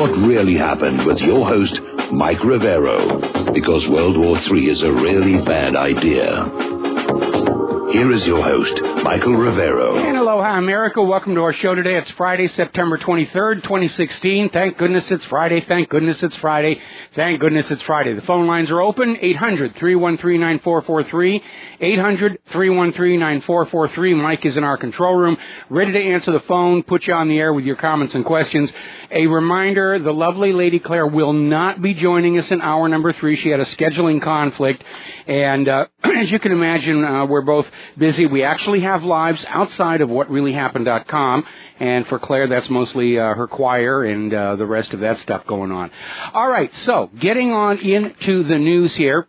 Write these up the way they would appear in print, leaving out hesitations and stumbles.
What Really Happened with your host, Mike Rivero, because World War III is a really bad idea. Here is your host, Michael Rivero. And aloha, America. Welcome to our show today. It's Friday, September 23rd, 2016. Thank goodness it's Friday. Thank goodness it's Friday. Thank goodness it's Friday. The phone lines are open, 800-313-9443, 800-313-9443. Mike is in our control room, ready to answer the phone, put you on the air with your comments and questions. A reminder, the lovely Lady Claire will not be joining us in hour number 3. She had a scheduling conflict, and as you can imagine, we're both busy. We actually have lives outside of WhatReallyHappened.com, and for Claire, that's mostly her choir and the rest of that stuff going on. All right, so getting on into the news here.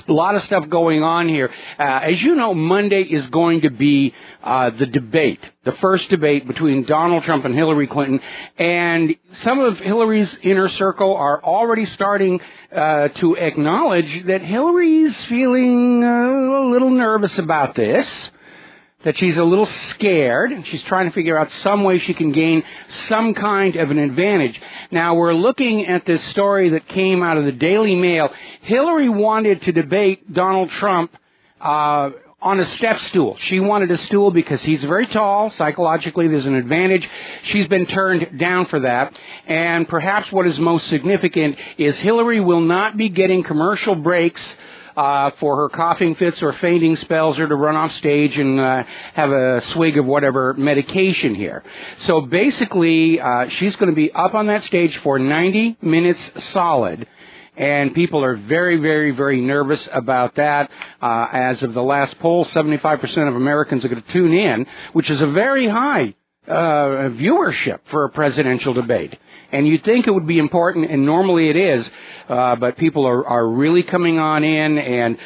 A lot of stuff going on here. As you know, Monday is going to be the debate, the first debate between Donald Trump and Hillary Clinton. And some of Hillary's inner circle are already starting to acknowledge that Hillary's feeling a little nervous about this, that she's a little scared, and she's trying to figure out some way she can gain some kind of an advantage. Now, we're looking at this story that came out of the Daily Mail. Hillary wanted to debate Donald Trump on a step stool. She wanted a stool because he's very tall. Psychologically, there's an advantage. She's been turned down for that. And perhaps what is most significant is Hillary will not be getting commercial breaks for her coughing fits or fainting spells, or to run off stage and have a swig of whatever medication here. So basically, she's going to be up on that stage for 90 minutes solid. And people are very, very, very nervous about that. As of the last poll, 75% of Americans are going to tune in, which is a very high viewership for a presidential debate. And you'd think it would be important, and normally it is, but people are really coming on in, and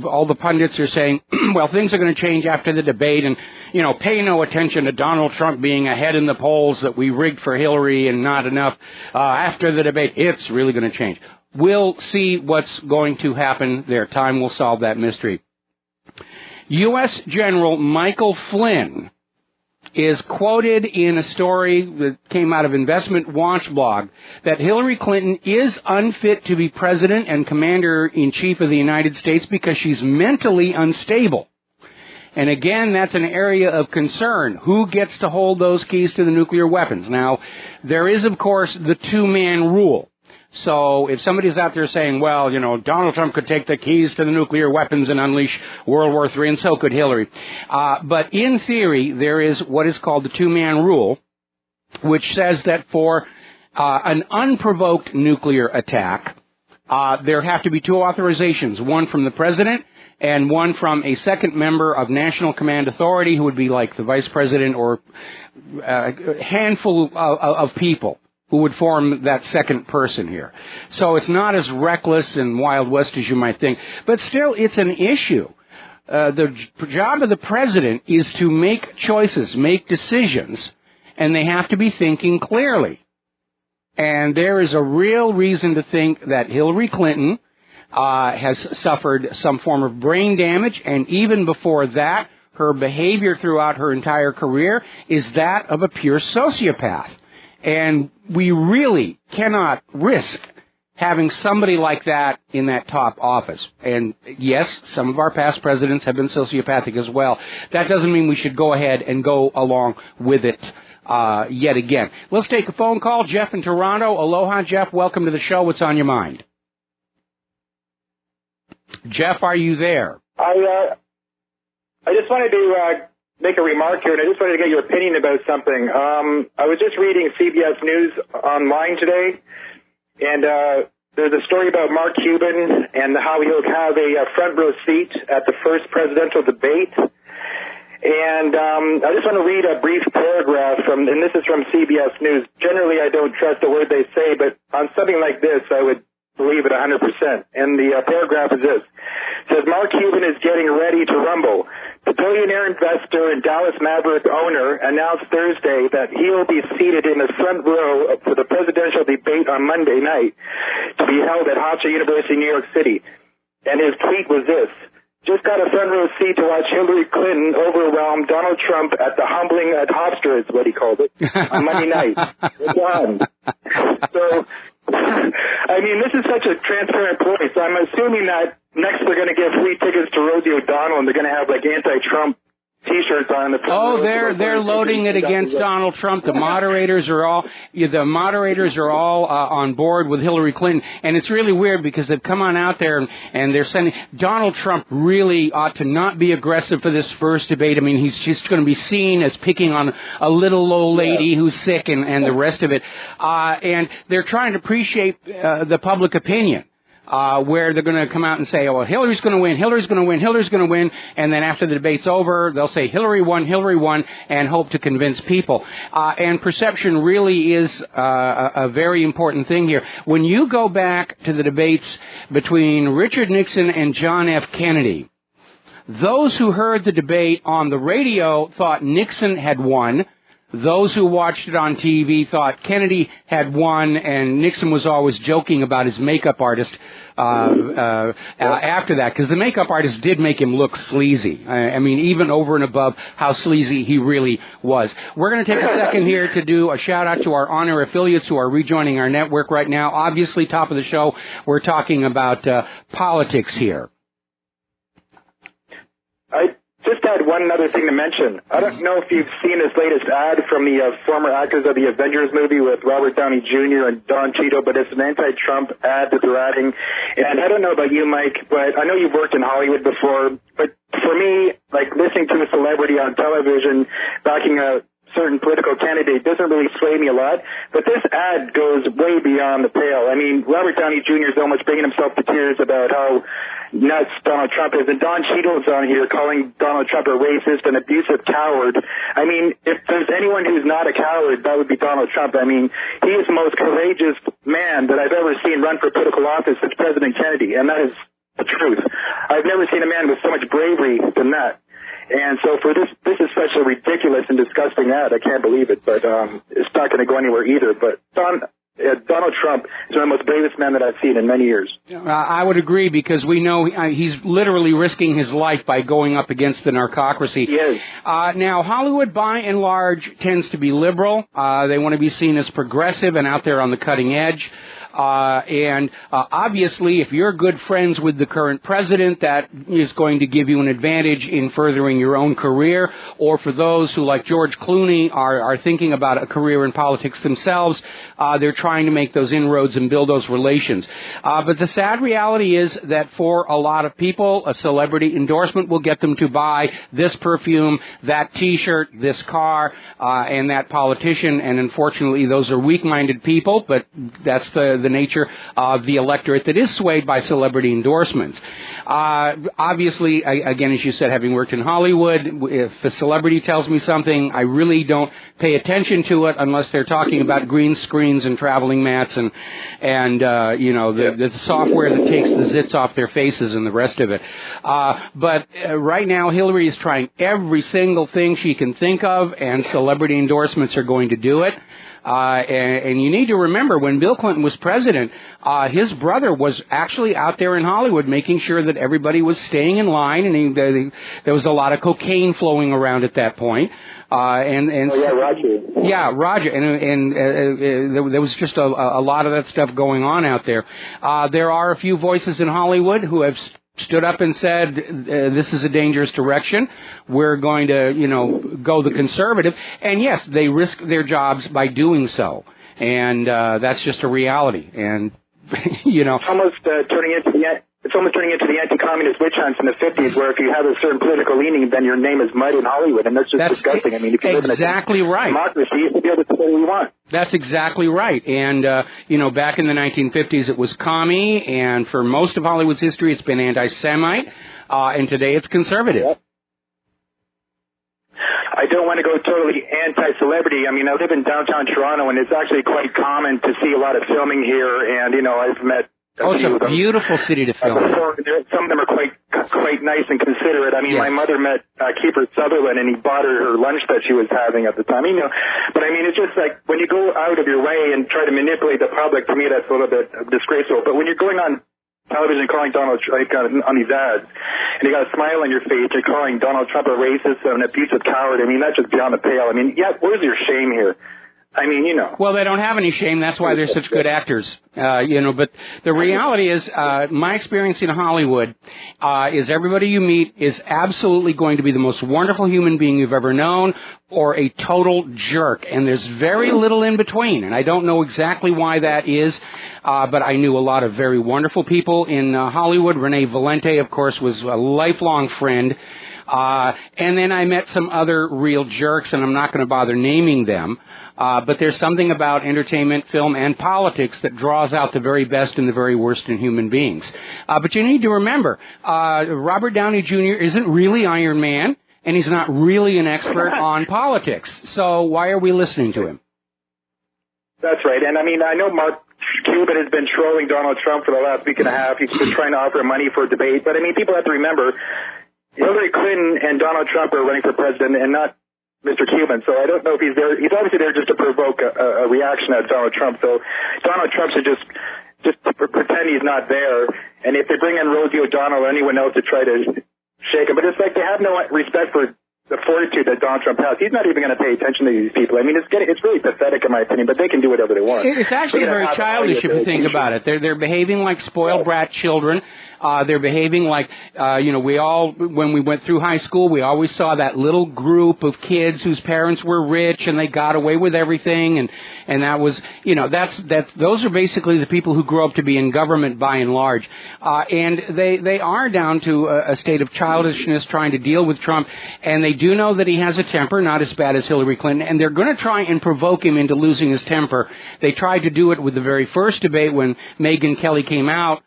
all the pundits are saying, well, things are going to change after the debate, and, you know, pay no attention to Donald Trump being ahead in the polls that we rigged for Hillary and not enough. After the debate, it's really going to change. We'll see what's going to happen there. Time will solve that mystery. U.S. General Michael Flynn is quoted in a story that came out of Investment Watch blog that Hillary Clinton is unfit to be president and commander-in-chief of the United States because she's mentally unstable. And again, that's an area of concern. Who gets to hold those keys to the nuclear weapons? Now, there is, of course, the two-man rule. So if somebody's out there saying, well, you know, Donald Trump could take the keys to the nuclear weapons and unleash World War III, and so could Hillary. But in theory, there is what is called the two-man rule, which says that for an unprovoked nuclear attack, there have to be two authorizations, one from the president and one from a second member of National Command Authority, who would be like the vice president or a handful of people who would form that second person here. So it's not as reckless and Wild West as you might think, but still it's an issue. The job of the president is to make choices, make decisions, and they have to be thinking clearly. And there is a real reason to think that Hillary Clinton has suffered some form of brain damage, and even before that, her behavior throughout her entire career is that of a pure sociopath. And we really cannot risk having somebody like that in that top office. And yes, some of our past presidents have been sociopathic as well. That doesn't mean we should go ahead and go along with it yet again. Let's take a phone call. Jeff in Toronto. Aloha, Jeff. Welcome to the show. What's on your mind? Jeff, are you there? I just wanted to make a remark here, and I just wanted to get your opinion about something. I was just reading CBS News online today, and there's a story about Mark Cuban and how he'll have a front row seat at the first presidential debate. And I just want to read a brief paragraph and this is from CBS News. Generally, I don't trust a word they say, but on something like this, I would believe it 100%. And the paragraph is this. It says, Mark Cuban is getting ready to rumble. The billionaire investor and Dallas Maverick owner announced Thursday that he'll be seated in the front row for the presidential debate on Monday night to be held at Hofstra University, New York City. And his tweet was this: just got a front row seat to watch Hillary Clinton overwhelm Donald Trump at the humbling at Hofstra, is what he called it, on Monday night. It's on. So, I mean, this is such a transparent place. I'm assuming that next they're going to give free tickets to Rosie O'Donnell, and they're going to have, like, anti-Trump T-shirts on the front. Oh, they're loading it against Donald Trump. The moderators are all on board with Hillary Clinton, and it's really weird because they've come on out there and they're saying Donald Trump really ought to not be aggressive for this first debate. I mean, he's just going to be seen as picking on a little old lady who's sick and the rest of it, and they're trying to appreciate the public opinion. Where they're going to come out and say, oh, well, Hillary's going to win, Hillary's going to win, Hillary's going to win, and then after the debate's over, they'll say Hillary won, and hope to convince people. And perception really is a very important thing here. When you go back to the debates between Richard Nixon and John F. Kennedy, those who heard the debate on the radio thought Nixon had won. Those who watched it on TV thought Kennedy had won, and Nixon was always joking about his makeup artist after that, because the makeup artist did make him look sleazy. I mean, even over and above how sleazy he really was. We're going to take a second here to do a shout-out to our on-air affiliates who are rejoining our network right now. Obviously, top of the show, we're talking about politics here. I just had one other thing to mention. I don't know if you've seen this latest ad from the former actors of the Avengers movie with Robert Downey Jr. and Don Cheadle, but it's an anti-Trump ad that they're adding. And I don't know about you, Mike, but I know you've worked in Hollywood before. But for me, like listening to a celebrity on television backing a certain political candidate doesn't really sway me a lot, but this ad goes way beyond the pale. I mean, Robert Downey Jr. is almost bringing himself to tears about how nuts Donald Trump is, and Don Cheadle's on here calling Donald Trump a racist and abusive coward. I mean, if there's anyone who's not a coward, that would be Donald Trump. I mean, he is the most courageous man that I've ever seen run for political office since President Kennedy, and that is the truth. I've never seen a man with so much bravery than that. And so for this is such a ridiculous and disgusting ad. I can't believe it, but it's not going to go anywhere either. But Donald Trump is one of the most bravest men that I've seen in many years. I would agree, because we know he's literally risking his life by going up against the narcocracy. He is. Now, Hollywood, by and large, tends to be liberal. They want to be seen as progressive and out there on the cutting edge. Obviously, if you're good friends with the current president, that is going to give you an advantage in furthering your own career. Or for those who, like George Clooney, are thinking about a career in politics themselves, they're trying to make those inroads and build those relations. But the sad reality is that for a lot of people, a celebrity endorsement will get them to buy this perfume, that T-shirt, this car, and that politician. And unfortunately, those are weak-minded people, but that's the nature of the electorate that is swayed by celebrity endorsements. Obviously, again, as you said, having worked in Hollywood, if a celebrity tells me something, I really don't pay attention to it unless they're talking about green screens and traveling mats and the software that takes the zits off their faces and the rest of it. But right now, Hillary is trying every single thing she can think of, and celebrity endorsements are going to do it. And you need to remember, when Bill Clinton was president, his brother was actually out there in Hollywood making sure that everybody was staying in line, and there was a lot of cocaine flowing around at that point. Roger. Yeah, Roger, and there was just a lot of that stuff going on out there. There are a few voices in Hollywood who have stood up and said, this is a dangerous direction. We're going to, go the conservative. And yes, they risk their jobs by doing so. And that's just a reality. And, It's almost turning into the anti-communist witch hunts in the 50s, where if you have a certain political leaning, then your name is mud in Hollywood, and that's disgusting. I mean, if you live in a democracy, you should be able to say what we want. That's exactly right. And, back in the 1950s, it was commie, and for most of Hollywood's history, it's been anti-Semite, and today it's conservative. Yep. I don't want to go totally anti-celebrity. I mean, I live in downtown Toronto, and it's actually quite common to see a lot of filming here, and, I've met it's a beautiful city to film. Some of them are quite nice and considerate. I mean, My mother met Kiefer Sutherland, and he bought her lunch that she was having at the time. But I mean, it's just like when you go out of your way and try to manipulate the public, to me, that's a little bit disgraceful. But when you're going on television calling Donald Trump on these ads, and you got a smile on your face, you're calling Donald Trump a racist, an abusive coward. I mean, that's just beyond the pale. I mean, yeah, where's your shame here? I mean, you know. Well, they don't have any shame. That's why they're such good actors. You know, but the reality is, my experience in Hollywood is everybody you meet is absolutely going to be the most wonderful human being you've ever known or a total jerk. And there's very little in between. And I don't know exactly why that is, but I knew a lot of very wonderful people in Hollywood. Renee Valente, of course, was a lifelong friend. And then I met some other real jerks, and I'm not going to bother naming them. But there's something about entertainment, film, and politics that draws out the very best and the very worst in human beings. But you need to remember, Robert Downey Jr. isn't really Iron Man, and he's not really an expert on politics. So why are we listening to him? That's right. And, I mean, I know Mark Cuban has been trolling Donald Trump for the last week and a half. He's been trying to offer money for a debate. But, I mean, people have to remember, Hillary Clinton and Donald Trump are running for president and not Mr. Cuban. So I don't know if he's there. He's obviously there just to provoke a reaction at Donald Trump. So Donald Trump should just pretend he's not there. And if they bring in Rosie O'Donnell or anyone else to try to shake him, but it's like they have no respect for the fortitude that Donald Trump has. He's not even going to pay attention to these people. I mean, it's really pathetic in my opinion, but they can do whatever they want. It's actually very childish if you think about it. They're behaving like spoiled brat children. They're behaving like, when we went through high school, we always saw that little group of kids whose parents were rich and they got away with everything. And that was, those are basically the people who grow up to be in government by and large. And they are down to a state of childishness trying to deal with Trump. And they do know that he has a temper, not as bad as Hillary Clinton. And they're going to try and provoke him into losing his temper. They tried to do it with the very first debate when Megyn Kelly came out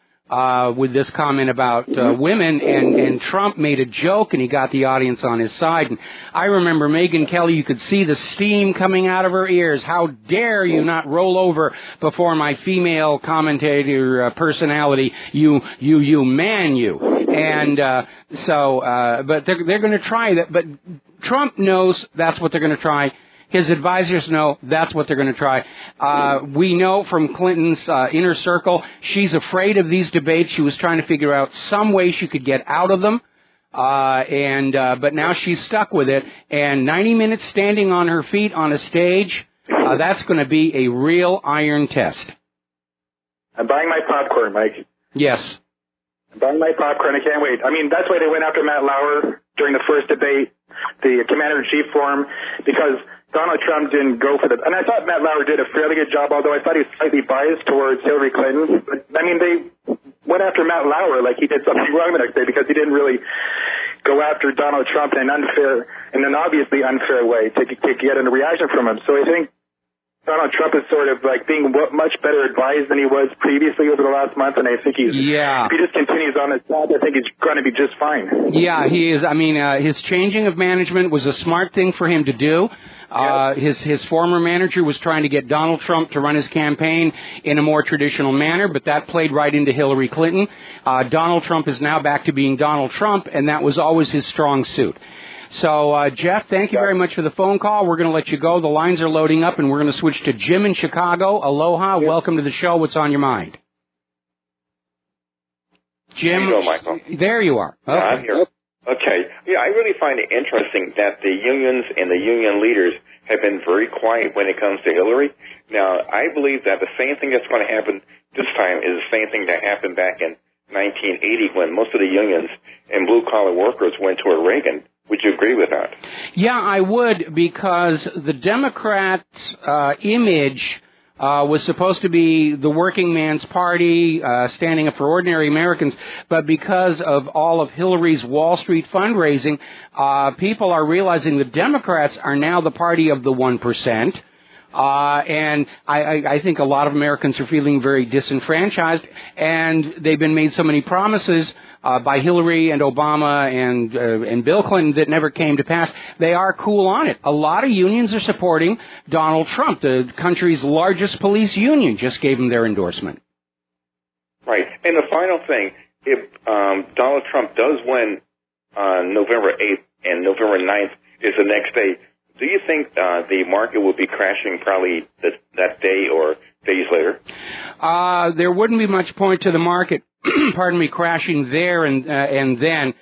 with this comment about women, and Trump made a joke, and he got the audience on his side. And I remember Megyn Kelly, you could see the steam coming out of her ears. How dare you not roll over before my female commentator personality, you. And but they're going to try that. But Trump knows that's what they're going to try. His advisors know that's what they're going to try. We know from Clinton's inner circle, she's afraid of these debates. She was trying to figure out some way she could get out of them. But now she's stuck with it. And 90 minutes standing on her feet on a stage, that's going to be a real iron test. I'm buying my popcorn, Mike. Yes. I'm buying my popcorn. I can't wait. I mean, that's why they went after Matt Lauer during the first debate, the commander-in-chief forum, because Donald Trump didn't go for and I thought Matt Lauer did a fairly good job, although I thought he was slightly biased towards Hillary Clinton. But, I mean, they went after Matt Lauer like he did something wrong the next day because he didn't really go after Donald Trump in an obviously unfair way to get a reaction from him. So I think Donald Trump is sort of like being much better advised than he was previously over the last month, and I think if he just continues on this path, I think he's going to be just fine. Yeah, he is. I mean, his changing of management was a smart thing for him to do. His former manager was trying to get Donald Trump to run his campaign in a more traditional manner, but that played right into Hillary Clinton. Donald Trump is now back to being Donald Trump, and that was always his strong suit. So, Jeff, thank you very much for the phone call. We're going to let you go. The lines are loading up, and we're going to switch to Jim in Chicago. Aloha. Yep. Welcome to the show. What's on your mind? Jim. There you go, Michael. There you are. Okay. Yeah, I'm here. Okay. Yeah, I really find it interesting that the unions and the union leaders have been very quiet when it comes to Hillary. Now, I believe that the same thing that's going to happen this time is the same thing that happened back in 1980 when most of the unions and blue-collar workers went toward Reagan. Would you agree with that? Yeah, I would, because the Democrat image was supposed to be the working man's party, standing up for ordinary Americans, but because of all of Hillary's Wall Street fundraising, people are realizing the Democrats are now the party of the 1%. And I think a lot of Americans are feeling very disenfranchised, and they've been made so many promises by Hillary and Obama and Bill Clinton that never came to pass. They are cool on it. A lot of unions are supporting Donald Trump. The country's largest police union just gave him their endorsement. Right. And the final thing, if Donald Trump does win on November 8th and November 9th is the next day, do you think the market will be crashing probably that day or days later? There wouldn't be much point to the market, pardon me, crashing there and then.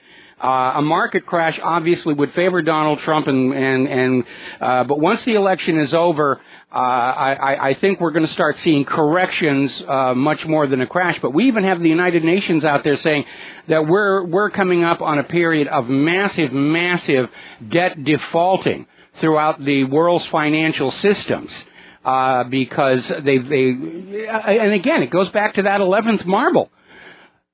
A market crash obviously would favor Donald Trump, but once the election is over, I think we're going to start seeing corrections much more than a crash. But we even have the United Nations out there saying that we're coming up on a period of massive debt defaulting throughout the world's financial systems. Because and again, it goes back to that 11th marble.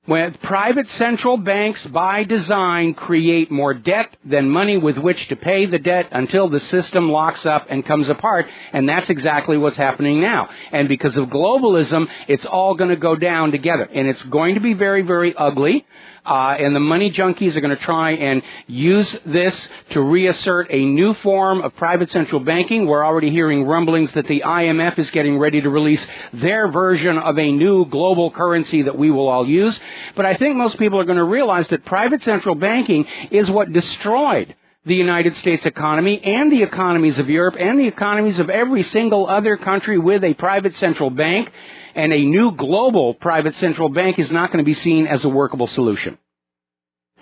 When private central banks, by design, create more debt than money with which to pay the debt until the system locks up and comes apart, and that's exactly what's happening now. And because of globalism, it's all going to go down together, and it's going to be very, very ugly. And the money junkies are going to try and use this to reassert a new form of private central banking. We're already hearing rumblings that the IMF is getting ready to release their version of a new global currency that we will all use. But I think most people are going to realize that private central banking is what destroyed the United States economy and the economies of Europe and the economies of every single other country with a private central bank. And a new global private central bank is not going to be seen as a workable solution.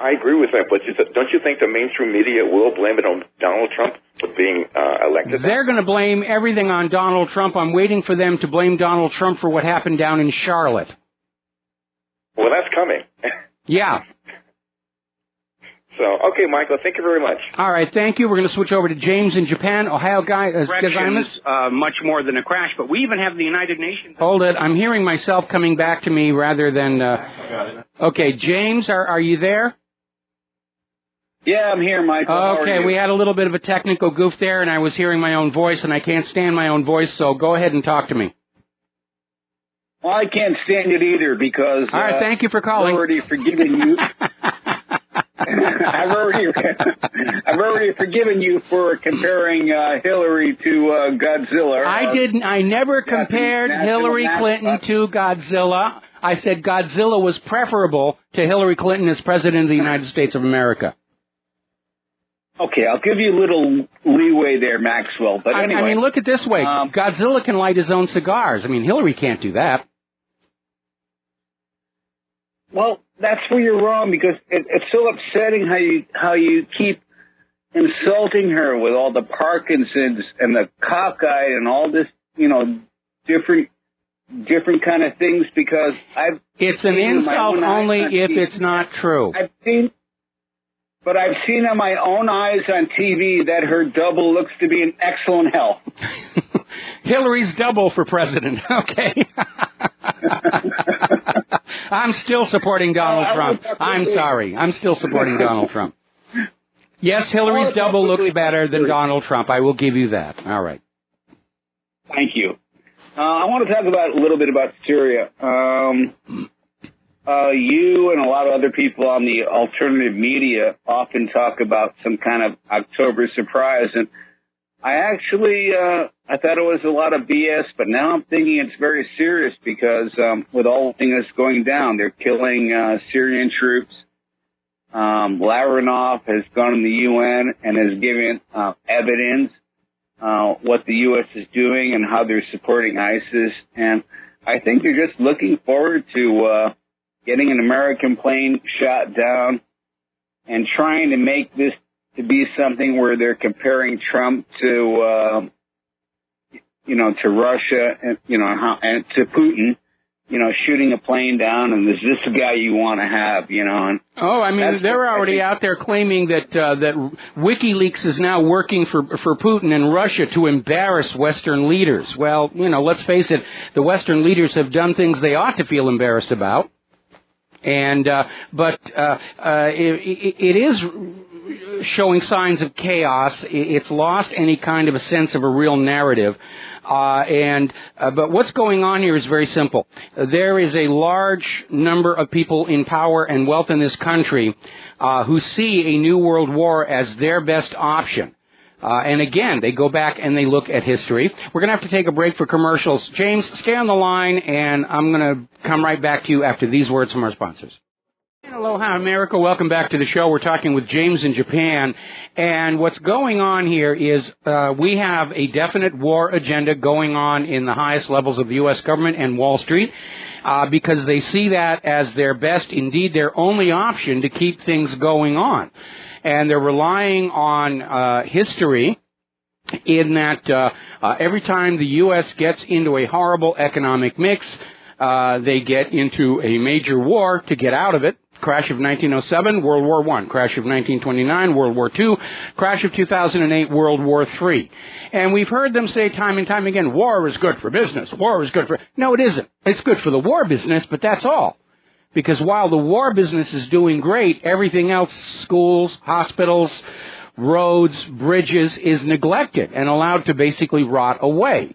I agree with that, but don't you think the mainstream media will blame it on Donald Trump for being elected? They're going to blame everything on Donald Trump. I'm waiting for them to blame Donald Trump for what happened down in Charlotte. Well, that's coming. Yeah. So, okay, Michael, thank you very much. All right, thank you. We're going to switch over to James in Japan. Ohio guy, much more than a crash, but we even have the United Nations. Hold it. I'm hearing myself coming back to me rather than... Okay, James, are you there? Yeah, I'm here, Michael. Okay, we had a little bit of a technical goof there, and I was hearing my own voice, and I can't stand my own voice, so go ahead and talk to me. Well, I can't stand it either because... All right, thank you for calling. I've already forgiven you. I've already forgiven you for comparing Hillary to Godzilla. I never compared Hillary Clinton to Godzilla. I said Godzilla was preferable to Hillary Clinton as President of the United States of America. Okay, I'll give you a little leeway there, Maxwell. But anyway, I mean, look at it this way. Godzilla can light his own cigars. I mean, Hillary can't do that. Well, that's where you're wrong, because it's so upsetting how you keep insulting her with all the Parkinson's and the cockeyed and all this, different kind of things, because It's an insult only if it's not true. I've seen in my own eyes on TV that her double looks to be in excellent health. Hillary's double for president. Okay. I'm still supporting Donald Trump. I'm sorry. I'm still supporting Donald Trump. Yes, Hillary's double looks better than Donald Trump. I will give you that. All right. Thank you. I want to talk a little bit about Syria. You and a lot of other people on the alternative media often talk about some kind of October surprise, and I actually I thought it was a lot of BS, but now I'm thinking it's very serious because with all the things that's going down, they're killing Syrian troops. Lavrov has gone to the UN and has given evidence what the U.S. is doing and how they're supporting ISIS, and I think they're just looking forward to getting an American plane shot down and trying to make this to be something where they're comparing Trump to, to Russia and, and to Putin, shooting a plane down, and is this the guy you want to have, and they're already out there claiming that WikiLeaks is now working for Putin and Russia to embarrass Western leaders. Well, let's face it, the Western leaders have done things they ought to feel embarrassed about. And but it is showing signs of chaos. It's lost any kind of a sense of a real narrative. But what's going on here is very simple. There is a large number of people in power and wealth in this country who see a new world war as their best option. And again, they go back and they look at history. We're going to have to take a break for commercials. James, stay on the line, and I'm going to come right back to you after these words from our sponsors. Aloha, America. Welcome back to the show. We're talking with James in Japan. And what's going on here is we have a definite war agenda going on in the highest levels of the U.S. government and Wall Street because they see that as their best, indeed their only option to keep things going on. And they're relying on history in that every time the U.S. gets into a horrible economic mix, they get into a major war to get out of it. Crash of 1907, World War I. Crash of 1929, World War II. Crash of 2008, World War III. And we've heard them say time and time again, war is good for business. War is good for... No, it isn't. It's good for the war business, but that's all. Because while the war business is doing great, everything else, schools, hospitals, roads, bridges, is neglected and allowed to basically rot away.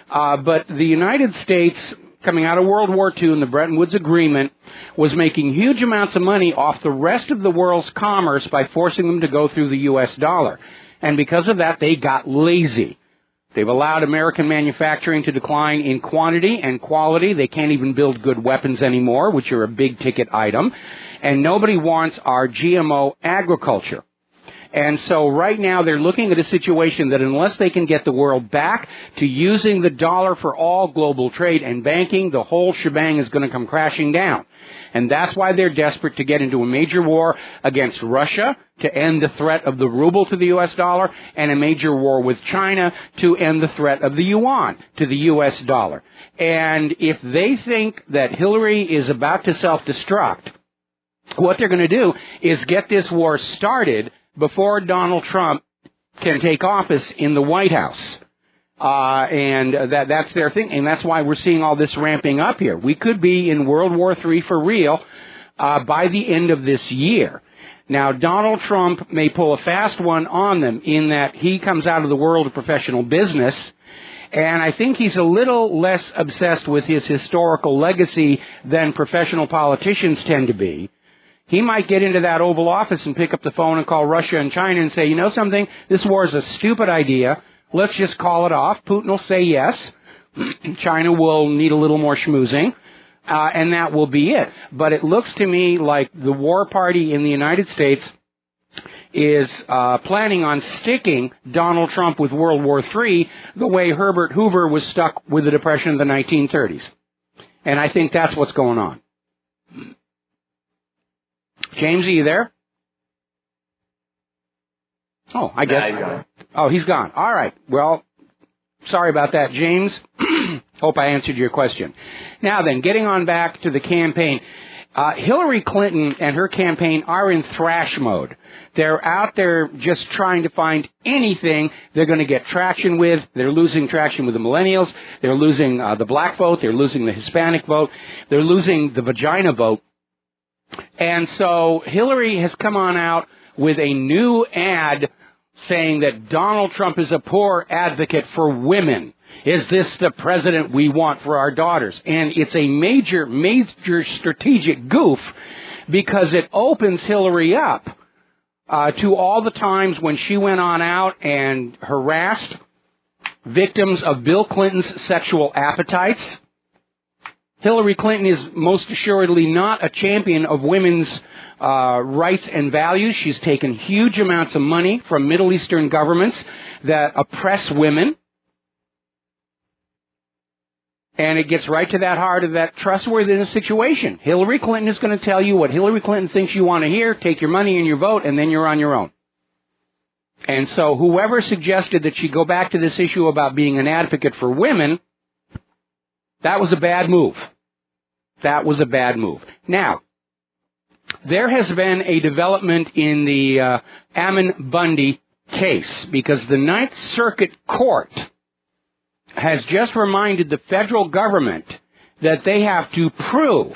But the United States, coming out of World War II and the Bretton Woods Agreement, was making huge amounts of money off the rest of the world's commerce by forcing them to go through the U.S. dollar. And because of that, they got lazy. They've allowed American manufacturing to decline in quantity and quality. They can't even build good weapons anymore, which are a big-ticket item. And nobody wants our GMO agriculture. And so right now they're looking at a situation that unless they can get the world back to using the dollar for all global trade and banking, the whole shebang is going to come crashing down. And that's why they're desperate to get into a major war against Russia to end the threat of the ruble to the U.S. dollar, and a major war with China to end the threat of the yuan to the U.S. dollar. And if they think that Hillary is about to self-destruct, what they're going to do is get this war started before Donald Trump can take office in the White House. And that's their thing, and that's why we're seeing all this ramping up here. We could be in World War III for real by the end of this year. Now, Donald Trump may pull a fast one on them in that he comes out of the world of professional business, and I think he's a little less obsessed with his historical legacy than professional politicians tend to be. He might get into that Oval Office and pick up the phone and call Russia and China and say, you know something, this war is a stupid idea. Let's just call it off. Putin will say yes. China will need a little more schmoozing, and that will be it. But it looks to me like the war party in the United States is planning on sticking Donald Trump with World War III the way Herbert Hoover was stuck with the Depression of the 1930s. And I think that's what's going on. James, are you there? Oh, I guess. Oh, he's gone. All right. Well, sorry about that, James. Hope I answered your question. Now then, getting on back to the campaign. Hillary Clinton and her campaign are in thrash mode. They're out there just trying to find anything they're going to get traction with. They're losing traction with the millennials. They're losing the black vote. They're losing the Hispanic vote. They're losing the vagina vote. And so Hillary has come on out with a new ad saying that Donald Trump is a poor advocate for women. Is this the president we want for our daughters? And it's a major, major strategic goof because it opens Hillary up to all the times when she went on out and harassed victims of Bill Clinton's sexual appetites. Hillary Clinton is most assuredly not a champion of women's rights and values. She's taken huge amounts of money from Middle Eastern governments that oppress women. And it gets right to that heart of that trustworthiness situation. Hillary Clinton is going to tell you what Hillary Clinton thinks you want to hear, take your money and your vote, and then you're on your own. And so whoever suggested that she go back to this issue about being an advocate for women, that was a bad move. That was a bad move. Now, there has been a development in the Ammon Bundy case because the Ninth Circuit Court has just reminded the federal government that they have to prove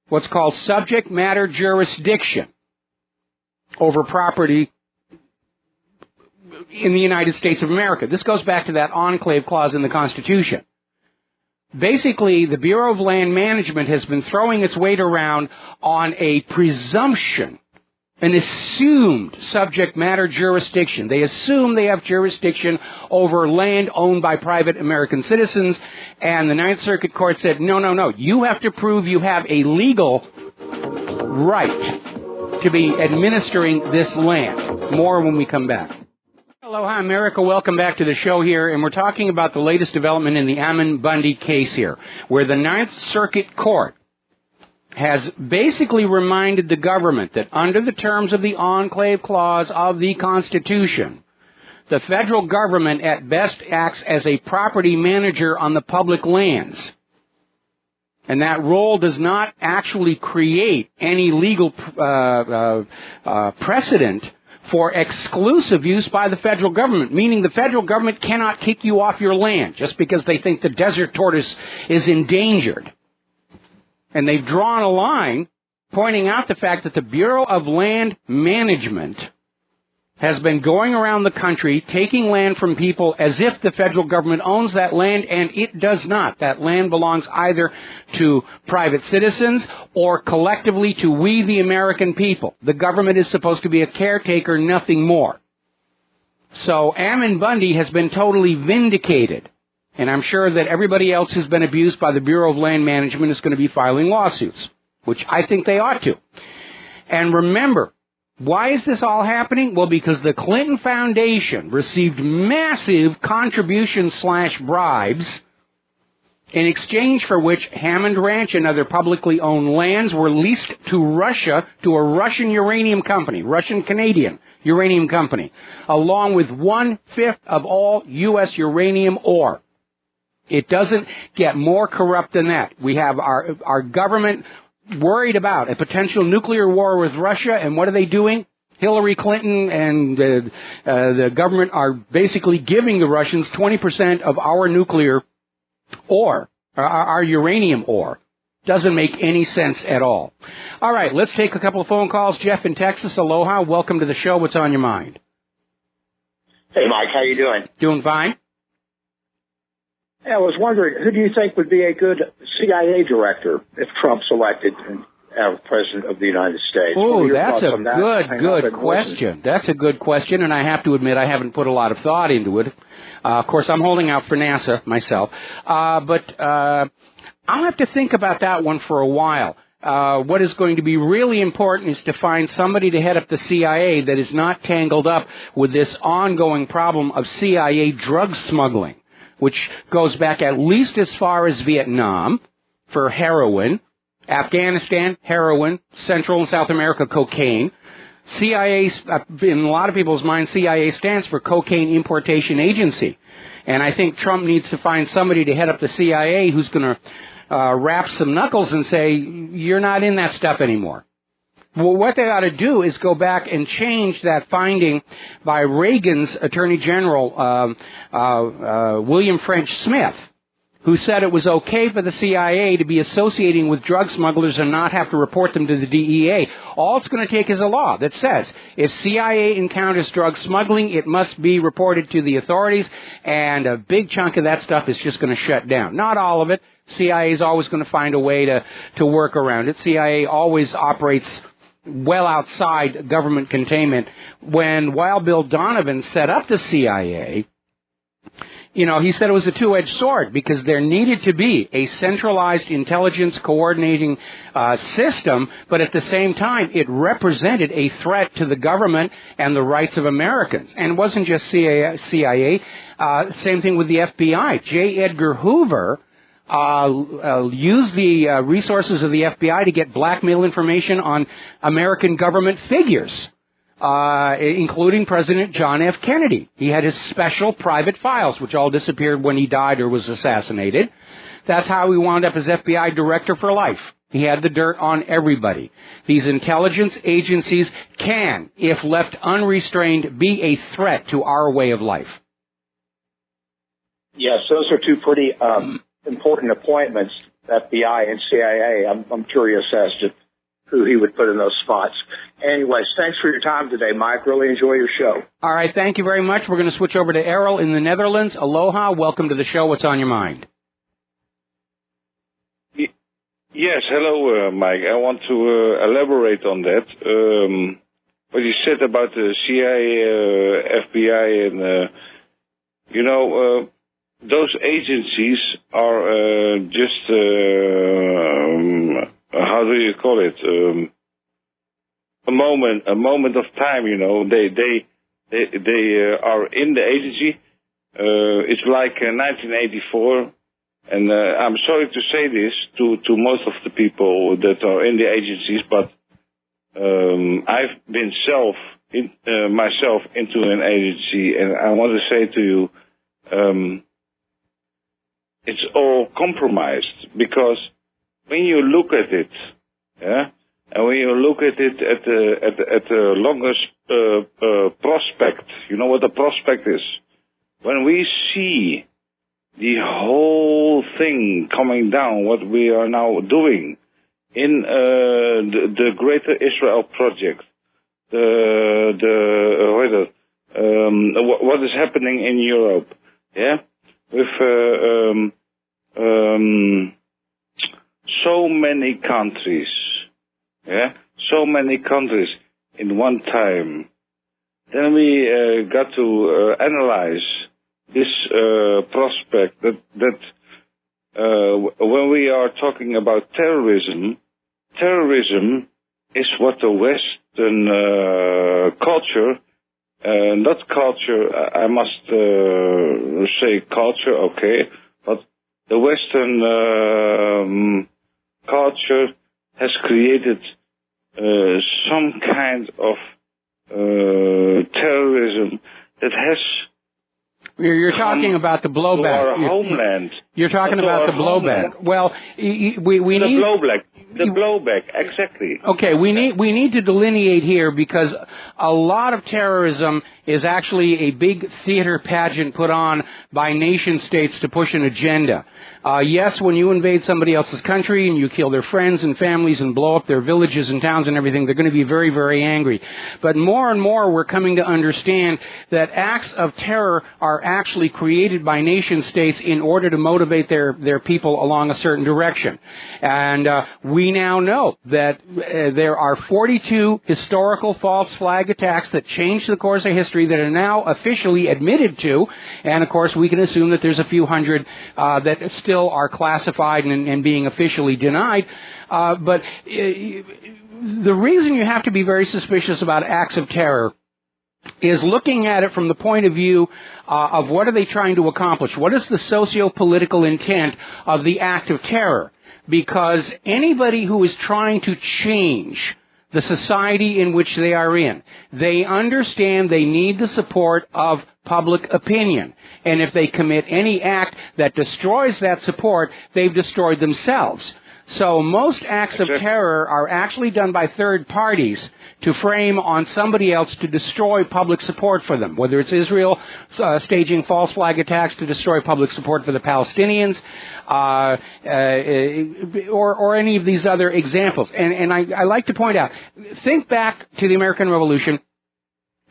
what's called subject matter jurisdiction over property in the United States of America. This goes back to that enclave clause in the Constitution. Basically, the Bureau of Land Management has been throwing its weight around on a presumption, an assumed subject matter jurisdiction. They assume they have jurisdiction over land owned by private American citizens, and the Ninth Circuit Court said, no, you have to prove you have a legal right to be administering this land. More when we come back. Aloha, America. Welcome back to the show here, and we're talking about the latest development in the Ammon Bundy case here, where the Ninth Circuit Court has basically reminded the government that under the terms of the Enclave Clause of the Constitution, the federal government at best acts as a property manager on the public lands. And that role does not actually create any legal precedent for exclusive use by the federal government, meaning the federal government cannot kick you off your land just because they think the desert tortoise is endangered. And they've drawn a line pointing out the fact that the Bureau of Land Management has been going around the country taking land from people as if the federal government owns that land, and it does not. That land belongs either to private citizens or collectively to we, the American people. The government is supposed to be a caretaker, nothing more. So Ammon Bundy has been totally vindicated, and I'm sure that everybody else who's been abused by the Bureau of Land Management is going to be filing lawsuits, which I think they ought to. And remember, why is this all happening? Well, because the Clinton Foundation received massive contributions/bribes in exchange for which Hammond Ranch and other publicly owned lands were leased to Russia, to a Russian uranium company, Russian-Canadian uranium company, along with 1/5 of all U.S. uranium ore. It doesn't get more corrupt than that. We have our government worried about a potential nuclear war with Russia, and what are they doing? Hillary Clinton and the government are basically giving the Russians 20% of our nuclear ore, our uranium ore. Doesn't make any sense at all. All right, let's take a couple of phone calls. Jeff in Texas, aloha. Welcome to the show. What's on your mind? Hey, Mike, how you doing? Doing fine. Yeah, I was wondering, who do you think would be a good CIA director if Trump's elected as President of the United States? Oh, that's a good question. That's a good question, and I have to admit I haven't put a lot of thought into it. Of course, I'm holding out for NASA myself. But I'll have to think about that one for a while. What is going to be really important is to find somebody to head up the CIA that is not tangled up with this ongoing problem of CIA drug smuggling, which goes back at least as far as Vietnam for heroin, Afghanistan, heroin, Central and South America, cocaine. CIA, in a lot of people's minds, CIA stands for Cocaine Importation Agency. And I think Trump needs to find somebody to head up the CIA who's going to rap some knuckles and say, you're not in that stuff anymore. Well, what they ought to do is go back and change that finding by Reagan's Attorney General, William French Smith, who said it was okay for the CIA to be associating with drug smugglers and not have to report them to the DEA. All it's going to take is a law that says if CIA encounters drug smuggling, it must be reported to the authorities, and a big chunk of that stuff is just going to shut down. Not all of it. CIA is always going to find a way to work around it. CIA always operates well outside government containment. When Wild Bill Donovan set up the CIA, he said it was a two-edged sword because there needed to be a centralized intelligence coordinating system, but at the same time, it represented a threat to the government and the rights of Americans. And it wasn't just CIA. Same thing with the FBI. J. Edgar Hoover use the resources of the FBI to get blackmail information on American government figures, including President John F. Kennedy. He had his special private files, which all disappeared when he died or was assassinated. That's how he wound up as FBI director for life. He had the dirt on everybody. These intelligence agencies can, if left unrestrained, be a threat to our way of life. Yes, those are two pretty important appointments, FBI and CIA. I'm curious as to who he would put in those spots. Anyways, thanks for your time today, Mike. Really enjoy your show. All right, thank you very much. We're going to switch over to Errol in the Netherlands. Aloha, welcome to the show. What's on your mind? Yes, hello, Mike. I want to elaborate on that. What you said about the CIA, FBI, and, those agencies are just, how do you call it? a moment of time. You know, they are in the agency. It's like 1984, and I'm sorry to say this to most of the people that are in the agencies, but I've been myself into an agency, and I want to say to you, it's all compromised, because when you look at it, yeah, and when you look at it at the longest prospect, you know what the prospect is. When we see the whole thing coming down, what we are now doing in the Greater Israel Project, what is happening in Europe, yeah, with so many countries, yeah, so many countries in one time. Then we got to analyze this prospect that when we are talking about terrorism is what the Western culture, not culture, I must say culture, okay, but the Western culture has created some kind of terrorism that has. You're talking about the blowback. To our homeland. You're talking about the blowback. Homeland. Well, we need the blowback, exactly. Okay, we need to delineate here, because a lot of terrorism is actually a big theater pageant put on by nation states to push an agenda. Yes, when you invade somebody else's country and you kill their friends and families and blow up their villages and towns and everything, they're going to be very, very angry. But more and more we're coming to understand that acts of terror are actually created by nation states in order to motivate their people along a certain direction. And we now know that there are 42 historical false flag attacks that changed the course of history that are now officially admitted to, and of course we can assume that there's a few hundred that still are classified and being officially denied. But the reason you have to be very suspicious about acts of terror is looking at it from the point of view of what are they trying to accomplish? What is the socio-political intent of the act of terror? Because anybody who is trying to change the society in which they are in, they understand they need the support of public opinion. And if they commit any act that destroys that support, they've destroyed themselves. So most acts of terror are actually done by third parties to frame on somebody else to destroy public support for them, whether it's Israel staging false flag attacks to destroy public support for the Palestinians, or any of these other examples. And I like to point out, think back to the American Revolution.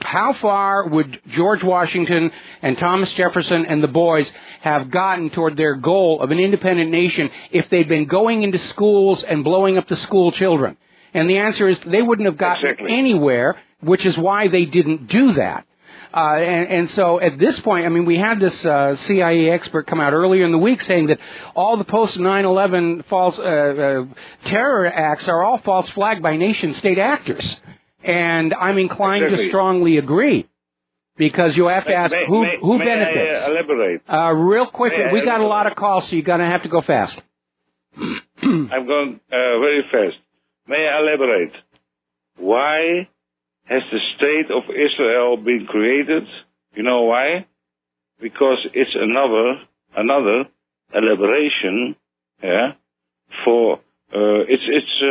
How far would George Washington and Thomas Jefferson and the boys have gotten toward their goal of an independent nation if they'd been going into schools and blowing up the school children? And the answer is they wouldn't have gotten anywhere, which is why they didn't do that. And so at this point, I mean, we had this CIA expert come out earlier in the week saying that all the post-9/11 false terror acts are all false flagged by nation-state actors. And I'm inclined to strongly agree, because you have to ask who benefits. May I elaborate? Real quick, we got a lot of calls, so you're going to have to go fast. I'm going very fast. May I elaborate? Why has the State of Israel been created? You know why? Because it's another elaboration, yeah, for it's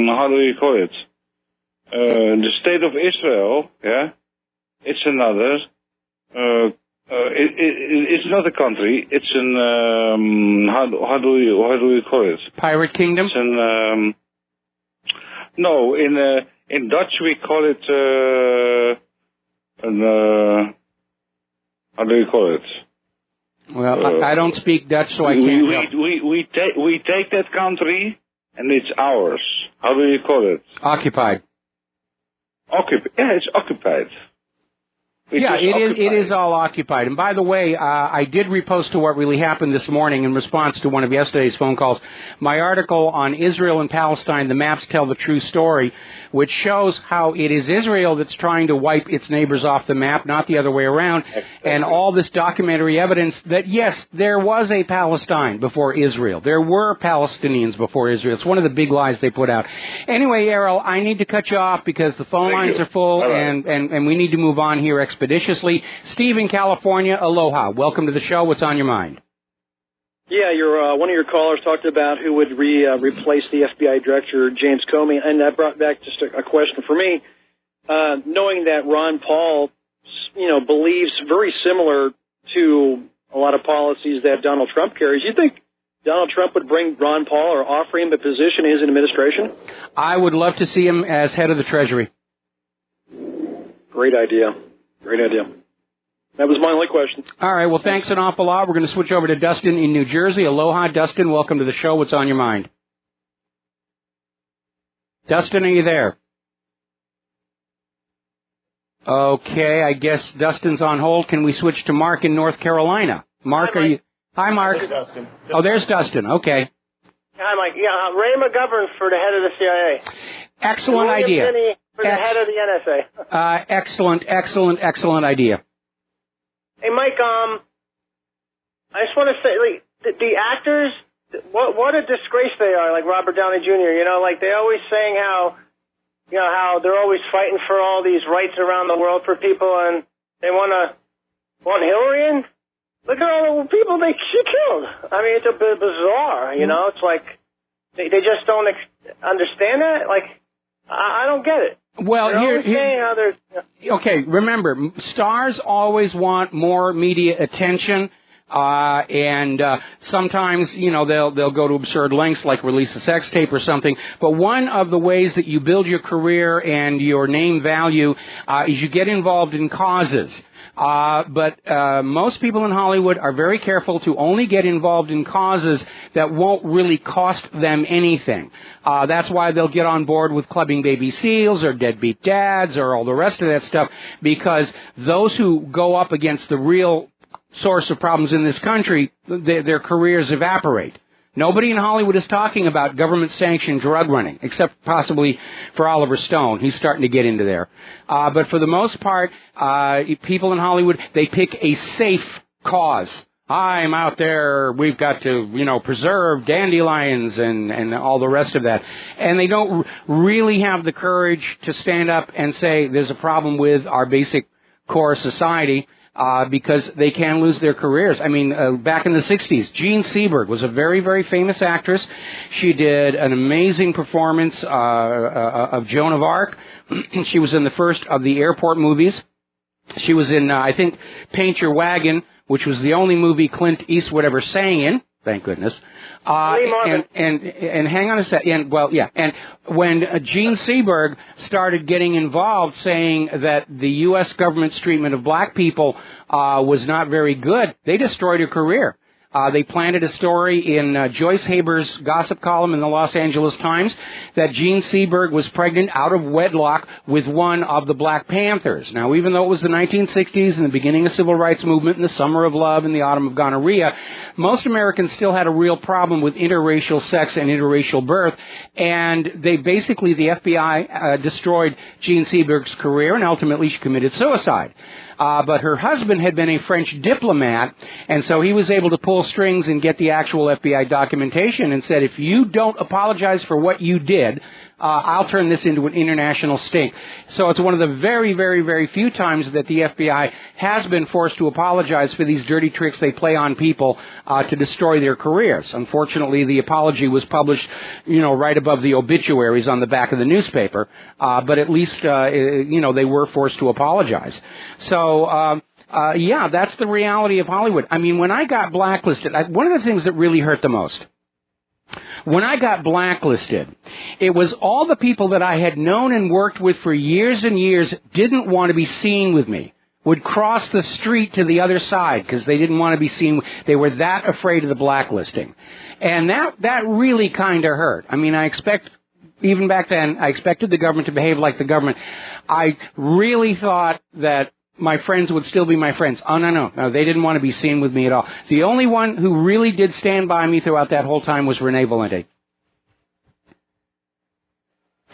how do you call it? The State of Israel, yeah, it's another. It's not a country. It's an how do you call it? Pirate kingdom. It's an no. In Dutch we call it how do you call it? Well, I don't speak Dutch, so I can't help. We take that country and it's ours. How do you call it? Occupied. Yeah, it's occupied. Yeah, it is all occupied. And by the way, I did repost to What Really Happened this morning in response to one of yesterday's phone calls, my article on Israel and Palestine, The Maps Tell the True Story, which shows how it is Israel that's trying to wipe its neighbors off the map, not the other way around, and all this documentary evidence that, yes, there was a Palestine before Israel. There were Palestinians before Israel. It's one of the big lies they put out. Anyway, Errol, I need to cut you off because the phone lines are full, and we need to move on here expeditiously. Steve in California, aloha. Welcome to the show. What's on your mind? Yeah, one of your callers talked about who would replace the FBI director, James Comey, and that brought back just a question for me. Knowing that Ron Paul, believes very similar to a lot of policies that Donald Trump carries, you think Donald Trump would bring Ron Paul or offer him a position in his administration? I would love to see him as head of the Treasury. Great idea. Great idea. That was my only question. All right. Well, thanks an awful lot. We're going to switch over to Dustin in New Jersey. Aloha, Dustin. Welcome to the show. What's on your mind? Dustin, are you there? Okay. I guess Dustin's on hold. Can we switch to Mark in North Carolina? Mark, are you? Hi, Mark. There's Dustin. Oh, there's Dustin. Okay. Hi, Mike. Yeah, Ray McGovern for the head of the CIA. Excellent idea. Finney for the head of the NSA. Excellent idea. Hey, Mike, I just want to say, like, the actors, what a disgrace they are, like Robert Downey Jr., like they always saying how they're always fighting for all these rights around the world for people, and they want Hillary in? Look at all the people she killed. I mean, it's a bit bizarre, It's like they just don't understand that. Like, I don't get it. Well, okay, remember, stars always want more media attention, and sometimes, they'll go to absurd lengths, like release a sex tape or something. But one of the ways that you build your career and your name value is you get involved in causes. But most people in Hollywood are very careful to only get involved in causes that won't really cost them anything. That's why they'll get on board with clubbing baby seals or deadbeat dads or all the rest of that stuff, because those who go up against the real source of problems in this country, their careers evaporate. Nobody in Hollywood is talking about government-sanctioned drug running, except possibly for Oliver Stone. He's starting to get into there. But for the most part, people in Hollywood, they pick a safe cause. I'm out there, we've got to, preserve dandelions and all the rest of that. And they don't really have the courage to stand up and say there's a problem with our basic core society. Because they can lose their careers. I mean, back in the 60s, Jean Seberg was a very, very famous actress. She did an amazing performance of Joan of Arc. She was in the first of the Airport movies. She was in, I think, Paint Your Wagon, which was the only movie Clint Eastwood ever sang in. Thank goodness. And hang on a second. And when Jean Seberg started getting involved, saying that the U.S. government's treatment of black people was not very good, they destroyed her career. They planted a story in Joyce Haber's gossip column in the Los Angeles Times that Jean Seberg was pregnant out of wedlock with one of the Black Panthers. Now, even though it was the 1960s and the beginning of civil rights movement and the summer of love and the autumn of gonorrhea, most Americans still had a real problem with interracial sex and interracial birth, and the FBI destroyed Jean Seberg's career, and ultimately she committed suicide. But her husband had been a French diplomat, and so he was able to pull strings and get the actual FBI documentation and said, if you don't apologize for what you did, I'll turn this into an international sting. So it's one of the very, very, very few times that the FBI has been forced to apologize for these dirty tricks they play on people to destroy their careers. Unfortunately, the apology was published, right above the obituaries on the back of the newspaper. But at least, they were forced to apologize. So, that's the reality of Hollywood. I mean, when I got blacklisted, one of the things that really hurt the most, when I got blacklisted, it was all the people that I had known and worked with for years and years didn't want to be seen with me, would cross the street to the other side because they didn't want to be seen. They were that afraid of the blacklisting. And that really kind of hurt. I mean, even back then, I expected the government to behave like the government. I really thought that my friends would still be my friends. Oh, no, they didn't want to be seen with me at all. The only one who really did stand by me throughout that whole time was Renee Valente.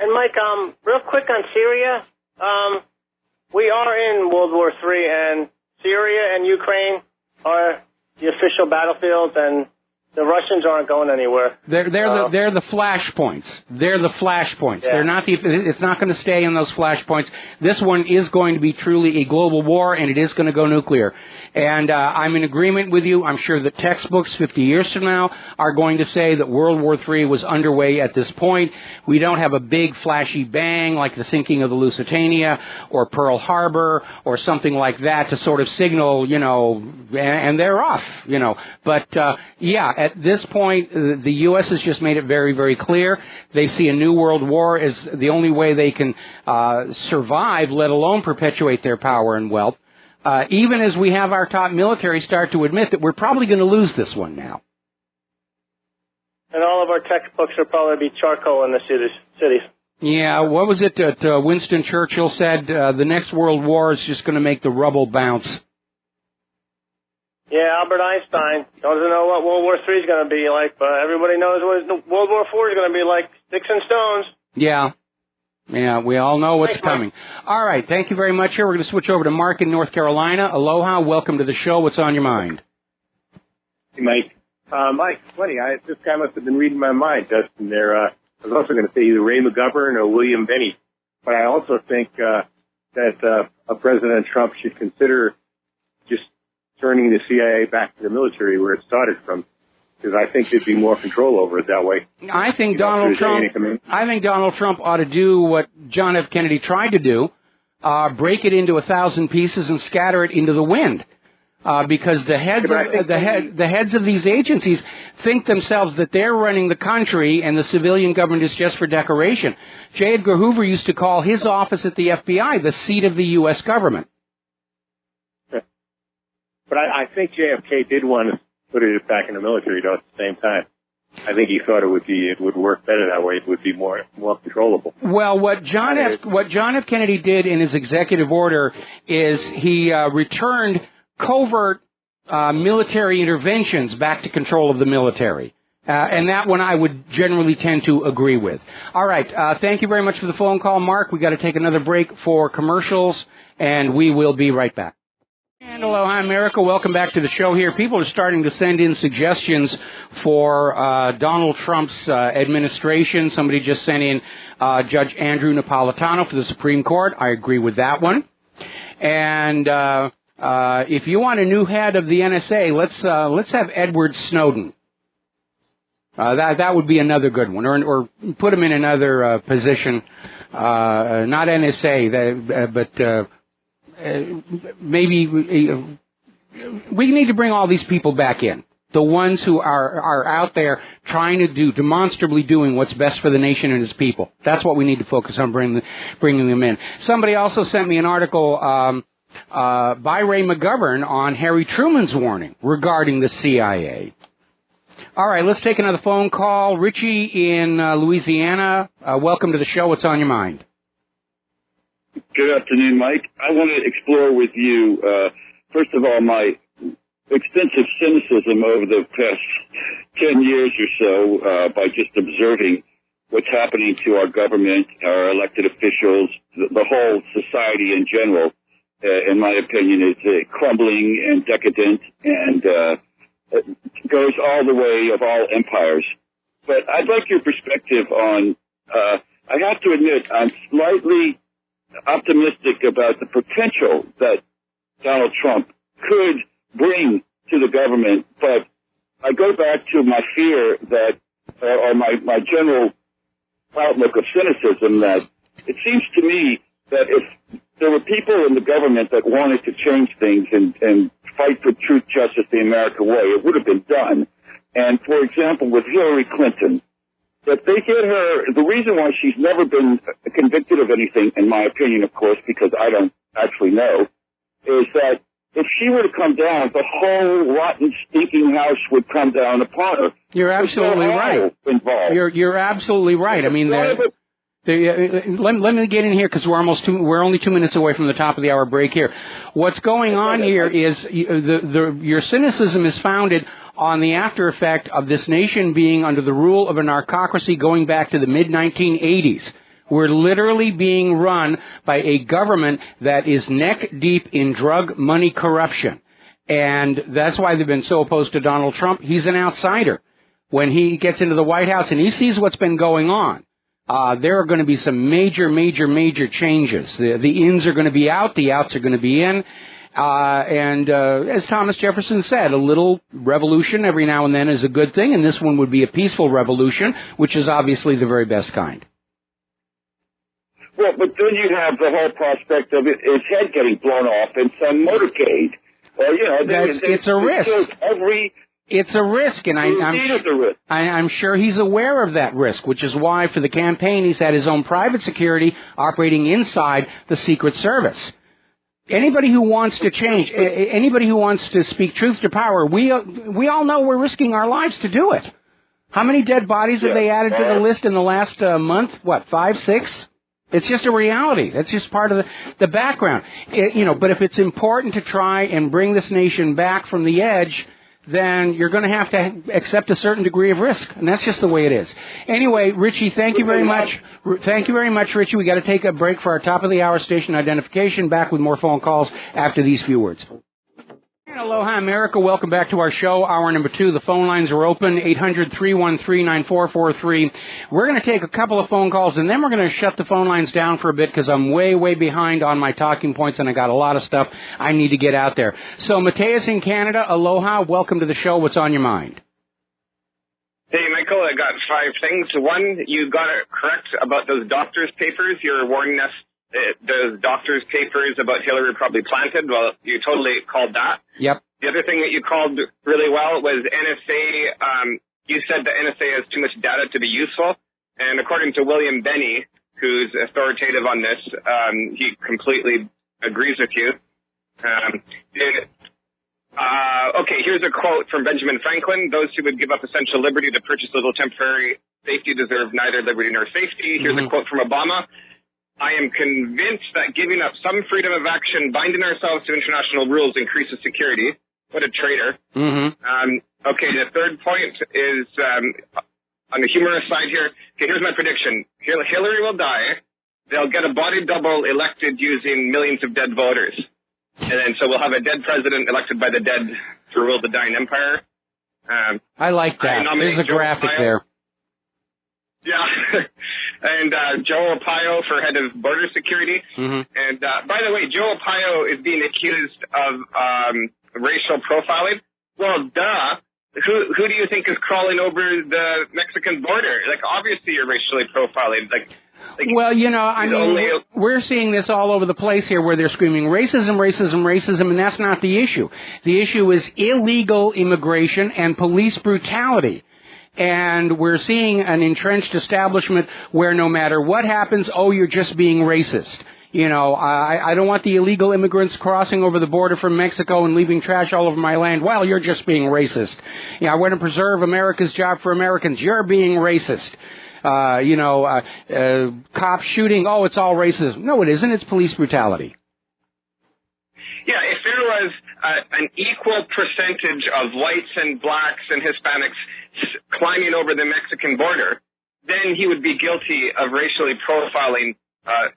And Mike, real quick on Syria, we are in World War III, and Syria and Ukraine are the official battlefields, and the Russians aren't going anywhere. They're the flashpoints. They're the flashpoints. Yeah. They're not it's not going to stay in those flashpoints. This one is going to be truly a global war, and it is going to go nuclear. And I'm in agreement with you. I'm sure that textbooks 50 years from now are going to say that World War III was underway at this point. We don't have a big flashy bang like the sinking of the Lusitania or Pearl Harbor or something like that to sort of signal, and they're off, But, yeah, at this point, the U.S. has just made it very, very clear. They see a new world war as the only way they can survive, let alone perpetuate their power and wealth. Even as we have our top military start to admit that we're probably going to lose this one now. And all of our textbooks will probably be charcoal in the cities. Yeah, what was it that Winston Churchill said? The next world war is just going to make the rubble bounce. Yeah, Albert Einstein doesn't know what World War III is going to be like, but everybody knows what World War IV is going to be like, sticks and stones. Yeah. Yeah, we all know what's coming. All right, thank you very much. Here, we're going to switch over to Mark in North Carolina. Aloha, welcome to the show. What's on your mind? Hey, Mike. Mike, funny, this guy must have been reading my mind, Justin. I was also going to say either Ray McGovern or William Benny. But I also think that President Trump should consider just turning the CIA back to the military where it started from, because I think there'd be more control over it that way. I think Donald Trump ought to do what John F. Kennedy tried to do, break it into 1,000 pieces and scatter it into the wind. Because the heads of these agencies think themselves that they're running the country and the civilian government is just for decoration. J. Edgar Hoover used to call his office at the FBI the seat of the U.S. government. But I think JFK did want to put it back in the military, though, at the same time. I think he thought it would work better that way. It would be more controllable. Well, what John F. Kennedy did in his executive order is he returned covert military interventions back to control of the military. And that one I would generally tend to agree with. All right. Thank you very much for the phone call, Mark. We've got to take another break for commercials, and we will be right back. And aloha, America. Welcome back to the show here. People are starting to send in suggestions for Donald Trump's administration. Somebody just sent in Judge Andrew Napolitano for the Supreme Court. I agree with that one. And if you want a new head of the NSA, let's have Edward Snowden. That would be another good one, or put him in another position. Not NSA, but maybe we need to bring all these people back in. The ones who are out there trying to demonstrably doing what's best for the nation and its people. That's what we need to focus on, bringing them in. Somebody also sent me an article by Ray McGovern on Harry Truman's warning regarding the CIA. All right, let's take another phone call. Richie in Louisiana, welcome to the show. What's on your mind? Good afternoon, Mike. I want to explore with you, first of all, my extensive cynicism over the past 10 years or so by just observing what's happening to our government, our elected officials, the whole society in general. In my opinion, is crumbling and decadent and goes all the way of all empires. But I'd like your perspective on, I have to admit, I'm slightly optimistic about the potential that Donald Trump could bring to the government, but I go back to my fear that, or my general outlook of cynicism, that it seems to me that if there were people in the government that wanted to change things and fight for truth, justice, the American way, it would have been done. And, for example, with Hillary Clinton, that they get her, the reason why she's never been convicted of anything, in my opinion, of course, because I don't actually know, is that if she were to come down, the whole rotten, stinking house would come down upon her. You're absolutely right. Involved. You're absolutely right. I mean, Let me get in here because we're only 2 minutes away from the top of the hour break here. What's going on here is your cynicism is founded on the after effect of this nation being under the rule of a narcocracy going back to the mid-1980s. We're literally being run by a government that is neck deep in drug money corruption. And that's why they've been so opposed to Donald Trump. He's an outsider. When he gets into the White House and he sees what's been going on, there are going to be some major changes. The ins are going to be out, the outs are going to be in. And as Thomas Jefferson said, a little revolution every now and then is a good thing, and this one would be a peaceful revolution, which is obviously the very best kind. Well, but then you have the whole prospect of his head getting blown off in some motorcade. It's a risk. It's a risk, and I'm sure he's aware of that risk, which is why for the campaign he's had his own private security operating inside the Secret Service. Anybody who wants to change, anybody who wants to speak truth to power, we all know we're risking our lives to do it. How many dead bodies have they added to the list in the last month? 5, 6? It's just a reality. That's just part of the background. But if it's important to try and bring this nation back from the edge, then you're going to have to accept a certain degree of risk, and that's just the way it is. Anyway, Richie, thank you very much. Thank you very much, Richie. We got to take a break for our top of the hour station identification. Back with more phone calls after these few words. Aloha, America. Welcome back to our show, hour number 2. The phone lines are open, 800-313-9443. We're going to take a couple of phone calls, and then we're going to shut the phone lines down for a bit because I'm way behind on my talking points, and I got a lot of stuff I need to get out there. So, Mateus in Canada, aloha. Welcome to the show. What's on your mind? Hey, Michael, I got 5 things. One, you got it correct about those doctor's papers. You're warning us those doctor's papers about Hillary probably planted. Well, you totally called that. Yep. The other thing that you called really well was NSA. You said the NSA has too much data to be useful. And according to William Benny, who's authoritative on this, he completely agrees with you. Okay, here's a quote from Benjamin Franklin. Those who would give up essential liberty to purchase a little temporary safety deserve neither liberty nor safety. Here's a quote from Obama. I am convinced that giving up some freedom of action, binding ourselves to international rules, increases security. What a traitor. Okay, the third point is on the humorous side here. Okay, here's my prediction. Hillary will die. They'll get a body double elected using millions of dead voters. And then so we'll have a dead president elected by the dead to rule the dying empire. I like that. There's a graphic there. Yeah. And Joe Arpaio for head of border security. And by the way, Joe Arpaio is being accused of racial profiling. Well, duh. Who do you think is crawling over the Mexican border? Like, obviously you're racially profiling. Well, we're seeing this all over the place here where they're screaming racism, and that's not the issue. The issue is illegal immigration and police brutality. And we're seeing an entrenched establishment where no matter what happens, you're just being racist. I don't want the illegal immigrants crossing over the border from Mexico and leaving trash all over my land. Well, you're just being racist. I want to preserve America's job for Americans. You're being racist. Cops shooting, it's all racism. No, it isn't. It's police brutality. Yeah, if there was an equal percentage of whites and blacks and Hispanics climbing over the Mexican border, then he would be guilty of racially profiling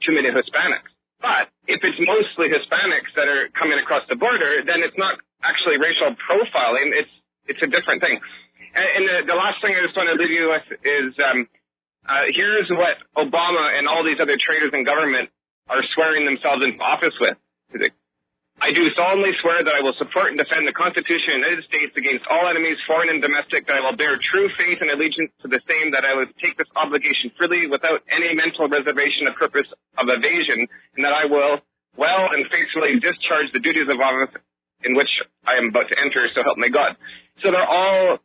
too many Hispanics. But if it's mostly Hispanics that are coming across the border, then it's not actually racial profiling. It's a different thing. And the last thing I just want to leave you with is here's what Obama and all these other traitors in government are swearing themselves into office with. I do solemnly swear that I will support and defend the Constitution of the United States against all enemies, foreign and domestic, that I will bear true faith and allegiance to the same, that I will take this obligation freely without any mental reservation or purpose of evasion, and that I will well and faithfully discharge the duties of office in which I am about to enter, so help me God. So they're all,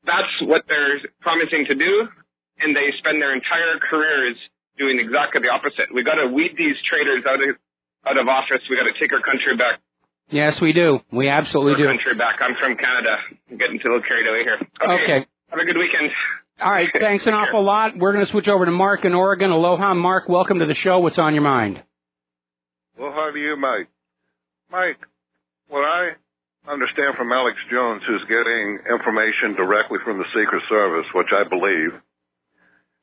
that's what they're promising to do, and they spend their entire careers doing exactly the opposite. We got to weed these traitors out of office. We got to take our country back. Yes, we do. We absolutely do. Country back. I'm from Canada. I'm getting a little carried away here. Okay. Have a good weekend. All right, thanks an awful lot. We're going to switch over to Mark in Oregon. Aloha, Mark. Welcome to the show. What's on your mind? Well, how do you, Mike? Mike, what I understand from Alex Jones, who's getting information directly from the Secret Service, which I believe,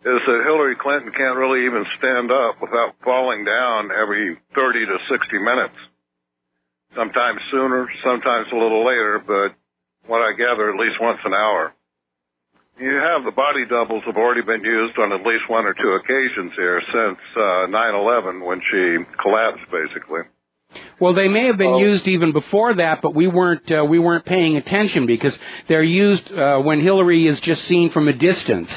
is that Hillary Clinton can't really even stand up without falling down every 30 to 60 minutes. Sometimes sooner, sometimes a little later, but what I gather, at least once an hour. You have the body doubles have already been used on at least one or two occasions here since 9/11 when she collapsed, basically. Well, they may have been used even before that, but we weren't paying attention because they're used when Hillary is just seen from a distance.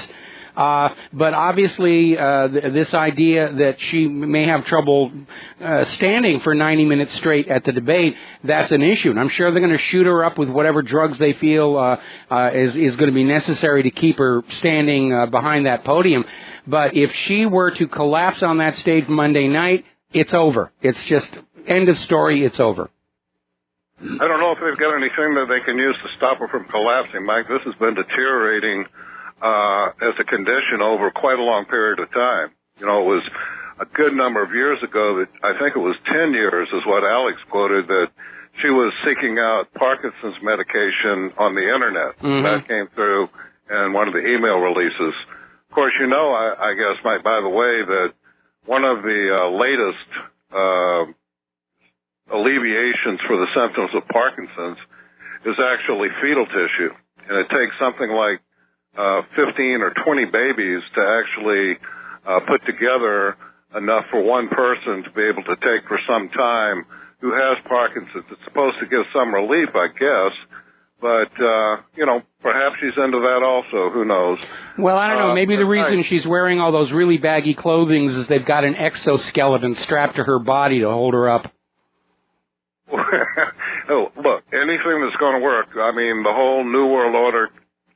But obviously, this idea that she may have trouble standing for 90 minutes straight at the debate, that's an issue. And I'm sure they're going to shoot her up with whatever drugs they feel is going to be necessary to keep her standing behind that podium. But if she were to collapse on that stage Monday night, it's over. It's just end of story. It's over. I don't know if they've got anything that they can use to stop her from collapsing, Mike. This has been deteriorating as a condition over quite a long period of time. You know, it was a good number of years ago that I think it was 10 years is what Alex quoted, that she was seeking out Parkinson's medication on the Internet. Mm-hmm. That came through in one of the email releases. Of course, you know, I guess, Mike, by the way, that one of the latest alleviations for the symptoms of Parkinson's is actually fetal tissue. And it takes something like 15 or 20 babies to actually put together enough for one person to be able to take for some time who has Parkinson's. It's supposed to give some relief, I guess, but, you know, perhaps she's into that also. Who knows? Well, I don't know. Maybe the reason she's wearing all those really baggy clothing is they've got an exoskeleton strapped to her body to hold her up. Oh, look, anything that's going to work. I mean, the whole New World Order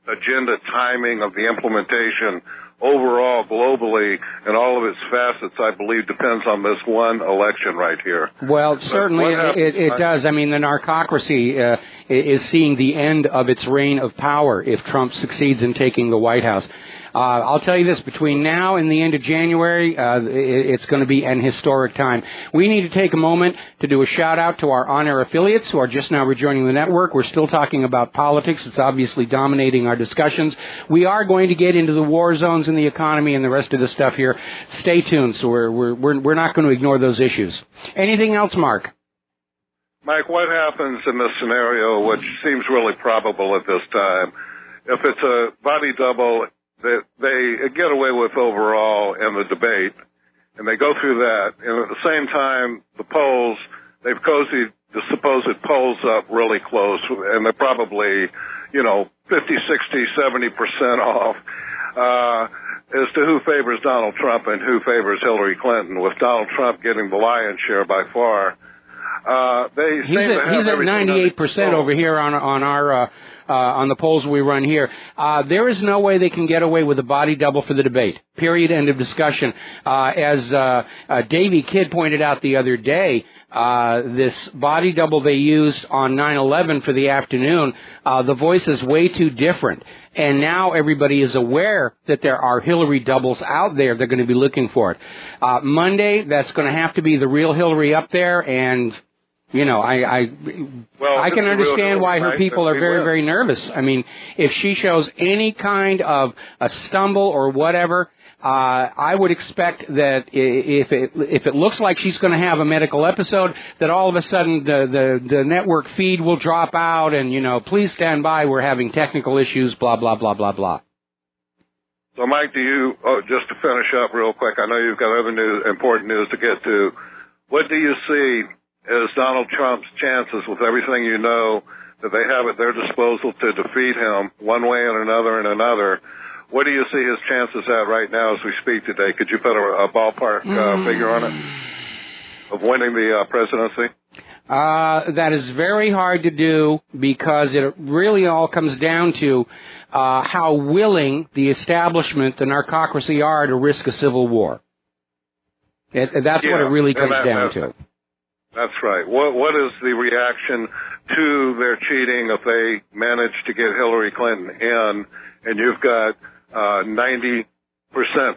agenda timing of the implementation overall globally and all of its facets, I believe, depends on this one election right here. Well, certainly it does. I mean, the narcocracy is seeing the end of its reign of power if Trump succeeds in taking the White House. I'll tell you this, between now and the end of January, it's going to be an historic time. We need to take a moment to do a shout-out to our on-air affiliates who are just now rejoining the network. We're still talking about politics. It's obviously dominating our discussions. We are going to get into the war zones and the economy and the rest of the stuff here. Stay tuned, so we're not going to ignore those issues. Anything else, Mark? Mike, what happens in this scenario, which seems really probable at this time, if it's a body double that they get away with overall in the debate, and they go through that, and at the same time, the polls, they've cozied the supposed polls up really close, and they're probably, you know, 50, 60, 70% off as to who favors Donald Trump and who favors Hillary Clinton, with Donald Trump getting the lion's share by far. He's at 98% over here on our on the polls we run here. There is no way they can get away with a body double for the debate. Period. End of discussion. As Davey Kidd pointed out the other day, this body double they used on 9/11 for the afternoon, the voice is way too different. And now everybody is aware that there are Hillary doubles out there. They're going to be looking for it. Monday, that's going to have to be the real Hillary up there, and you know, I can understand why her people are very, very nervous. I mean, if she shows any kind of a stumble or whatever, I would expect that if it looks like she's going to have a medical episode, that all of a sudden the network feed will drop out, and you know, please stand by, we're having technical issues, blah blah blah blah blah. So, Mike, just to finish up real quick, I know you've got other important news to get to. What do you see as Donald Trump's chances, with everything you know, that they have at their disposal to defeat him one way and another? What do you see his chances at right now as we speak today? Could you put a ballpark figure on it of winning the presidency? That is very hard to do, because it really all comes down to how willing the establishment, the narcocracy, are to risk a civil war. That's what it really comes down to. That's right. What is the reaction to their cheating if they manage to get Hillary Clinton in, and you've got 90%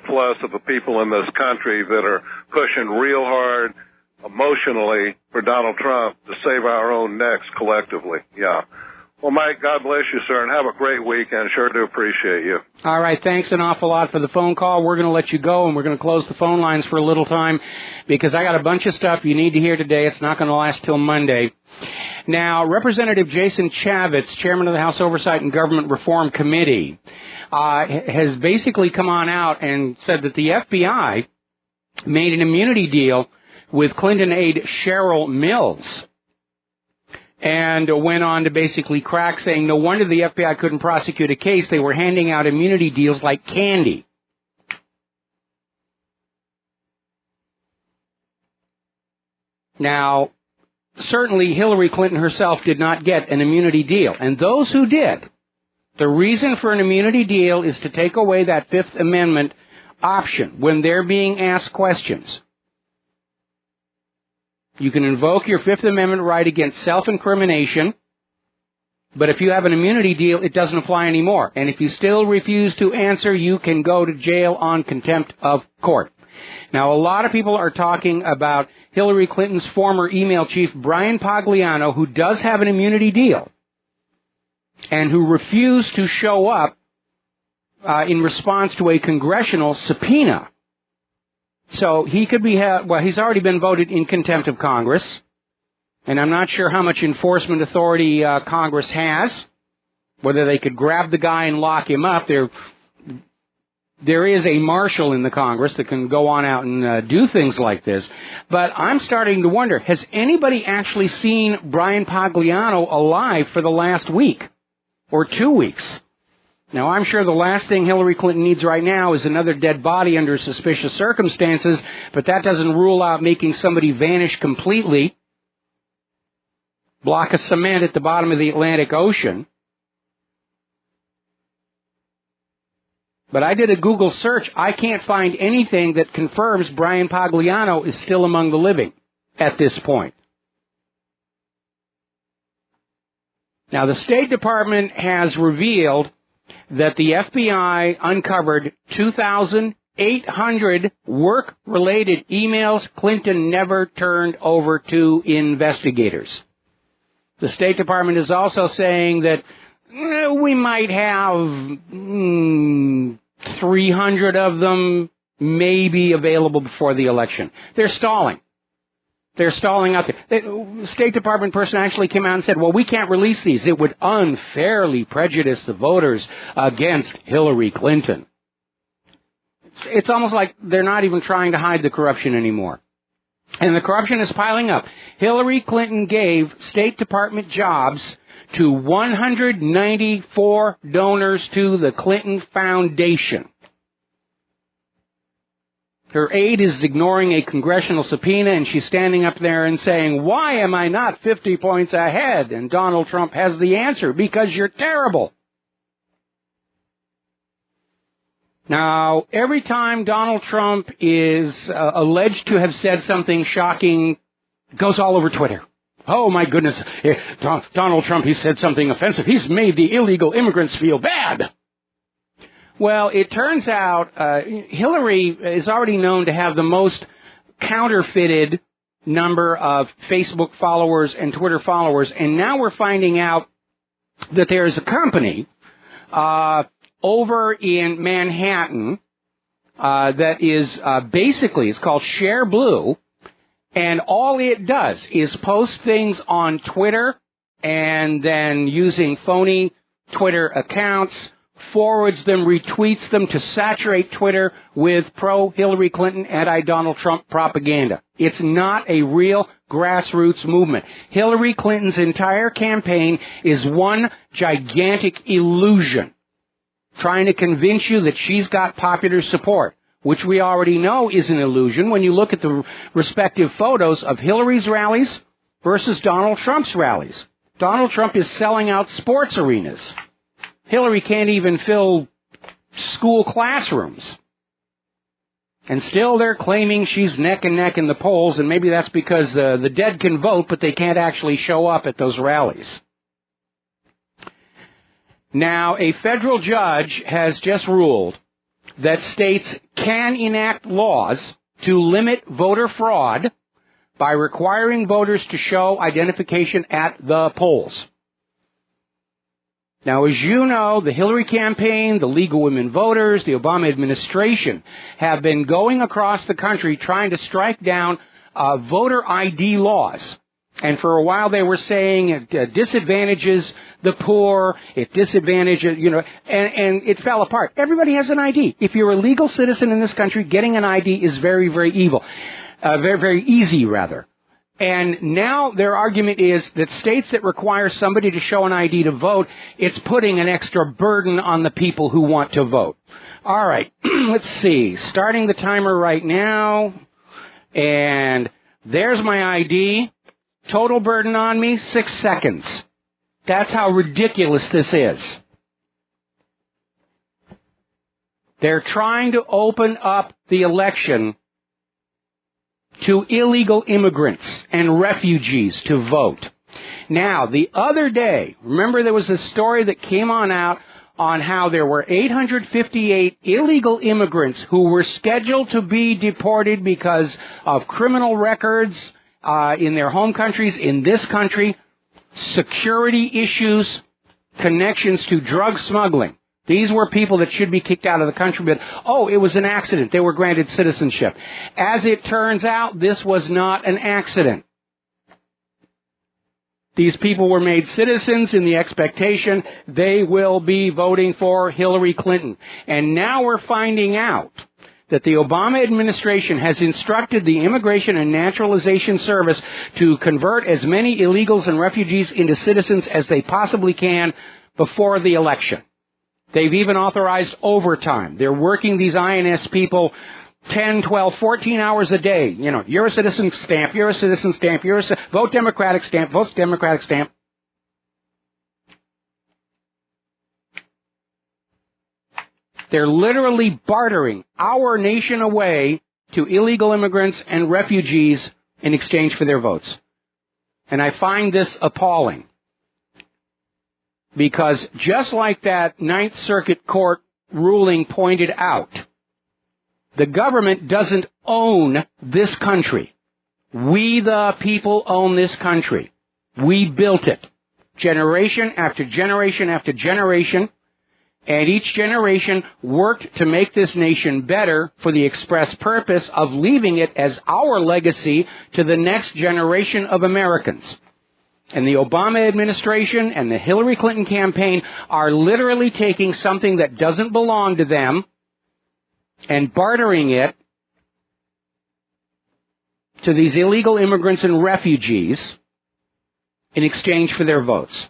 plus of the people in this country that are pushing real hard emotionally for Donald Trump to save our own necks collectively. Yeah. Well, Mike, God bless you, sir, and have a great weekend. Sure do appreciate you. All right, thanks an awful lot for the phone call. We're going to let you go, and we're going to close the phone lines for a little time because I got a bunch of stuff you need to hear today. It's not going to last till Monday. Now, Representative Jason Chavez, chairman of the House Oversight and Government Reform Committee, has basically come on out and said that the FBI made an immunity deal with Clinton aide Cheryl Mills, and went on to basically crack, saying no wonder the FBI couldn't prosecute a case. They were handing out immunity deals like candy. Now, certainly Hillary Clinton herself did not get an immunity deal. And those who did, the reason for an immunity deal is to take away that Fifth Amendment option when they're being asked questions. You can invoke your Fifth Amendment right against self-incrimination, but if you have an immunity deal, it doesn't apply anymore. And if you still refuse to answer, you can go to jail on contempt of court. Now, a lot of people are talking about Hillary Clinton's former email chief, Brian Pagliano, who does have an immunity deal, and who refused to show up in response to a congressional subpoena. So he could be, he's already been voted in contempt of Congress, and I'm not sure how much enforcement authority Congress has, whether they could grab the guy and lock him up. There is a marshal in the Congress that can go on out and do things like this. But I'm starting to wonder, has anybody actually seen Brian Pagliano alive for the last week or 2 weeks? Now, I'm sure the last thing Hillary Clinton needs right now is another dead body under suspicious circumstances, but that doesn't rule out making somebody vanish completely, block of cement at the bottom of the Atlantic Ocean. But I did a Google search. I can't find anything that confirms Brian Pagliano is still among the living at this point. Now, the State Department has revealed that the FBI uncovered 2,800 work-related emails Clinton never turned over to investigators. The State Department is also saying that we might have 300 of them maybe available before the election. They're stalling. They're stalling out there. The State Department person actually came out and said, well, we can't release these. It would unfairly prejudice the voters against Hillary Clinton. It's almost like they're not even trying to hide the corruption anymore. And the corruption is piling up. Hillary Clinton gave State Department jobs to 194 donors to the Clinton Foundation. Her aide is ignoring a congressional subpoena, and she's standing up there and saying, why am I not 50 points ahead? And Donald Trump has the answer, because you're terrible. Now, every time Donald Trump is alleged to have said something shocking, it goes all over Twitter. Oh, my goodness, Donald Trump, he said something offensive. He's made the illegal immigrants feel bad. Well, it turns out Hillary is already known to have the most counterfeited number of Facebook followers and Twitter followers, and now we're finding out that there is a company over in Manhattan that is basically, it's called Share Blue, and all it does is post things on Twitter and then using phony Twitter accounts, forwards them, retweets them to saturate Twitter with pro-Hillary Clinton, anti-Donald Trump propaganda. It's not a real grassroots movement. Hillary Clinton's entire campaign is one gigantic illusion, trying to convince you that she's got popular support, which we already know is an illusion when you look at the respective photos of Hillary's rallies versus Donald Trump's rallies. Donald Trump is selling out sports arenas. Hillary can't even fill school classrooms. And still they're claiming she's neck and neck in the polls, and maybe that's because the dead can vote, but they can't actually show up at those rallies. Now, a federal judge has just ruled that states can enact laws to limit voter fraud by requiring voters to show identification at the polls. Now, as you know, the Hillary campaign, the League of Women Voters, the Obama administration have been going across the country trying to strike down voter ID laws. And for a while they were saying it disadvantages the poor, it disadvantages, and it fell apart. Everybody has an ID. If you're a legal citizen in this country, getting an ID is very, very very easy, rather. And now their argument is that states that require somebody to show an ID to vote, it's putting an extra burden on the people who want to vote. All right, let's see. Starting the timer right now. And there's my ID. Total burden on me, 6 seconds. That's how ridiculous this is. They're trying to open up the election to illegal immigrants and refugees to vote. Now, the other day, remember there was a story that came out on how there were 858 illegal immigrants who were scheduled to be deported because of criminal records in their home countries, in this country, security issues, connections to drug smuggling. These were people that should be kicked out of the country, but, it was an accident. They were granted citizenship. As it turns out, this was not an accident. These people were made citizens in the expectation they will be voting for Hillary Clinton. And now we're finding out that the Obama administration has instructed the Immigration and Naturalization Service to convert as many illegals and refugees into citizens as they possibly can before the election. They've even authorized overtime. They're working these INS people 10, 12, 14 hours a day. You're a citizen, stamp, you're a citizen, stamp, vote Democratic, stamp, vote Democratic, stamp. They're literally bartering our nation away to illegal immigrants and refugees in exchange for their votes. And I find this appalling. Because just like that Ninth Circuit Court ruling pointed out, the government doesn't own this country. We, the people, own this country. We built it. Generation after generation after generation. And each generation worked to make this nation better for the express purpose of leaving it as our legacy to the next generation of Americans. And the Obama administration and the Hillary Clinton campaign are literally taking something that doesn't belong to them and bartering it to these illegal immigrants and refugees in exchange for their votes.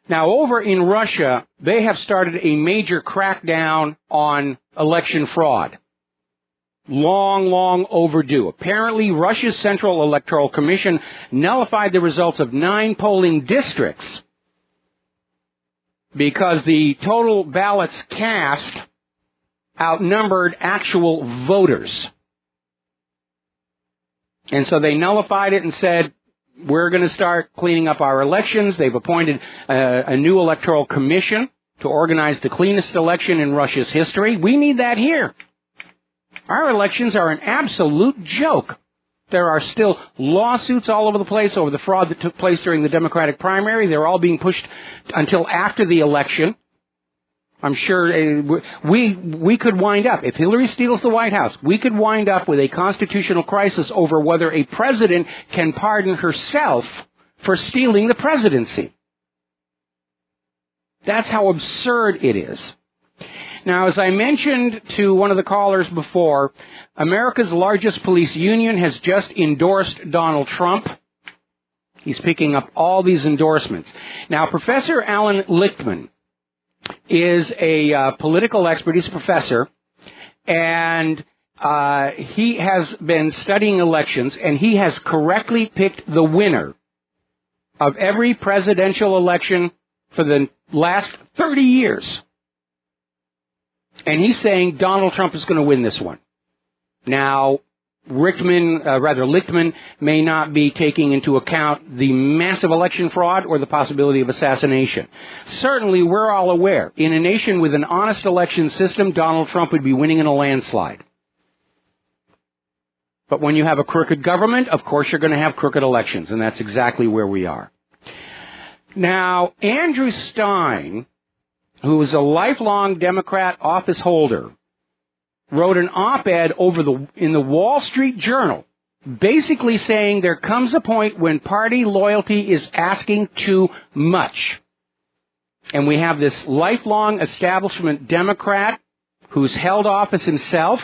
Now, over in Russia, they have started a major crackdown on election fraud. Long overdue. Apparently, Russia's Central Electoral Commission nullified the results of 9 polling districts because the total ballots cast outnumbered actual voters. And so they nullified it and said, we're going to start cleaning up our elections. They've appointed a new electoral commission to organize the cleanest election in Russia's history. We need that here. Our elections are an absolute joke. There are still lawsuits all over the place over the fraud that took place during the Democratic primary. They're all being pushed until after the election. I'm sure we could wind up, if Hillary steals the White House, we could wind up with a constitutional crisis over whether a president can pardon herself for stealing the presidency. That's how absurd it is. Now, as I mentioned to one of the callers before, America's largest police union has just endorsed Donald Trump. He's picking up all these endorsements. Now, Professor Alan Lichtman is a political expert. He's a professor, and he has been studying elections, and he has correctly picked the winner of every presidential election for the last 30 years. And he's saying Donald Trump is going to win this one. Now, Lichtman may not be taking into account the massive election fraud or the possibility of assassination. Certainly, we're all aware, in a nation with an honest election system, Donald Trump would be winning in a landslide. But when you have a crooked government, of course you're going to have crooked elections, and that's exactly where we are. Now, Andrew Stein, who is a lifelong Democrat office holder, wrote an op-ed in the Wall Street Journal, basically saying there comes a point when party loyalty is asking too much. And we have this lifelong establishment Democrat who's held office himself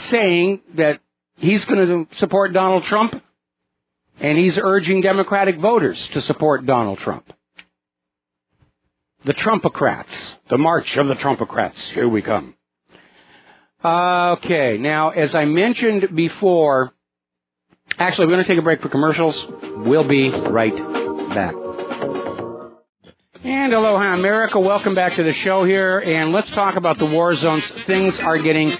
saying that he's going to support Donald Trump, and he's urging Democratic voters to support Donald Trump. The Trumpocrats, the march of the Trumpocrats, here we come. Okay, now, as I mentioned before, actually, we're going to take a break for commercials. We'll be right back. And aloha, America. Welcome back to the show here, and let's talk about the war zones. Things are getting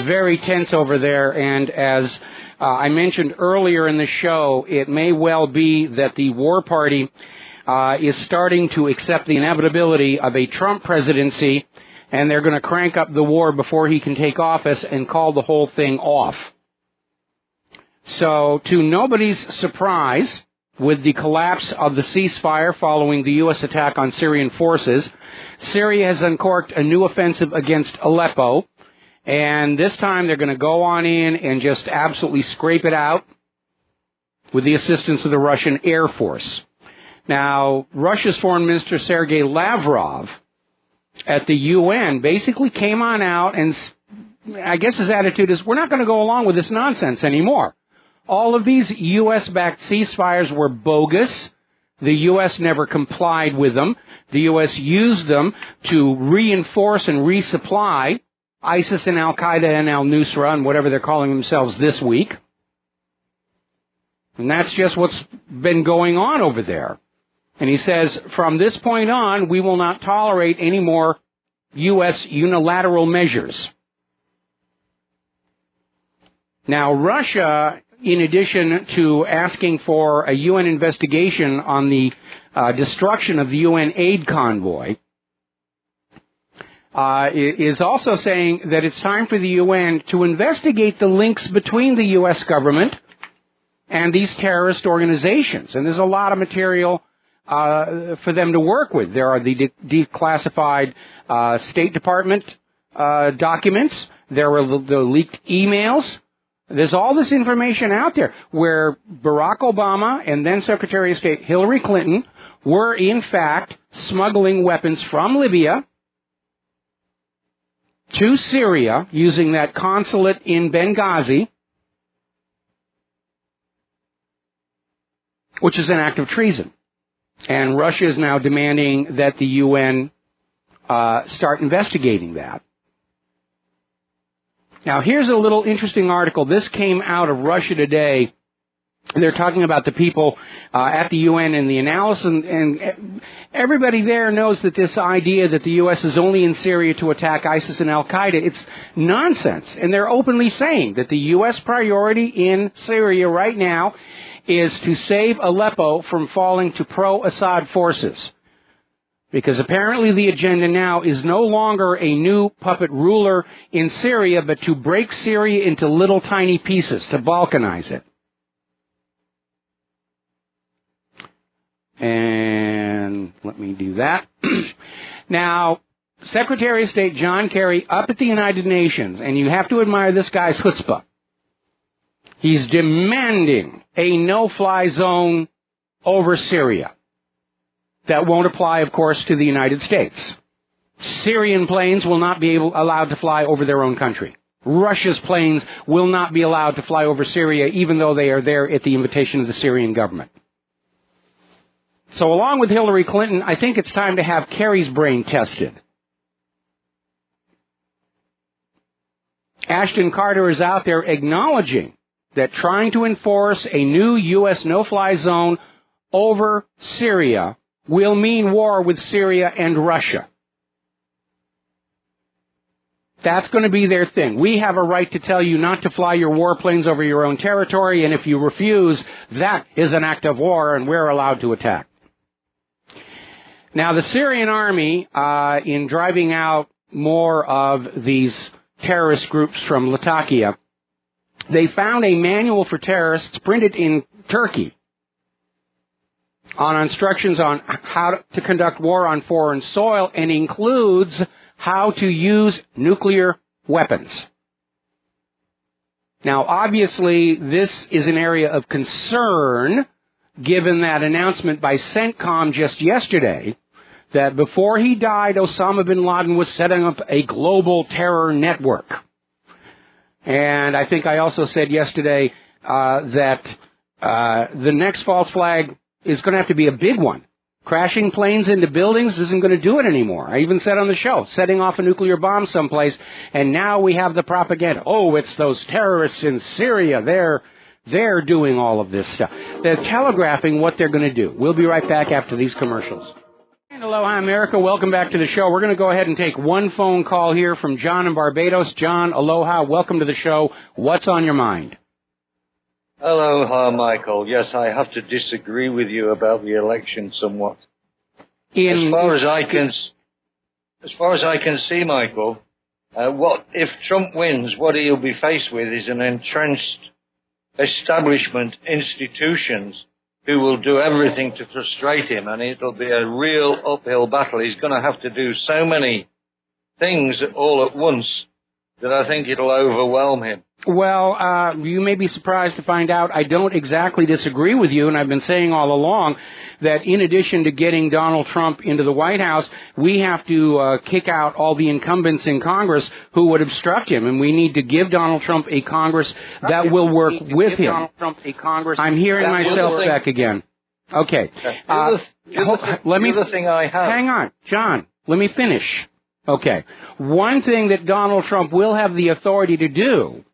very tense over there, and as I mentioned earlier in the show, it may well be that the war party is starting to accept the inevitability of a Trump presidency, and they're going to crank up the war before he can take office and call the whole thing off. So, to nobody's surprise, with the collapse of the ceasefire following the U.S. attack on Syrian forces, Syria has uncorked a new offensive against Aleppo, and this time they're going to go on in and just absolutely scrape it out with the assistance of the Russian Air Force. Now, Russia's Foreign Minister Sergei Lavrov at the UN basically came on out, and I guess his attitude is, we're not going to go along with this nonsense anymore. All of these U.S.-backed ceasefires were bogus. The U.S. never complied with them. The U.S. used them to reinforce and resupply ISIS and Al-Qaeda and al-Nusra and whatever they're calling themselves this week. And that's just what's been going on over there. And he says, from this point on, we will not tolerate any more U.S. unilateral measures. Now, Russia, in addition to asking for a UN investigation on the destruction of the UN aid convoy, is also saying that it's time for the UN to investigate the links between the U.S. government and these terrorist organizations. And there's a lot of material for them to work with. There are the declassified State Department documents. There are the leaked emails. There's all this information out there where Barack Obama and then Secretary of State Hillary Clinton were, in fact, smuggling weapons from Libya to Syria using that consulate in Benghazi, which is an act of treason. And Russia is now demanding that the UN start investigating that. Now, here's a little interesting article. This came out of Russia Today. They're talking about the people at the UN and the analysis, and everybody there knows that this idea that the U.S. is only in Syria to attack ISIS and Al-Qaeda, it's nonsense. And they're openly saying that the U.S. priority in Syria right now is to save Aleppo from falling to pro-Assad forces. Because apparently the agenda now is no longer a new puppet ruler in Syria, but to break Syria into little tiny pieces, to balkanize it. And let me do that. Now, Secretary of State John Kerry up at the United Nations, and you have to admire this guy's chutzpah. He's demanding a no-fly zone over Syria. That won't apply, of course, to the United States. Syrian planes will not be allowed to fly over their own country. Russia's planes will not be allowed to fly over Syria, even though they are there at the invitation of the Syrian government. So along with Hillary Clinton, I think it's time to have Kerry's brain tested. Ashton Carter is out there acknowledging that trying to enforce a new U.S. no-fly zone over Syria will mean war with Syria and Russia. That's going to be their thing. We have a right to tell you not to fly your warplanes over your own territory, and if you refuse, that is an act of war, and we're allowed to attack. Now, the Syrian army, in driving out more of these terrorist groups from Latakia, they found a manual for terrorists printed in Turkey on instructions on how to conduct war on foreign soil, and includes how to use nuclear weapons. Now, obviously, this is an area of concern, given that announcement by CENTCOM just yesterday, that before he died, Osama bin Laden was setting up a global terror network. And I think I also said yesterday that the next false flag is going to have to be a big one. Crashing planes into buildings isn't going to do it anymore. I even said on the show, setting off a nuclear bomb someplace, and now we have the propaganda. Oh, it's those terrorists in Syria. They're doing all of this stuff. They're telegraphing what they're going to do. We'll be right back after these commercials. And aloha, America. Welcome back to the show. We're going to go ahead and take one phone call here from John in Barbados. John, aloha. Welcome to the show. What's on your mind? Aloha, Michael. Yes, I have to disagree with you about the election somewhat. As far as I can see, Michael, what if Trump wins? What he'll be faced with is an entrenched establishment, institutions who will do everything to frustrate him, and it'll be a real uphill battle. He's going to have to do so many things all at once that I think it'll overwhelm him. Well, you may be surprised to find out I don't exactly disagree with you, and I've been saying all along that in addition to getting Donald Trump into the White House, we have to kick out all the incumbents in Congress who would obstruct him, and we need to give Donald Trump a Congress that will work with him. I'm hearing myself back again. Okay. Hang on, John, let me finish. Okay. One thing that Donald Trump will have the authority to do,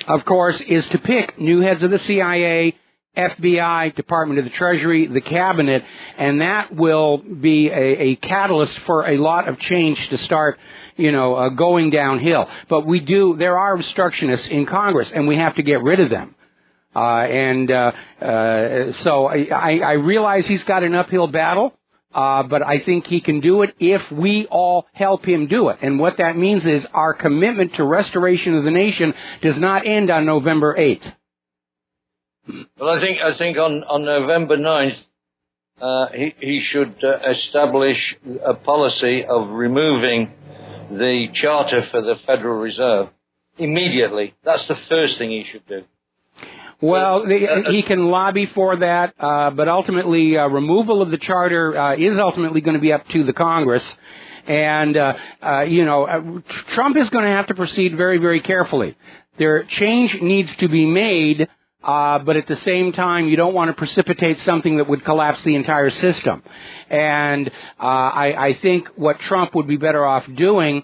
of course, is to pick new heads of the CIA, FBI, Department of the Treasury, the Cabinet, and that will be a catalyst for a lot of change to start, going downhill. But there are obstructionists in Congress, and we have to get rid of them. So I realize he's got an uphill battle. But I think he can do it if we all help him do it. And what that means is our commitment to restoration of the nation does not end on November 8th. Well, I think on November 9th, he should establish a policy of removing the charter for the Federal Reserve immediately. That's the first thing he should do. Well, he can lobby for that, but ultimately removal of the charter is ultimately going to be up to the Congress. And, Trump is going to have to proceed very, very carefully. Change needs to be made, but at the same time, you don't want to precipitate something that would collapse the entire system. And I think what Trump would be better off doing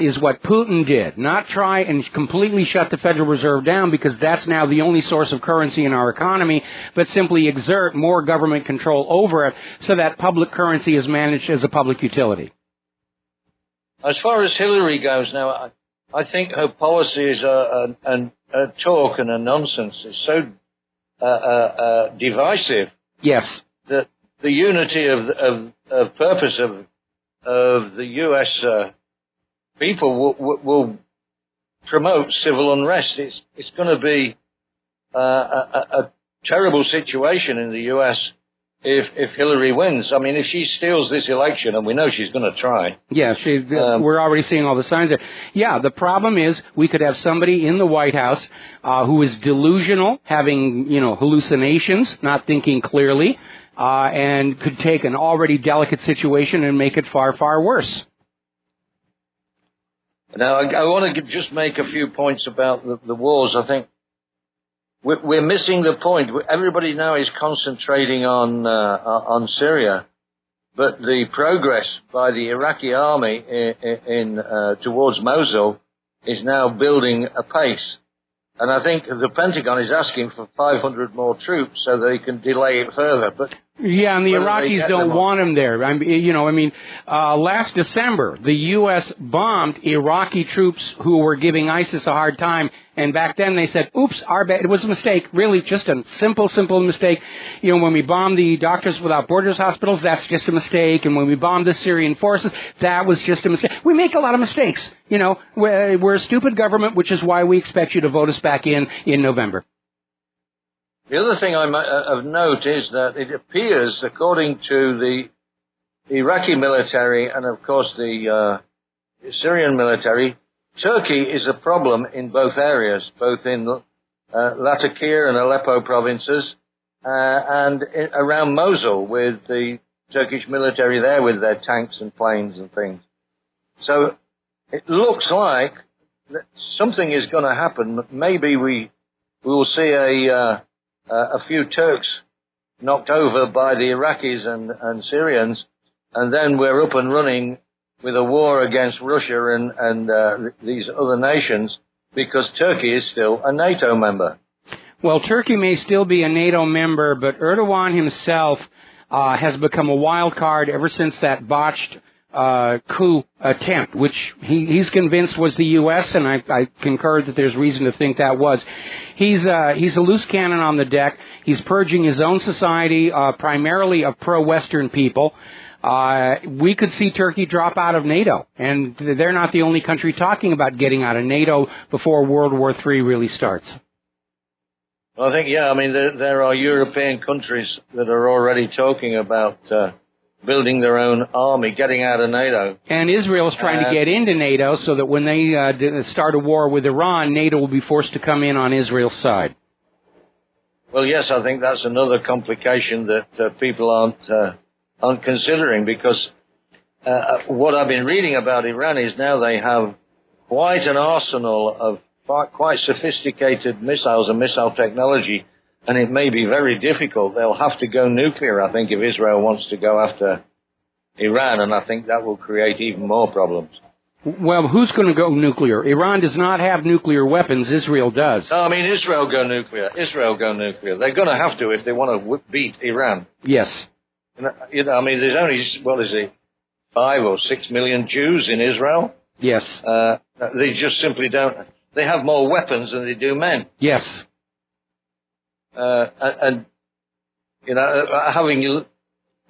is what Putin did. Not try and completely shut the Federal Reserve down, because that's now the only source of currency in our economy, but simply exert more government control over it so that public currency is managed as a public utility. As far as Hillary goes now, I think her policy is a talk and a nonsense. It's so divisive. Yes. That the unity of purpose of the U.S. People will promote civil unrest. It's going to be a terrible situation in the U.S. if Hillary wins. I mean, if she steals this election, and we know she's going to try. Yeah, we're already seeing all the signs there. Yeah, the problem is we could have somebody in the White House who is delusional, having, hallucinations, not thinking clearly, and could take an already delicate situation and make it far, far worse. Now, I want to just make a few points about the wars. I think we're missing the point. Everybody now is concentrating on Syria, but the progress by the Iraqi army towards Mosul is now building apace. And I think the Pentagon is asking for 500 more troops so they can delay it further. But Yeah, and the Iraqis don't want them there. Last December, the U.S. bombed Iraqi troops who were giving ISIS a hard time, and back then they said, oops, our bad. It was a mistake, really just a simple mistake. When we bombed the Doctors Without Borders hospitals, that's just a mistake, and when we bombed the Syrian forces, that was just a mistake. We make a lot of mistakes. We're a stupid government, which is why we expect you to vote us back in November. The other thing of note is that it appears, according to the Iraqi military and, of course, the Syrian military, Turkey is a problem in both areas, both in Latakia and Aleppo provinces and around Mosul, with the Turkish military there with their tanks and planes and things. So it looks like that something is going to happen. Maybe we will see a few Turks knocked over by the Iraqis and Syrians, and then we're up and running with a war against Russia and these other nations, because Turkey is still a NATO member. Well, Turkey may still be a NATO member, but Erdogan himself has become a wild card ever since that botched coup attempt, which he's convinced was the U.S., and I concur that there's reason to think that was. He's a loose cannon on the deck. He's purging his own society, primarily of pro-Western people. We could see Turkey drop out of NATO, and they're not the only country talking about getting out of NATO before World War III really starts. Well, I think, there are European countries that are already talking about building their own army, getting out of NATO. And Israel's trying to get into NATO so that when they start a war with Iran, NATO will be forced to come in on Israel's side. Well, yes, I think that's another complication that people aren't considering, because what I've been reading about Iran is now they have quite an arsenal of quite sophisticated missiles and missile technology, and it may be very difficult. They'll have to go nuclear, I think, if Israel wants to go after Iran, and I think that will create even more problems. Well, who's going to go nuclear? Iran does not have nuclear weapons. Israel does. No, Israel go nuclear. They're going to have to if they want to beat Iran. Yes. There's only, 5 or 6 million Jews in Israel? Yes. They just simply don't. They have more weapons than they do men. Yes.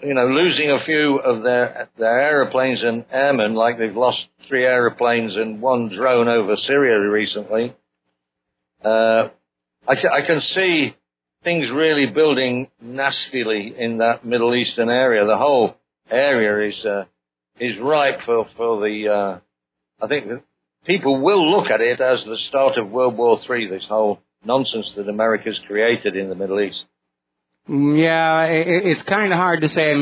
Losing a few of their aeroplanes and airmen, like they've lost 3 aeroplanes and 1 drone over Syria recently. I can see things really building nastily in that Middle Eastern area. The whole area is ripe for the. I think that people will look at it as the start of World War III. This whole nonsense that America's created in the Middle East. Yeah, it's kind of hard to say.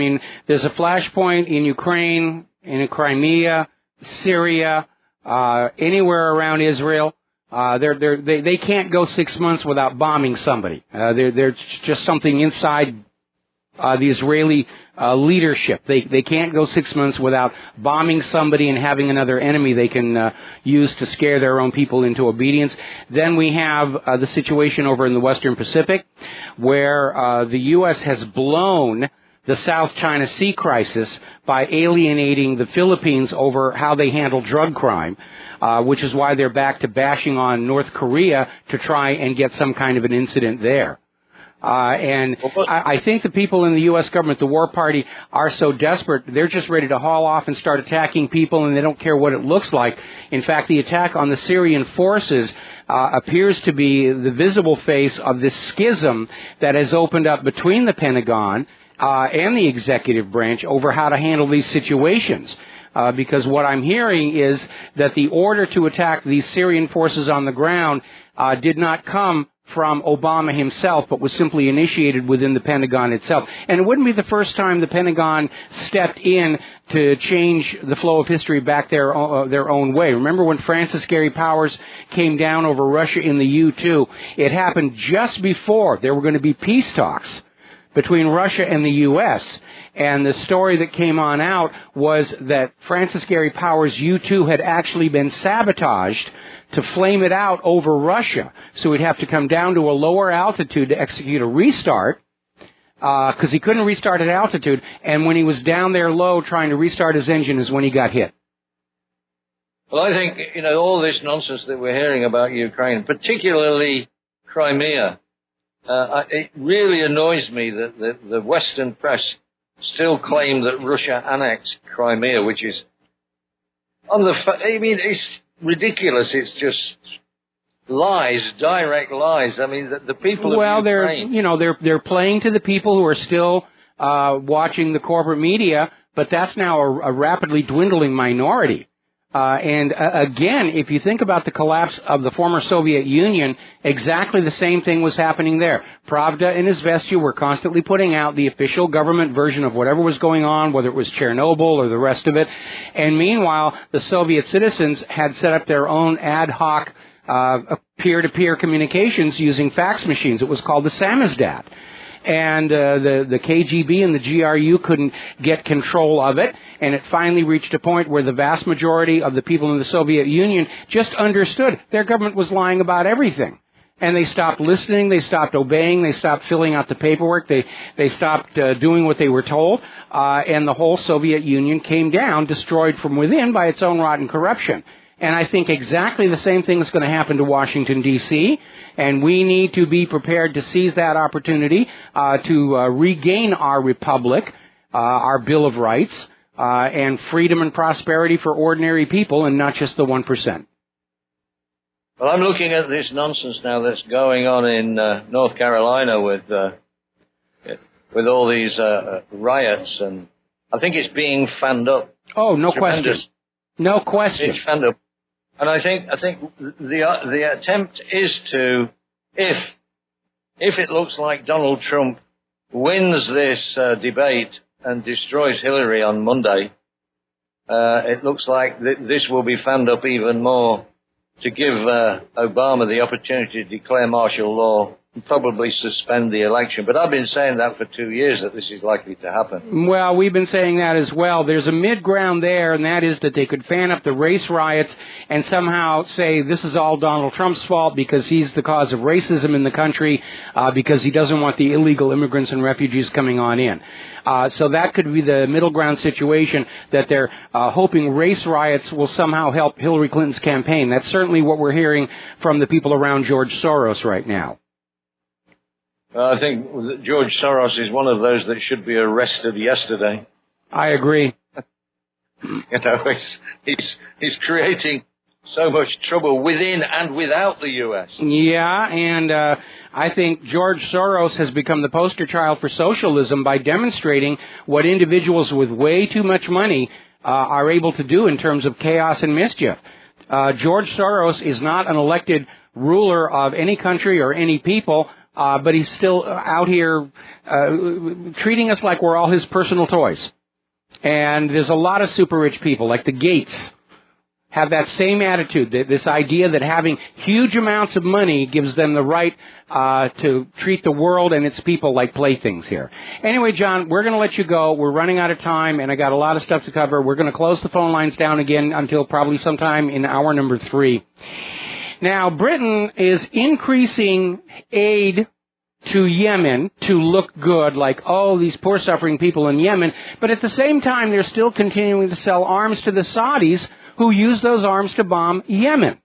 There's a flashpoint in Ukraine, in Crimea, Syria, anywhere around Israel. They can't go 6 months without bombing somebody. There's just something inside the Israeli leadership. They can't go 6 months without bombing somebody and having another enemy they can use to scare their own people into obedience. Then we have the situation over in the Western Pacific, where the U.S. has blown the South China Sea crisis by alienating the Philippines over how they handle drug crime, which is why they're back to bashing on North Korea to try and get some kind of an incident there. I think the people in the U.S. government, the War Party, are so desperate, they're just ready to haul off and start attacking people, and they don't care what it looks like. In fact, the attack on the Syrian forces appears to be the visible face of this schism that has opened up between the Pentagon and the executive branch over how to handle these situations. Because what I'm hearing is that the order to attack these Syrian forces on the ground did not come from Obama himself, but was simply initiated within the Pentagon itself. And it wouldn't be the first time the Pentagon stepped in to change the flow of history back their own way. Remember when Francis Gary Powers came down over Russia in the U-2? It happened just before there were going to be peace talks between Russia and the U.S., and the story that came on out was that Francis Gary Powers' U-2 had actually been sabotaged to flame it out over Russia. So we'd have to come down to a lower altitude to execute a restart. because he couldn't restart at altitude, and when he was down there low trying to restart his engine is when he got hit. Well, I think, all this nonsense that we're hearing about Ukraine, particularly Crimea, it really annoys me that the Western press still claim that Russia annexed Crimea, which is it's ridiculous. It's just lies, direct lies. I mean, the people of Ukraine... they're playing to the people who are still watching the corporate media, but that's now a rapidly dwindling minority. Again, if you think about the collapse of the former Soviet Union, exactly the same thing was happening there. Pravda and Izvestia were constantly putting out the official government version of whatever was going on, whether it was Chernobyl or the rest of it. And meanwhile, the Soviet citizens had set up their own ad hoc peer-to-peer communications using fax machines. It was called the samizdat. And the KGB and the GRU couldn't get control of it, and it finally reached a point where the vast majority of the people in the Soviet Union just understood their government was lying about everything. And they stopped listening, they stopped obeying, they stopped filling out the paperwork, they stopped doing what they were told, and the whole Soviet Union came down, destroyed from within by its own rotten corruption. And I think exactly the same thing is going to happen to Washington, D.C., and we need to be prepared to seize that opportunity to regain our republic, our Bill of Rights, and freedom and prosperity for ordinary people and not just the 1%. Well, I'm looking at this nonsense now that's going on in North Carolina with all these riots, and I think it's being fanned up. Oh, no question. No question. It's fanned up. And I think the attempt is to, if it looks like Donald Trump wins this debate and destroys Hillary on Monday, it looks like this will be fanned up even more to give Obama the opportunity to declare martial law and probably suspend the election. But I've been saying that for 2 years, that this is likely to happen. Well, we've been saying that as well. There's a mid-ground there, and that is that they could fan up the race riots and somehow say this is all Donald Trump's fault because he's the cause of racism in the country, because he doesn't want the illegal immigrants and refugees coming on in. So that could be the middle ground situation, that they're hoping race riots will somehow help Hillary Clinton's campaign. That's certainly what we're hearing from the people around George Soros right now. I think George Soros is one of those that should be arrested yesterday. I agree. He's creating so much trouble within and without the U.S. Yeah, and I think George Soros has become the poster child for socialism by demonstrating what individuals with way too much money are able to do in terms of chaos and mischief. George Soros is not an elected ruler of any country or any people, but he's still out here treating us like we're all his personal toys. And there's a lot of super rich people, like the Gates, have that same attitude, this idea that having huge amounts of money gives them the right to treat the world and its people like playthings here. Anyway, John, we're going to let you go. We're running out of time, and I got a lot of stuff to cover. We're going to close the phone lines down again until probably sometime in hour number 3. Now, Britain is increasing aid to Yemen to look good, like, oh, these poor suffering people in Yemen, but at the same time, they're still continuing to sell arms to the Saudis, who use those arms to bomb Yemen.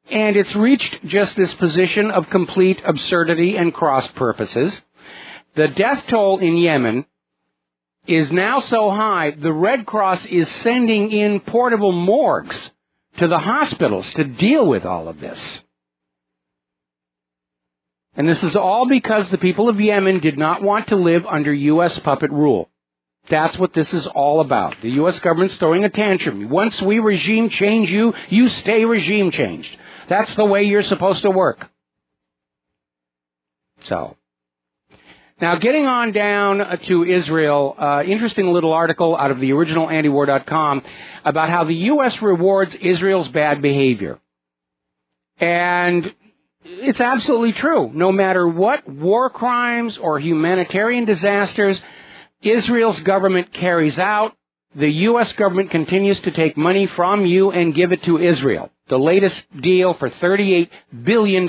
And it's reached just this position of complete absurdity and cross purposes. The death toll in Yemen is now so high, the Red Cross is sending in portable morgues to the hospitals to deal with all of this. And this is all because the people of Yemen did not want to live under U.S. puppet rule. That's what this is all about. The U.S. government's throwing a tantrum. Once we regime change you, you stay regime changed. That's the way you're supposed to work. So, now getting on down to Israel, interesting little article out of the original antiwar.com about how the U.S. rewards Israel's bad behavior. And it's absolutely true. No matter what war crimes or humanitarian disasters Israel's government carries out, the U.S. government continues to take money from you and give it to Israel. The latest deal for $38 billion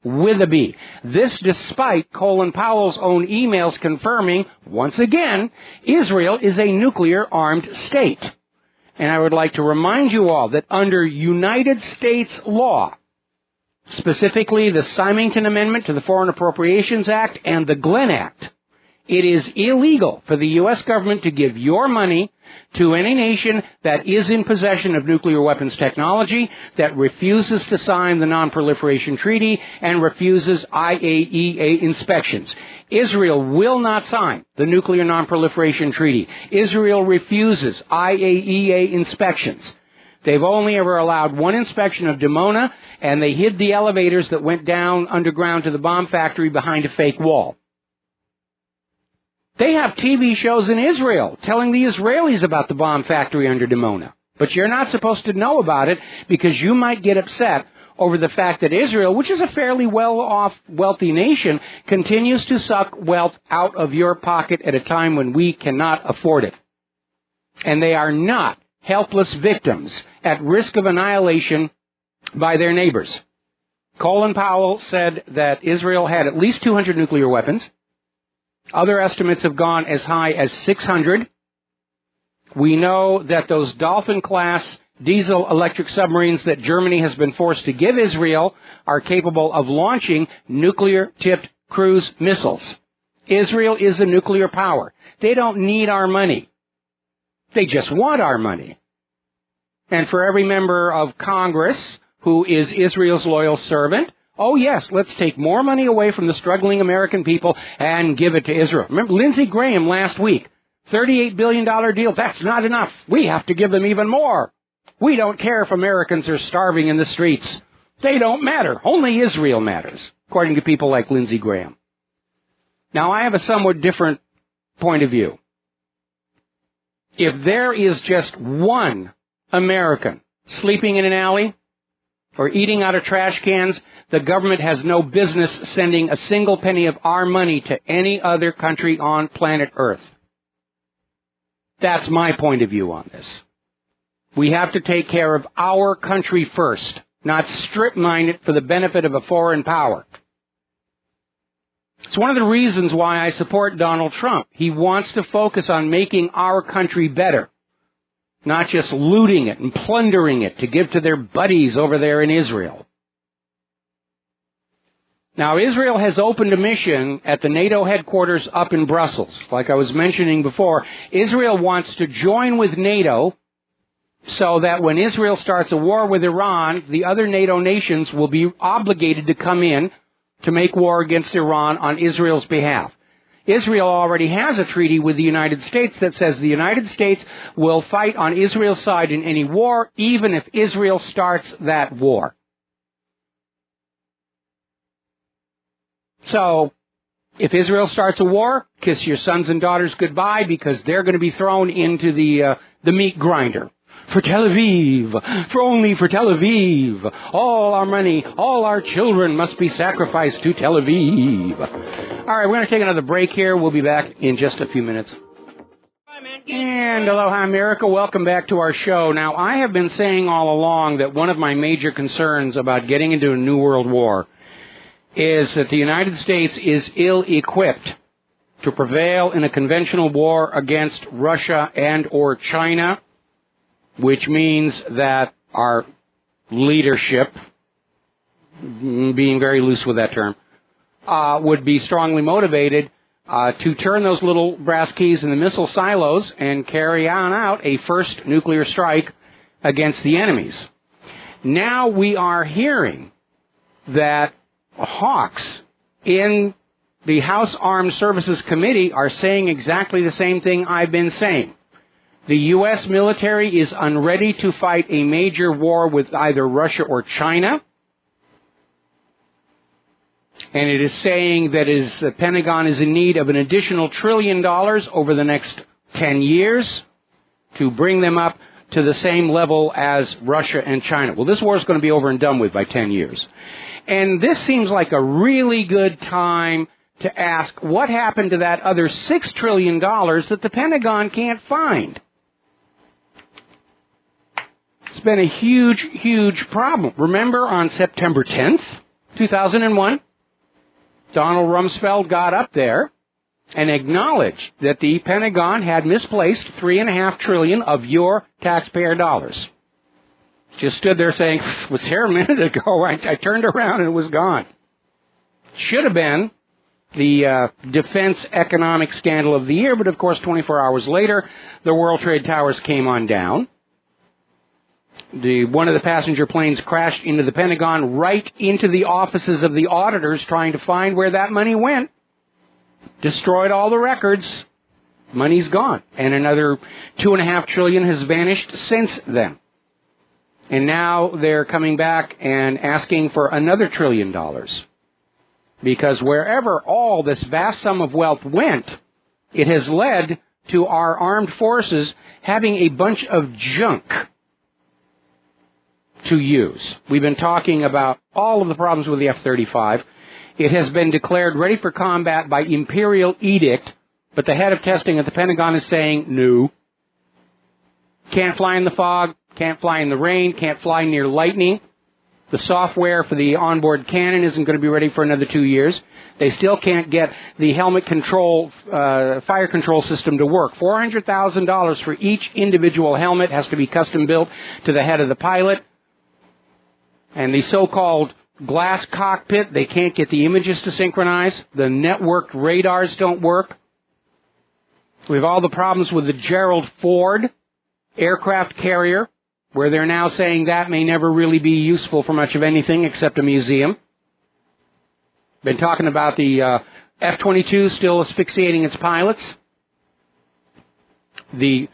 with a B. This despite Colin Powell's own emails confirming, once again, Israel is a nuclear-armed state. And I would like to remind you all that under United States law, specifically the Symington Amendment to the Foreign Appropriations Act and the Glenn Act, it is illegal for the U.S. government to give your money to any nation that is in possession of nuclear weapons technology, that refuses to sign the Non-Proliferation Treaty, and refuses IAEA inspections. Israel will not sign the Nuclear Non-Proliferation Treaty. Israel refuses IAEA inspections. They've only ever allowed one inspection of Dimona, and they hid the elevators that went down underground to the bomb factory behind a fake wall. They have TV shows in Israel telling the Israelis about the bomb factory under Dimona. But you're not supposed to know about it because you might get upset over the fact that Israel, which is a fairly well-off, wealthy nation, continues to suck wealth out of your pocket at a time when we cannot afford it. And they are not helpless victims at risk of annihilation by their neighbors. Colin Powell said that Israel had at least 200 nuclear weapons. Other estimates have gone as high as 600. We know that those Dolphin-class diesel-electric submarines that Germany has been forced to give Israel are capable of launching nuclear-tipped cruise missiles. Israel is a nuclear power. They don't need our money. They just want our money. And for every member of Congress who is Israel's loyal servant, oh, yes, let's take more money away from the struggling American people and give it to Israel. Remember Lindsey Graham last week, $38 billion deal. That's not enough. We have to give them even more. We don't care if Americans are starving in the streets. They don't matter. Only Israel matters, according to people like Lindsey Graham. Now, I have a somewhat different point of view. If there is just one American sleeping in an alley or eating out of trash cans, the government has no business sending a single penny of our money to any other country on planet Earth. That's my point of view on this. We have to take care of our country first, not strip mine it for the benefit of a foreign power. It's one of the reasons why I support Donald Trump. He wants to focus on making our country better, not just looting it and plundering it to give to their buddies over there in Israel. Now, Israel has opened a mission at the NATO headquarters up in Brussels. Like I was mentioning before, Israel wants to join with NATO so that when Israel starts a war with Iran, the other NATO nations will be obligated to come in to make war against Iran on Israel's behalf. Israel already has a treaty with the United States that says the United States will fight on Israel's side in any war, even if Israel starts that war. So, if Israel starts a war, kiss your sons and daughters goodbye because they're going to be thrown into the meat grinder. For Tel Aviv, only for Tel Aviv. All our money, all our children must be sacrificed to Tel Aviv. All right, we're going to take another break here. We'll be back in just a few minutes. And aloha, America. Welcome back to our show. Now, I have been saying all along that one of my major concerns about getting into a new world war is that the United States is ill-equipped to prevail in a conventional war against Russia and or China, which means that our leadership, being very loose with that term, would be strongly motivated to turn those little brass keys in the missile silos and carry on out a first nuclear strike against the enemies. Now we are hearing that hawks in the House Armed Services Committee are saying exactly the same thing I've been saying. The U.S. military is unready to fight a major war with either Russia or China. And it is saying that the Pentagon is in need of an additional $1 trillion over the next 10 years to bring them up to the same level as Russia and China. Well, this war is going to be over and done with by 10 years. And this seems like a really good time to ask what happened to that other $6 trillion that the Pentagon can't find. been a huge, huge problem. Remember on September 10th, 2001, Donald Rumsfeld got up there and acknowledged that the Pentagon had misplaced $3.5 trillion of your taxpayer dollars. Just stood there saying, was here a minute ago. I turned around and it was gone. Should have been the defense economic scandal of the year, but of course 24 hours later, the World Trade Towers came on down. One of the passenger planes crashed into the Pentagon, right into the offices of the auditors trying to find where that money went. Destroyed all the records. Money's gone. And another $2.5 trillion has vanished since then. And now they're coming back and asking for another $1 trillion. Because wherever all this vast sum of wealth went, it has led to our armed forces having a bunch of junk to use. We've been talking about all of the problems with the F-35. It has been declared ready for combat by imperial edict, but the head of testing at the Pentagon is saying no. Can't fly in the fog, can't fly in the rain, can't fly near lightning. The software for the onboard cannon isn't going to be ready for another 2 years. They still can't get the helmet control, fire control system to work. $400,000 for each individual helmet has to be custom built to the head of the pilot. And the so-called glass cockpit, they can't get the images to synchronize. The networked radars don't work. We have all the problems with the Gerald Ford aircraft carrier, where they're now saying that may never really be useful for much of anything except a museum. Been talking about the F-22 still asphyxiating its pilots. The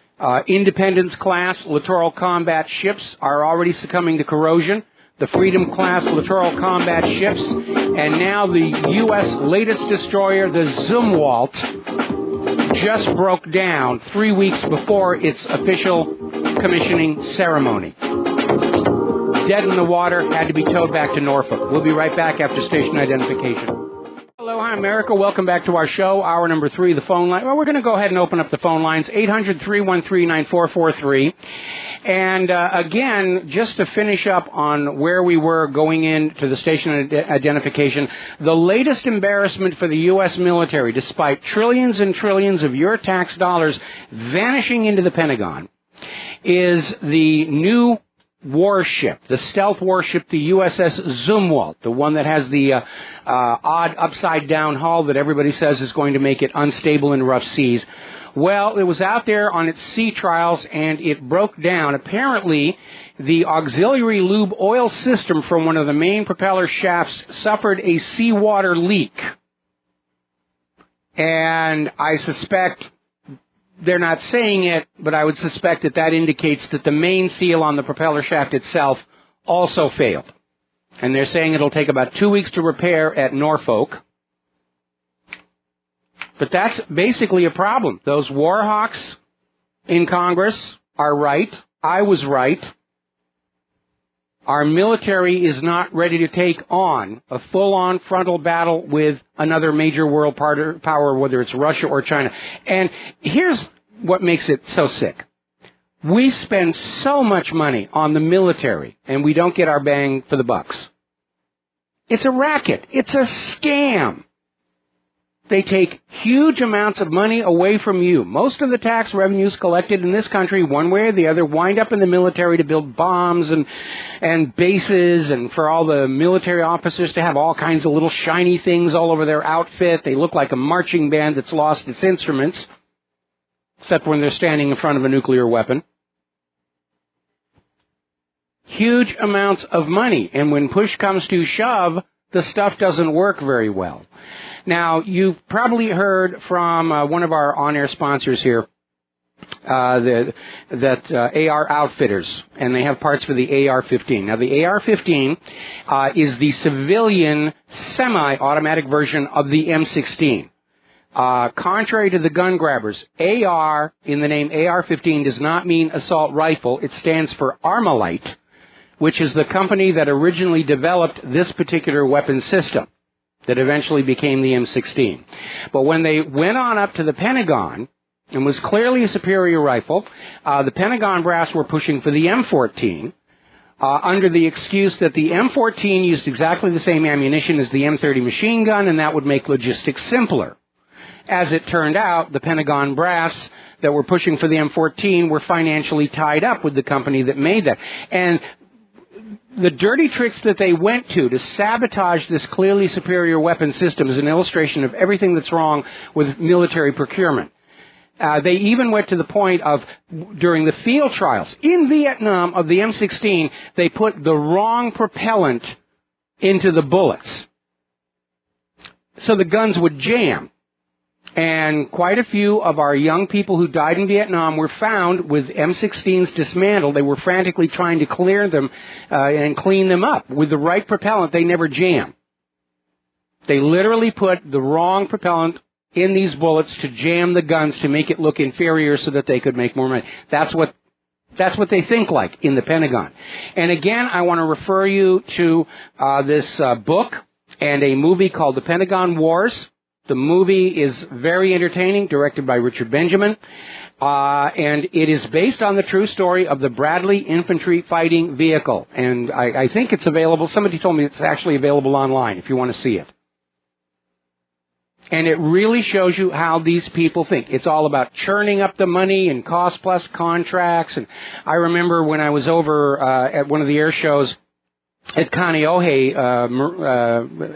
Independence-class littoral combat ships are already succumbing to corrosion. The Freedom-class littoral combat ships, and now the U.S. latest destroyer, the Zumwalt, just broke down 3 weeks before its official commissioning ceremony. Dead in the water, had to be towed back to Norfolk. We'll be right back after station identification. Aloha, America. Welcome back to our show, hour number 3, the phone line. Well, we're going to go ahead and open up the phone lines, 800-313-9443. And again, just to finish up on where we were going into the station identification, the latest embarrassment for the U.S. military, despite trillions and trillions of your tax dollars vanishing into the Pentagon, is the new warship, the stealth warship, the USS Zumwalt, the one that has the odd upside-down hull that everybody says is going to make it unstable in rough seas. Well, it was out there on its sea trials, and it broke down. Apparently, the auxiliary lube oil system from one of the main propeller shafts suffered a seawater leak. And I suspect, they're not saying it, but I would suspect that that indicates that the main seal on the propeller shaft itself also failed. And they're saying it'll take about 2 weeks to repair at Norfolk. But that's basically a problem. Those war hawks in Congress are right. I was right. Our military is not ready to take on a full-on frontal battle with another major world power, whether it's Russia or China. And here's what makes it so sick. We spend so much money on the military, and we don't get our bang for the bucks. It's a racket. It's a scam. They take huge amounts of money away from you. Most of the tax revenues collected in this country, one way or the other, wind up in the military to build bombs and bases, and for all the military officers to have all kinds of little shiny things all over their outfit. They look like a marching band that's lost its instruments, except when they're standing in front of a nuclear weapon. Huge amounts of money, and when push comes to shove, the stuff doesn't work very well. Now, you've probably heard from one of our on-air sponsors here, AR Outfitters, and they have parts for the AR-15. Now, the AR-15 is the civilian semi-automatic version of the M16. Contrary to the gun grabbers, AR in the name AR-15 does not mean assault rifle. It stands for Armalite, which is the company that originally developed this particular weapon system that eventually became the M16. But when they went on up to the Pentagon and was clearly a superior rifle. The Pentagon brass were pushing for the M14 under the excuse that the M14 used exactly the same ammunition as the M30 machine gun, and that would make logistics simpler. As it turned out, the Pentagon brass that were pushing for the M14 were financially tied up with the company that made that. And the dirty tricks that they went to sabotage this clearly superior weapon system is an illustration of everything that's wrong with military procurement. They even went to the point of, during the field trials in Vietnam of the M16, they put the wrong propellant into the bullets. So the guns would jam. And quite a few of our young people who died in Vietnam were found with M16s dismantled. They were frantically trying to clear them and clean them up. With the right propellant, they never jam. They literally put the wrong propellant in these bullets to jam the guns to make it look inferior so that they could make more money. That's what they think like in the Pentagon. And again, I want to refer you to this book and a movie called The Pentagon Wars. The movie is very entertaining, directed by Richard Benjamin, and it is based on the true story of the Bradley infantry fighting vehicle. And I think it's available. Somebody told me it's actually available online if you want to see it. And it really shows you how these people think. It's all about churning up the money and cost-plus contracts. And I remember when I was over at one of the air shows at Kaneohe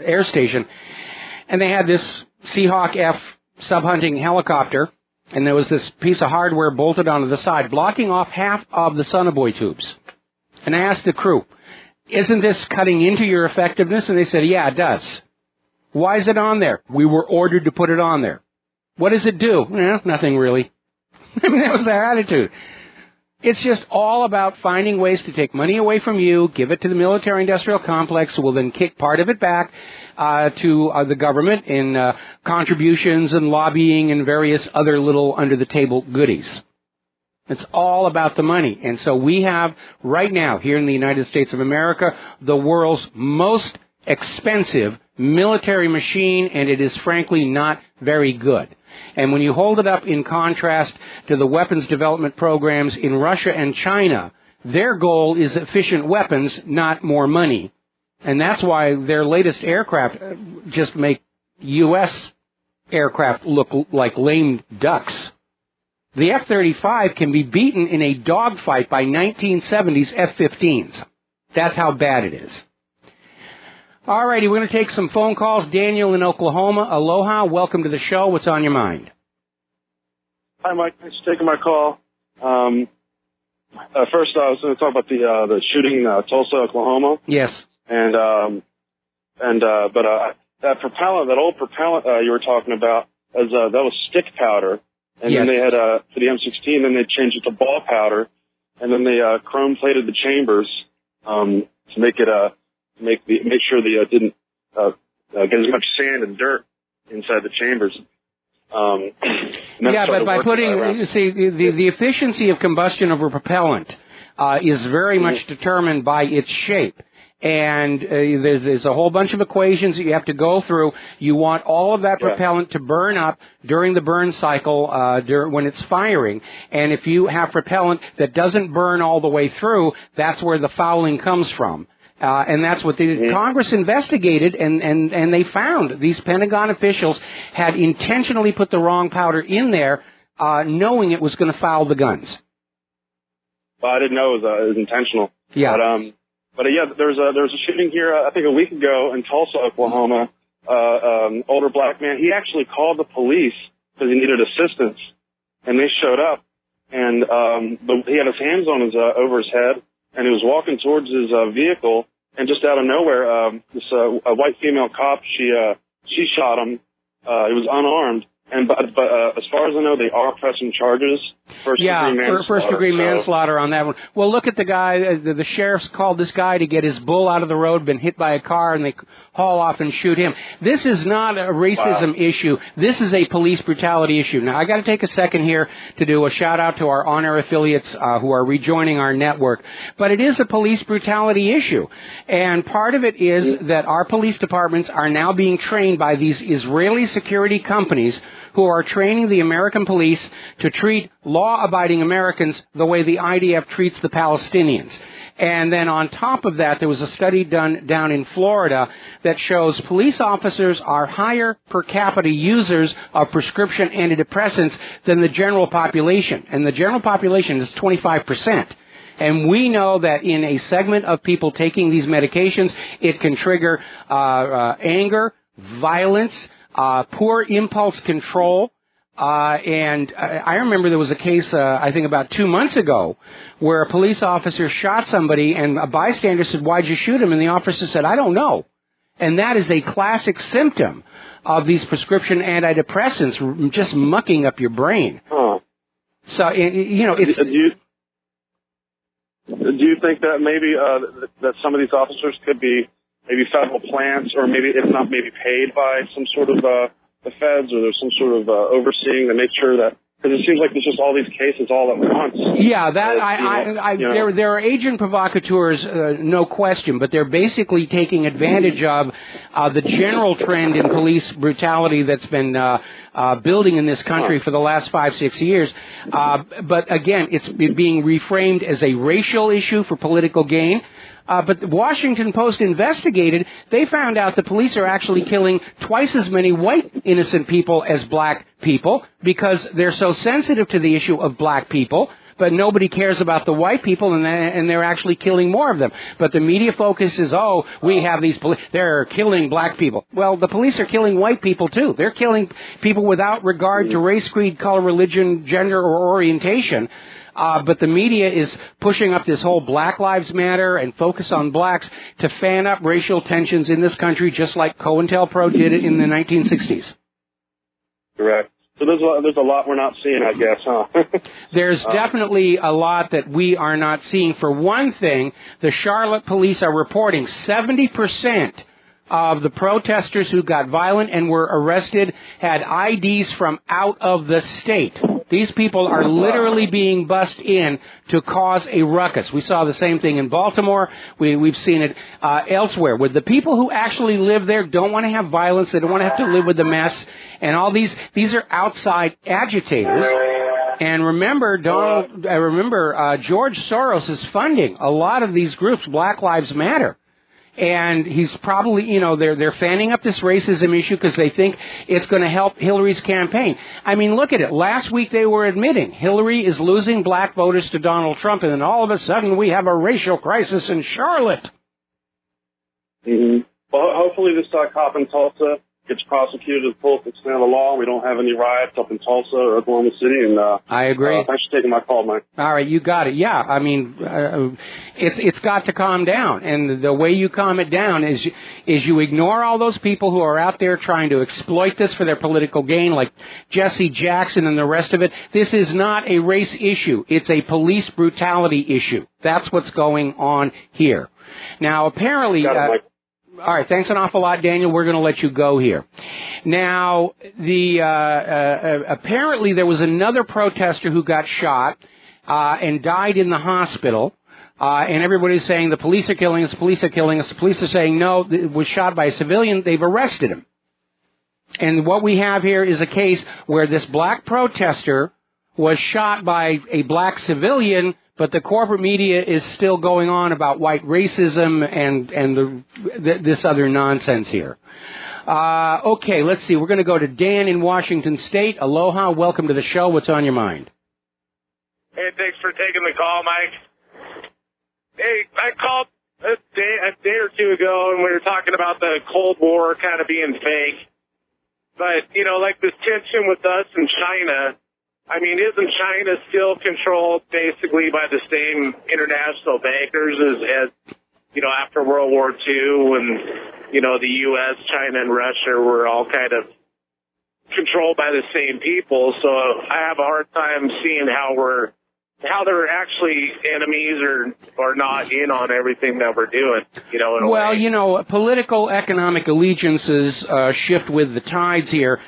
Air Station, and they had this Seahawk F sub-hunting helicopter, and there was this piece of hardware bolted onto the side, blocking off half of the sonobuoy tubes. And I asked the crew, isn't this cutting into your effectiveness? And they said, yeah, it does. Why is it on there? We were ordered to put it on there. What does it do? Nothing really. I mean, that was their attitude. It's just all about finding ways to take money away from you, give it to the military-industrial complex, who will then kick part of it back to the government in contributions and lobbying and various other little under-the-table goodies. It's all about the money. And so we have, right now, here in the United States of America, the world's most expensive military machine, and it is frankly not very good. And when you hold it up in contrast to the weapons development programs in Russia and China, their goal is efficient weapons, not more money. And that's why their latest aircraft just make U.S. aircraft look like lame ducks. The F-35 can be beaten in a dogfight by 1970s F-15s. That's how bad it is. All righty, we're going to take some phone calls. Daniel in Oklahoma. Aloha. Welcome to the show. What's on your mind? Hi, Mike. Thanks for taking my call. First, I was going to talk about the shooting in Tulsa, Oklahoma. Yes. But that propellant, that old propellant you were talking about, that was stick powder. And yes. Then they had, for the M16, then they changed it to ball powder. And then they chrome plated the chambers to make it make sure they didn't get as much sand and dirt inside the chambers. Yeah, but by putting, you see, the efficiency of combustion of a propellant is very much determined by its shape. And there's a whole bunch of equations that you have to go through. You want all of that propellant to burn up during the burn cycle when it's firing. And if you have propellant that doesn't burn all the way through, that's where the fouling comes from. And that's what Congress investigated, and they found these Pentagon officials had intentionally put the wrong powder in there, knowing it was going to foul the guns. Well, I didn't know it was intentional. Yeah. But there was a shooting here, I think a week ago in Tulsa, Oklahoma. Older black man. He actually called the police because he needed assistance, and they showed up. And he had his hands on over his head, and he was walking towards his vehicle. And just out of nowhere, this a white female cop, she shot him. He was unarmed. But as far as I know, they are pressing charges. First-degree manslaughter on that one. Well, look at the guy. The sheriff's called this guy to get his bull out of the road, been hit by a car, and they haul off and shoot him. This is not a racism issue. This is a police brutality issue. Now, I got to take a second here to do a shout-out to our on-air affiliates who are rejoining our network. But it is a police brutality issue. And part of it is that our police departments are now being trained by these Israeli security companies who are training the American police to treat law-abiding Americans the way the IDF treats the Palestinians. And then on top of that, there was a study done down in Florida that shows police officers are higher per capita users of prescription antidepressants than the general population. And the general population is 25%. And we know that in a segment of people taking these medications, it can trigger anger, violence, poor impulse control. And I remember there was a case, I think about 2 months ago, where a police officer shot somebody and a bystander said, "Why'd you shoot him?" And the officer said, "I don't know." And that is a classic symptom of these prescription antidepressants just mucking up your brain. Huh. So, you know, it's... Do you think that maybe that some of these officers could be maybe federal plants, or maybe if not, maybe paid by some sort of the feds, or there's some sort of overseeing to make sure that, because it seems like there's just all these cases all at once. Yeah, that there are agent provocateurs, no question, but they're basically taking advantage of the general trend in police brutality that's been building in this country for the last 5-6 years. But again, it's being reframed as a racial issue for political gain. But the Washington Post investigated, they found out the police are actually killing twice as many white innocent people as black people because they're so sensitive to the issue of black people, but nobody cares about the white people, and they're actually killing more of them. But the media focus is, oh, we have these police, they're killing black people. Well, the police are killing white people, too. They're killing people without regard to race, creed, color, religion, gender, or orientation. But the media is pushing up this whole Black Lives Matter and focus on blacks to fan up racial tensions in this country, just like COINTELPRO did it in the 1960s. Correct. So there's a lot we're not seeing, I guess, huh? There's definitely a lot that we are not seeing. For one thing, the Charlotte police are reporting 70% of the protesters who got violent and were arrested had IDs from out of the state. These people are literally being bussed in to cause a ruckus. We saw the same thing in Baltimore. We've seen it elsewhere, where the people who actually live there don't want to have violence. They don't want to have to live with the mess. And all these are outside agitators. And remember, George Soros is funding a lot of these groups, Black Lives Matter. And he's probably, they're fanning up this racism issue because they think it's going to help Hillary's campaign. I mean, look at it. Last week they were admitting Hillary is losing black voters to Donald Trump, and then all of a sudden we have a racial crisis in Charlotte. Mm-hmm. Well, hopefully this cop in Tulsa gets prosecuted to the full extent of the law. We don't have any riots up in Tulsa or Oklahoma City. And I agree. Thanks for taking my call, Mike. All right, you got it. Yeah, I mean, it's got to calm down, and the way you calm it down is you ignore all those people who are out there trying to exploit this for their political gain, like Jesse Jackson and the rest of it. This is not a race issue. It's a police brutality issue. That's what's going on here. Now, apparently... All right, thanks an awful lot, Daniel. We're going to let you go here. Now, apparently there was another protester who got shot and died in the hospital, and everybody's saying the police are killing us, the police are killing us. The police are saying, no, it was shot by a civilian. They've arrested him. And what we have here is a case where this black protester was shot by a black civilian, but the corporate media is still going on about white racism and this other nonsense here. Okay, let's see. We're going to go to Dan in Washington State. Aloha. Welcome to the show. What's on your mind? Hey, thanks for taking the call, Mike. Hey, I called a day or two ago, and we were talking about the Cold War kind of being fake. But, like this tension with us and China, I mean, isn't China still controlled basically by the same international bankers as after World War II when, the U.S., China, and Russia were all kind of controlled by the same people? So I have a hard time seeing how they're actually enemies or not in on everything that we're doing, in a way. Political economic allegiances shift with the tides here.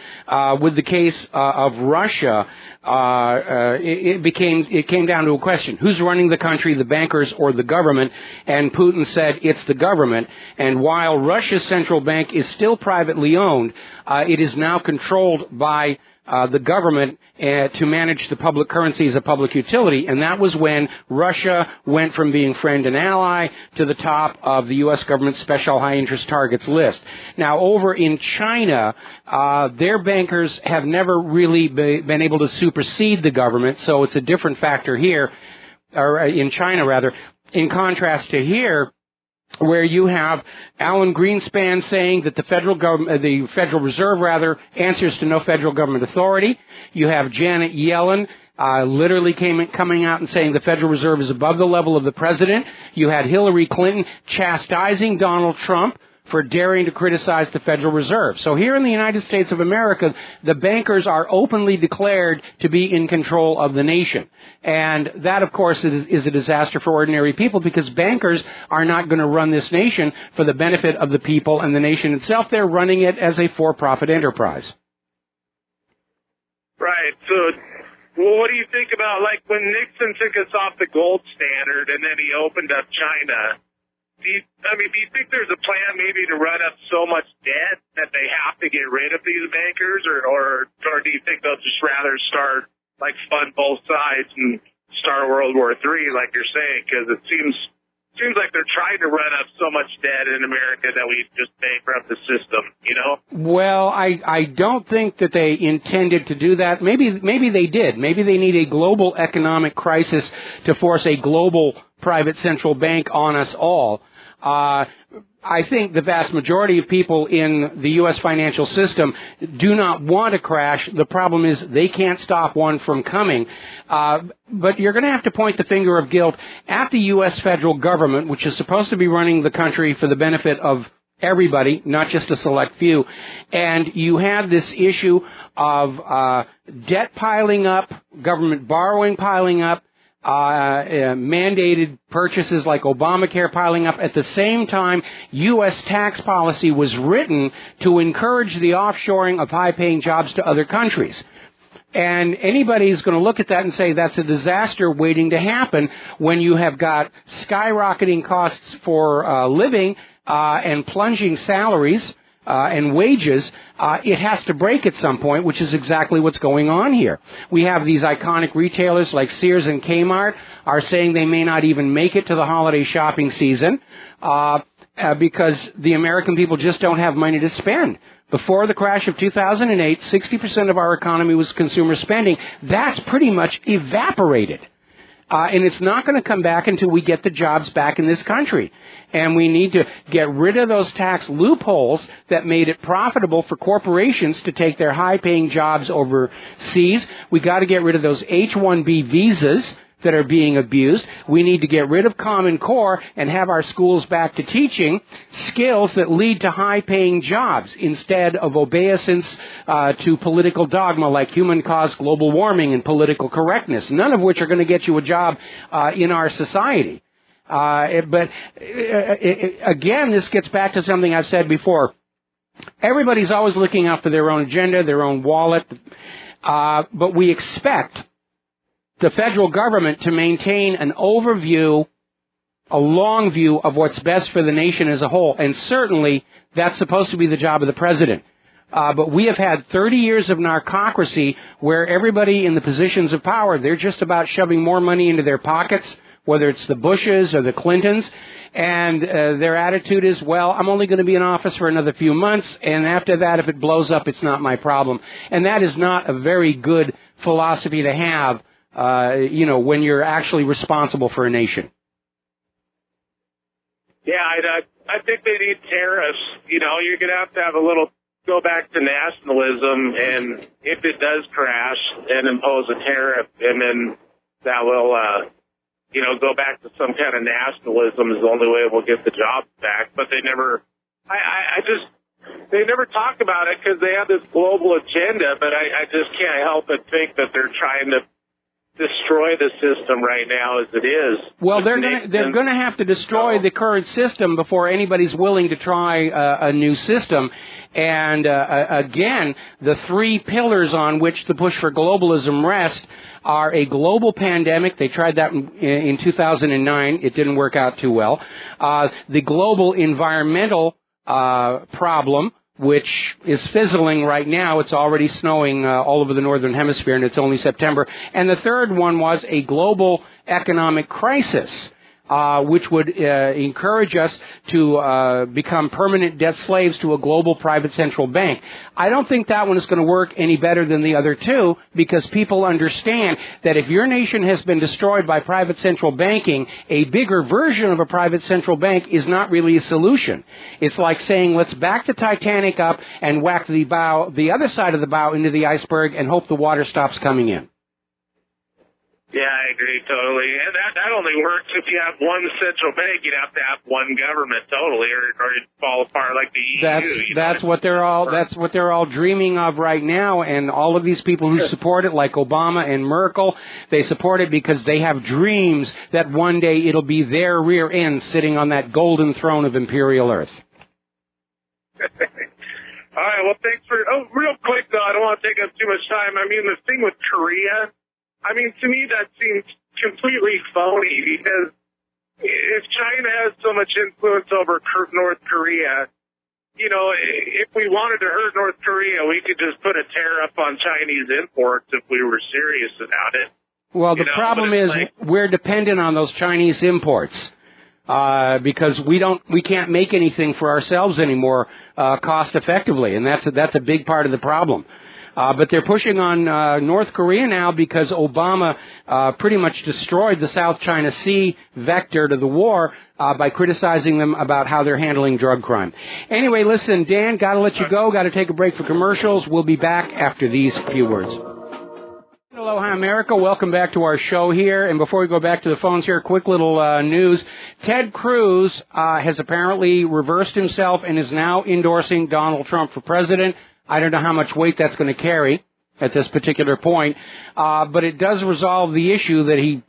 With the case of Russia, it came down to a question: who's running the country, the bankers or the government? And Putin said it's the government. And while Russia's central bank is still privately owned, it is now controlled by the government to manage the public currency as a public utility, and that was when Russia went from being friend and ally to the top of the U.S. government's special high-interest targets list. Now, over in China, their bankers have never really been able to supersede the government, so it's a different factor here, or in China, rather. In contrast to here, where you have Alan Greenspan saying that the Federal Reserve, answers to no federal government authority. You have Janet Yellen literally coming out and saying the Federal Reserve is above the level of the president. You had Hillary Clinton chastising Donald Trump for daring to criticize the Federal Reserve. So here in the United States of America, the bankers are openly declared to be in control of the nation. And that, of course, is a disaster for ordinary people, because bankers are not going to run this nation for the benefit of the people and the nation itself. They're running it as a for-profit enterprise. Right. So, well, what do you think about, like, when Nixon took us off the gold standard and then he opened up China? Do you think there's a plan maybe to run up so much debt that they have to get rid of these bankers, or do you think they'll just rather start, like, fund both sides and start World War III, like you're saying? Because it seems like they're trying to run up so much debt in America that we just bankrupt the system, you know? Well, I don't think that they intended to do that. Maybe they did. Maybe they need a global economic crisis to force a global private central bank on us all. I think the vast majority of people in the U.S. financial system do not want a crash. The problem is they can't stop one from coming. But you're going to have to point the finger of guilt at the U.S. federal government, which is supposed to be running the country for the benefit of everybody, not just a select few. And you have this issue of debt piling up, government borrowing piling up, mandated purchases like Obamacare piling up. At the same time, U.S. tax policy was written to encourage the offshoring of high-paying jobs to other countries. And anybody is going to look at that and say that's a disaster waiting to happen when you have got skyrocketing costs for living and plunging salaries and wages. It has to break at some point, which is exactly what's going on here. We have these iconic retailers like Sears and Kmart are saying they may not even make it to the holiday shopping season because the American people just don't have money to spend. Before the crash of 2008, 60% of our economy was consumer spending. That's pretty much evaporated. And it's not going to come back until we get the jobs back in this country. And we need to get rid of those tax loopholes that made it profitable for corporations to take their high-paying jobs overseas. We got to get rid of those H-1B visas that are being abused. We need to get rid of Common Core and have our schools back to teaching skills that lead to high-paying jobs instead of obeisance to political dogma like human caused global warming and political correctness, none of which are going to get you a job in our society. But again, this gets back to something I've said before. Everybody's always looking out for their own agenda, their own wallet, but we expect the federal government to maintain an overview, a long view of what's best for the nation as a whole. And certainly that's supposed to be the job of the president. But we have had 30 years of narcocracy where everybody in the positions of power, they're just about shoving more money into their pockets, whether it's the Bushes or the Clintons. And their attitude is, well, I'm only going to be in office for another few months, and after that, if it blows up, it's not my problem. And that is not a very good philosophy to have, when you're actually responsible for a nation. Yeah, I think they need tariffs. You're going to have a little go back to nationalism, and if it does crash, then impose a tariff, and then that will, go back to some kind of nationalism is the only way we'll get the jobs back. But they never, they never talk about it because they have this global agenda, but I just can't help but think that they're trying to destroy the system right now as it is. Well, they're going to have to destroy the current system before anybody's willing to try a new system. And again, the three pillars on which the push for globalism rests are a global pandemic. They tried that in 2009. It didn't work out too well. The global environmental problem, which is fizzling right now. It's already snowing all over the northern hemisphere, and it's only September. And the third one was a global economic crisis, which would encourage us to become permanent debt slaves to a global private central bank. I don't think that one is going to work any better than the other two, because people understand that if your nation has been destroyed by private central banking, a bigger version of a private central bank is not really a solution. It's like saying, let's back the Titanic up and whack the other side of the bow into the iceberg and hope the water stops coming in. Yeah, I agree totally. And that only works if you have one central bank. You'd have to have one government totally, or it'd fall apart like the EU. That's what they're all dreaming of right now. And all of these people who support it, like Obama and Merkel, they support it because they have dreams that one day it'll be their rear end sitting on that golden throne of imperial earth. All right. Well, thanks for. Oh, real quick though, I don't want to take up too much time. I mean, the thing with Korea. I mean, to me, that seems completely phony, because if China has so much influence over North Korea, you know, if we wanted to hurt North Korea, we could just put a tariff on Chinese imports if we were serious about it. Well, the problem is we're dependent on those Chinese imports. Because we can't make anything for ourselves anymore, cost effectively, and that's a big part of the problem. But they're pushing on North Korea now because Obama pretty much destroyed the South China Sea vector to the war by criticizing them about how they're handling drug crime. Anyway, listen, Dan, got to let you go. Got to take a break for commercials. We'll be back after these few words. Aloha, America. Welcome back to our show here. And before we go back to the phones here, quick little news. Ted Cruz has apparently reversed himself and is now endorsing Donald Trump for president. I don't know how much weight that's going to carry at this particular point, but it does resolve the issue that he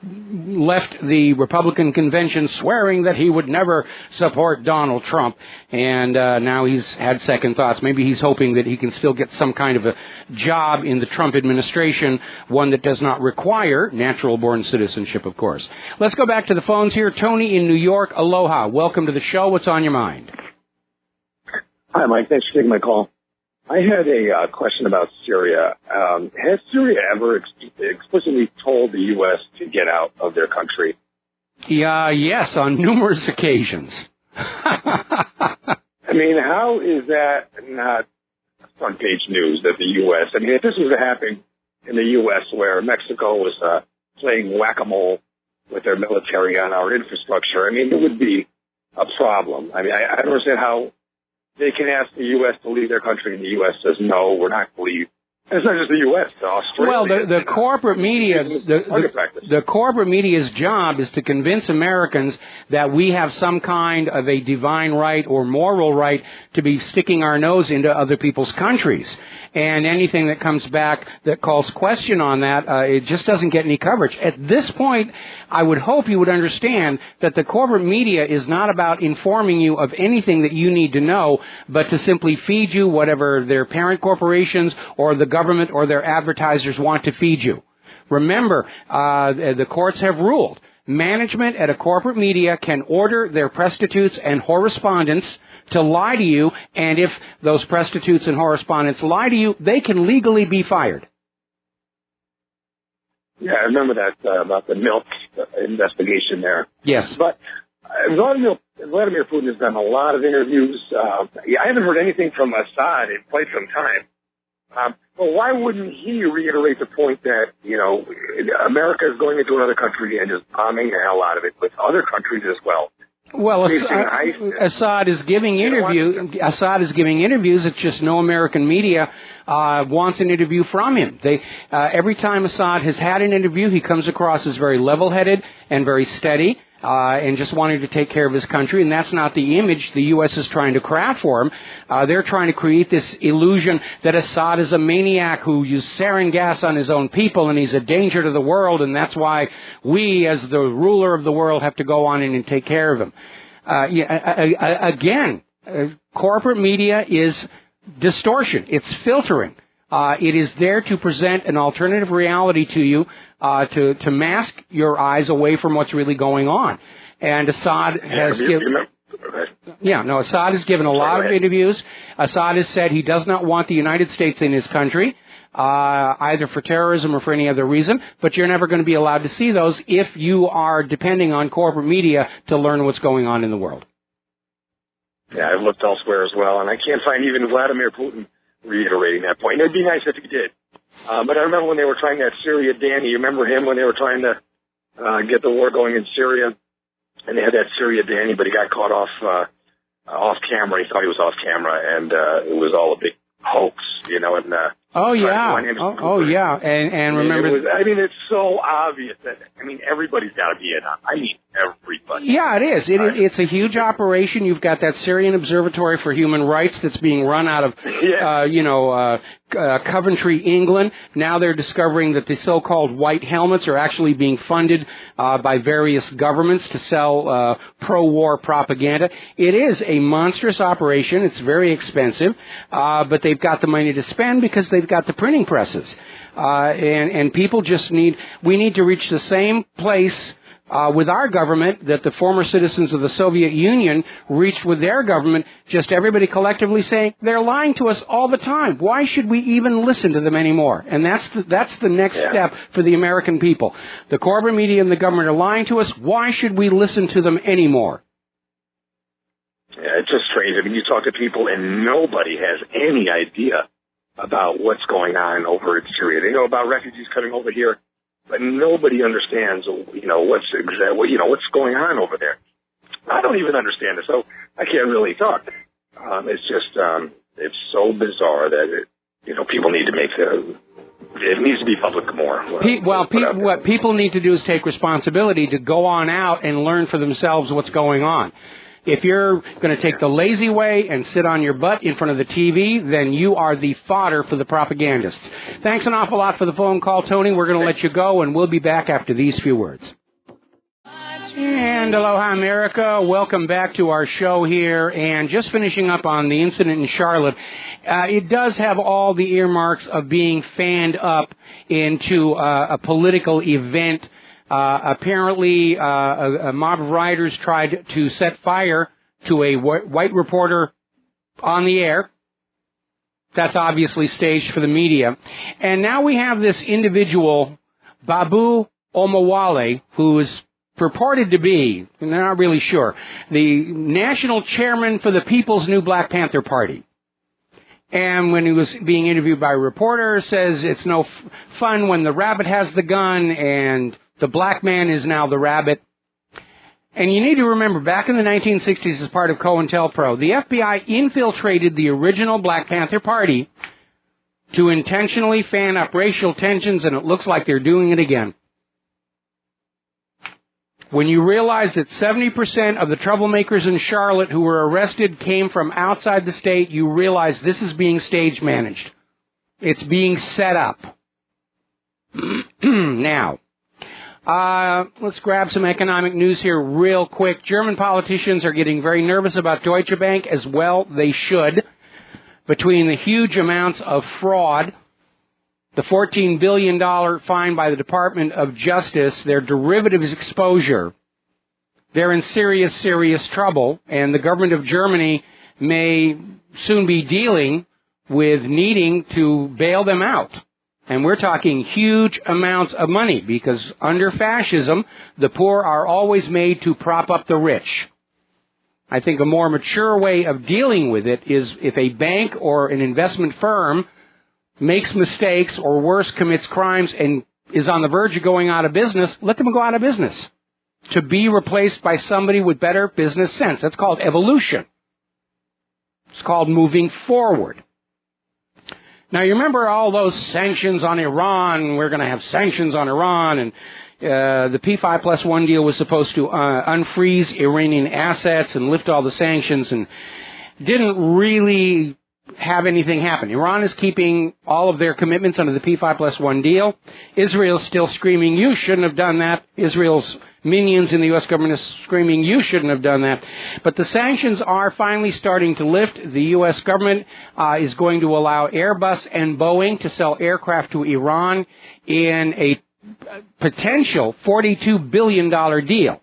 left the Republican convention swearing that he would never support Donald Trump, and now he's had second thoughts. Maybe he's hoping that he can still get some kind of a job in the Trump administration, one that does not require natural-born citizenship, of course. Let's go back to the phones here. Tony in New York, aloha. Welcome to the show. What's on your mind? Hi, Mike. Thanks for taking my call. I had a question about Syria. Has Syria ever explicitly told the U.S. to get out of their country? Yeah, yes, on numerous occasions. I mean, how is that not front-page news that the U.S. I mean, if this was happening in the U.S. where Mexico was playing whack-a-mole with their military on our infrastructure, I mean, it would be a problem. I mean, I don't understand how they can ask the U.S. to leave their country, and the U.S. says, no, we're not going to leave. And it's not just the U.S., Australia. Well, the corporate media, the corporate media's job is to convince Americans that we have some kind of a divine right or moral right to be sticking our nose into other people's countries. And anything that comes back that calls question on that, it just doesn't get any coverage. At this point, I would hope you would understand that the corporate media is not about informing you of anything that you need to know, but to simply feed you whatever their parent corporations or the government or their advertisers want to feed you. Remember, the courts have ruled. Management at a corporate media can order their prostitutes and correspondents to lie to you, and if those prostitutes and correspondents lie to you, they can legally be fired. Yeah, I remember that about the milk investigation there. Yes. But Vladimir Putin has done a lot of interviews. I haven't heard anything from Assad in quite some time. Well, why wouldn't he reiterate the point that, you know, America is going into another country and just bombing the hell out of it with other countries as well? Well, Assad is giving interviews. It's just no American media wants an interview from him. Every time Assad has had an interview, he comes across as very level-headed and very steady. And just wanting to take care of his country, and that's not the image the U.S. is trying to craft for him. They're trying to create this illusion that Assad is a maniac who used sarin gas on his own people, and he's a danger to the world, and that's why we, as the ruler of the world, have to go on in and take care of him. Corporate media is distortion. It's filtering. It is there to present an alternative reality to you, to mask your eyes away from what's really going on. And Assad has Yeah, no, Assad has given a lot of interviews. Assad has said he does not want the United States in his country, either for terrorism or for any other reason, but you're never going to be allowed to see those if you are depending on corporate media to learn what's going on in the world. Yeah, I've looked elsewhere as well, and I can't find even Vladimir Putin reiterating that point. It'd be nice if he did. But I remember when they were trying that Syria Danny. You remember him when they were trying to get the war going in Syria? And they had that Syria Danny, but he got caught off camera. He thought he was off camera, and it was all a big hoax, you know. And yeah. And remember, it's so obvious that everybody's got to be in on. I mean, everybody. Yeah, it is. It's a huge operation. You've got that Syrian Observatory for Human Rights that's being run out of, Coventry, England. Now they're discovering that the so-called white helmets are actually being funded by various governments to sell pro-war propaganda. It is a monstrous operation. It's very expensive, but they've got the money to spend because they've got the printing presses. And people we need to reach the same place with our government that the former citizens of the Soviet Union reached with their government, just everybody collectively saying, they're lying to us all the time. Why should we even listen to them anymore? And that's the next step for the American people. The corporate media and the government are lying to us. Why should we listen to them anymore? Yeah, it's just strange. You talk to people and nobody has any idea about what's going on over in Syria. They know about refugees coming over here, but nobody understands, what's going on over there. I don't even understand it, so I can't really talk. It's just, it's so bizarre that people need to it needs to be public more. What people need to do is take responsibility to go on out and learn for themselves what's going on. If you're going to take the lazy way and sit on your butt in front of the TV, then you are the fodder for the propagandists. Thanks an awful lot for the phone call, Tony. We're going to let you go, and we'll be back after these few words. And aloha, America. Welcome back to our show here. And just finishing up on the incident in Charlotte, it does have all the earmarks of being fanned up into a political event. Apparently, a mob of rioters tried to set fire to a white reporter on the air. That's obviously staged for the media. And now we have this individual, Babu Omawale, who is purported to be, and they're not really sure, the national chairman for the People's New Black Panther Party. And when he was being interviewed by a reporter, says it's no fun when the rabbit has the gun, and the black man is now the rabbit. And you need to remember, back in the 1960s as part of COINTELPRO, the FBI infiltrated the original Black Panther Party to intentionally fan up racial tensions, and it looks like they're doing it again. When you realize that 70% of the troublemakers in Charlotte who were arrested came from outside the state, you realize this is being stage managed. It's being set up. Now, let's grab some economic news here real quick. German politicians are getting very nervous about Deutsche Bank, as well they should. Between the huge amounts of fraud, the $14 billion fine by the Department of Justice, their derivatives exposure, they're in serious, serious trouble, and the government of Germany may soon be dealing with needing to bail them out. And we're talking huge amounts of money, because under fascism, the poor are always made to prop up the rich. I think a more mature way of dealing with it is if a bank or an investment firm makes mistakes or worse, commits crimes and is on the verge of going out of business, let them go out of business to be replaced by somebody with better business sense. That's called evolution. It's called moving forward. Now, you remember all those sanctions on Iran? We're going to have sanctions on Iran, and the P5+1 deal was supposed to unfreeze Iranian assets and lift all the sanctions, and didn't really have anything happen. Iran is keeping all of their commitments under the P5+1 deal. Israel's still screaming, you shouldn't have done that. Israel's minions in the U.S. government is screaming, you shouldn't have done that. But the sanctions are finally starting to lift. The U.S. government is going to allow Airbus and Boeing to sell aircraft to Iran in a potential $42 billion deal.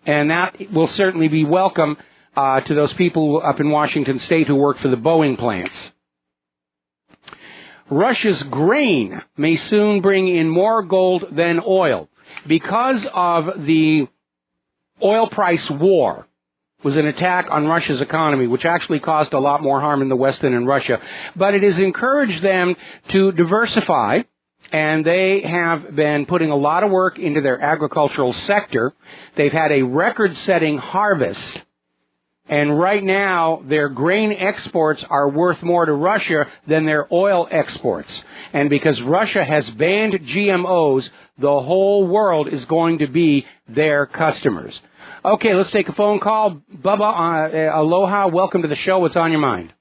And that will certainly be welcome to those people up in Washington State who work for the Boeing plants. Russia's grain may soon bring in more gold than oil. Because of the oil price war, was an attack on Russia's economy, which actually caused a lot more harm in the West than in Russia. But it has encouraged them to diversify, and they have been putting a lot of work into their agricultural sector. They've had a record-setting harvest, and right now their grain exports are worth more to Russia than their oil exports. And because Russia has banned GMOs, the whole world is going to be their customers. Okay, let's take a phone call. Bubba, aloha, welcome to the show. What's on your mind?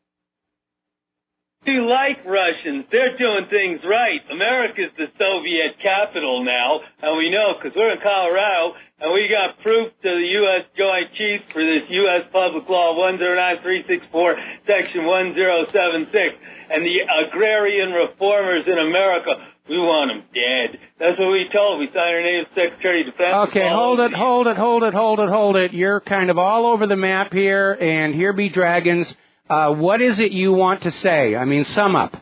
We like Russians. They're doing things right. America's the Soviet capital now, and we know because we're in Colorado, and we got proof to the U.S. Joint Chiefs for this U.S. Public Law 109364, Section 1076, and the agrarian reformers in America. We want them dead. That's what we told. We signed our name as Secretary of Defense. Okay, hold it. You're kind of all over the map here, and here be dragons. What is it you want to say? I mean, sum up.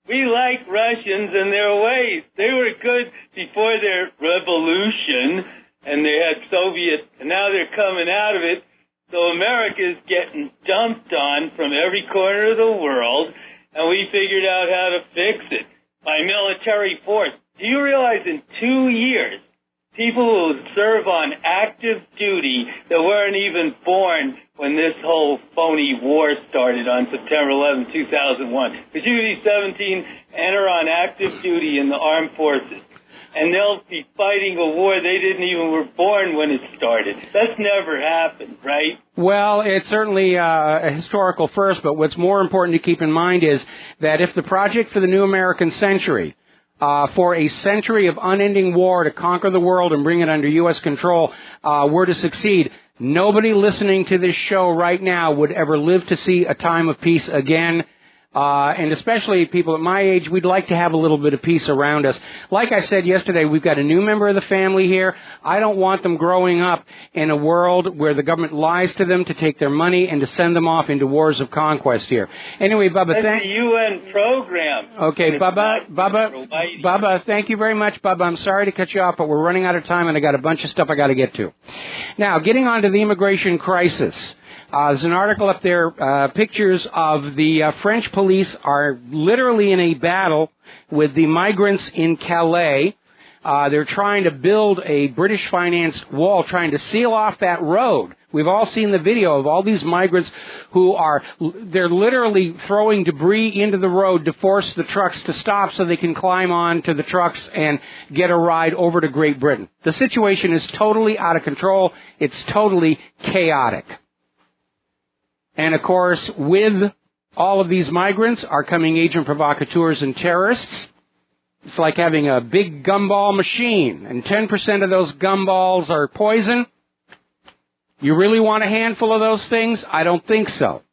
We like Russians and their ways. They were good before their revolution, and they had Soviet, and now they're coming out of it. So America's getting dumped on from every corner of the world, and we figured out how to fix it by military force. Do you realize in 2 years, people will serve on active duty that weren't even born when this whole phony war started on September 11, 2001? Because you could be 17, enter on active duty in the armed forces, and they'll be fighting a war they didn't even were born when it started. That's never happened, right? Well, it's certainly a historical first, but what's more important to keep in mind is that if the project for the new American century, for a century of unending war to conquer the world and bring it under U.S. control, were to succeed, nobody listening to this show right now would ever live to see a time of peace again. And especially people at my age, we'd like to have a little bit of peace around us. Like I said yesterday, we've got a new member of the family here. I don't want them growing up in a world where the government lies to them to take their money and to send them off into wars of conquest here. Anyway, Bubba, that's the UN program. Okay, Bubba, thank you very much, Bubba. I'm sorry to cut you off, but we're running out of time, and I got a bunch of stuff I got to get to. Now, getting on to the immigration crisis. There's an article up there, pictures of the French police are literally in a battle with the migrants in Calais. They're trying to build a British-financed wall, trying to seal off that road. We've all seen the video of all these migrants who they're literally throwing debris into the road to force the trucks to stop so they can climb on to the trucks and get a ride over to Great Britain. The situation is totally out of control. It's totally chaotic. And, of course, with all of these migrants are coming agent provocateurs and terrorists. It's like having a big gumball machine, and 10% of those gumballs are poison. You really want a handful of those things? I don't think so.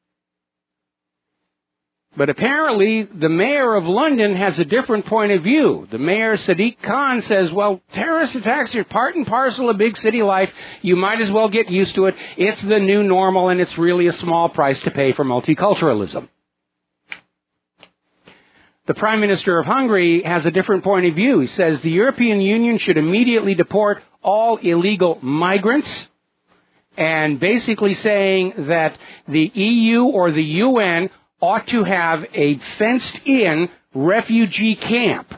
But apparently, the mayor of London has a different point of view. The mayor, Sadiq Khan, says, well, terrorist attacks are part and parcel of big city life. You might as well get used to it. It's the new normal, and it's really a small price to pay for multiculturalism. The Prime Minister of Hungary has a different point of view. He says the European Union should immediately deport all illegal migrants, and basically saying that the EU or the UN ought to have a fenced-in refugee camp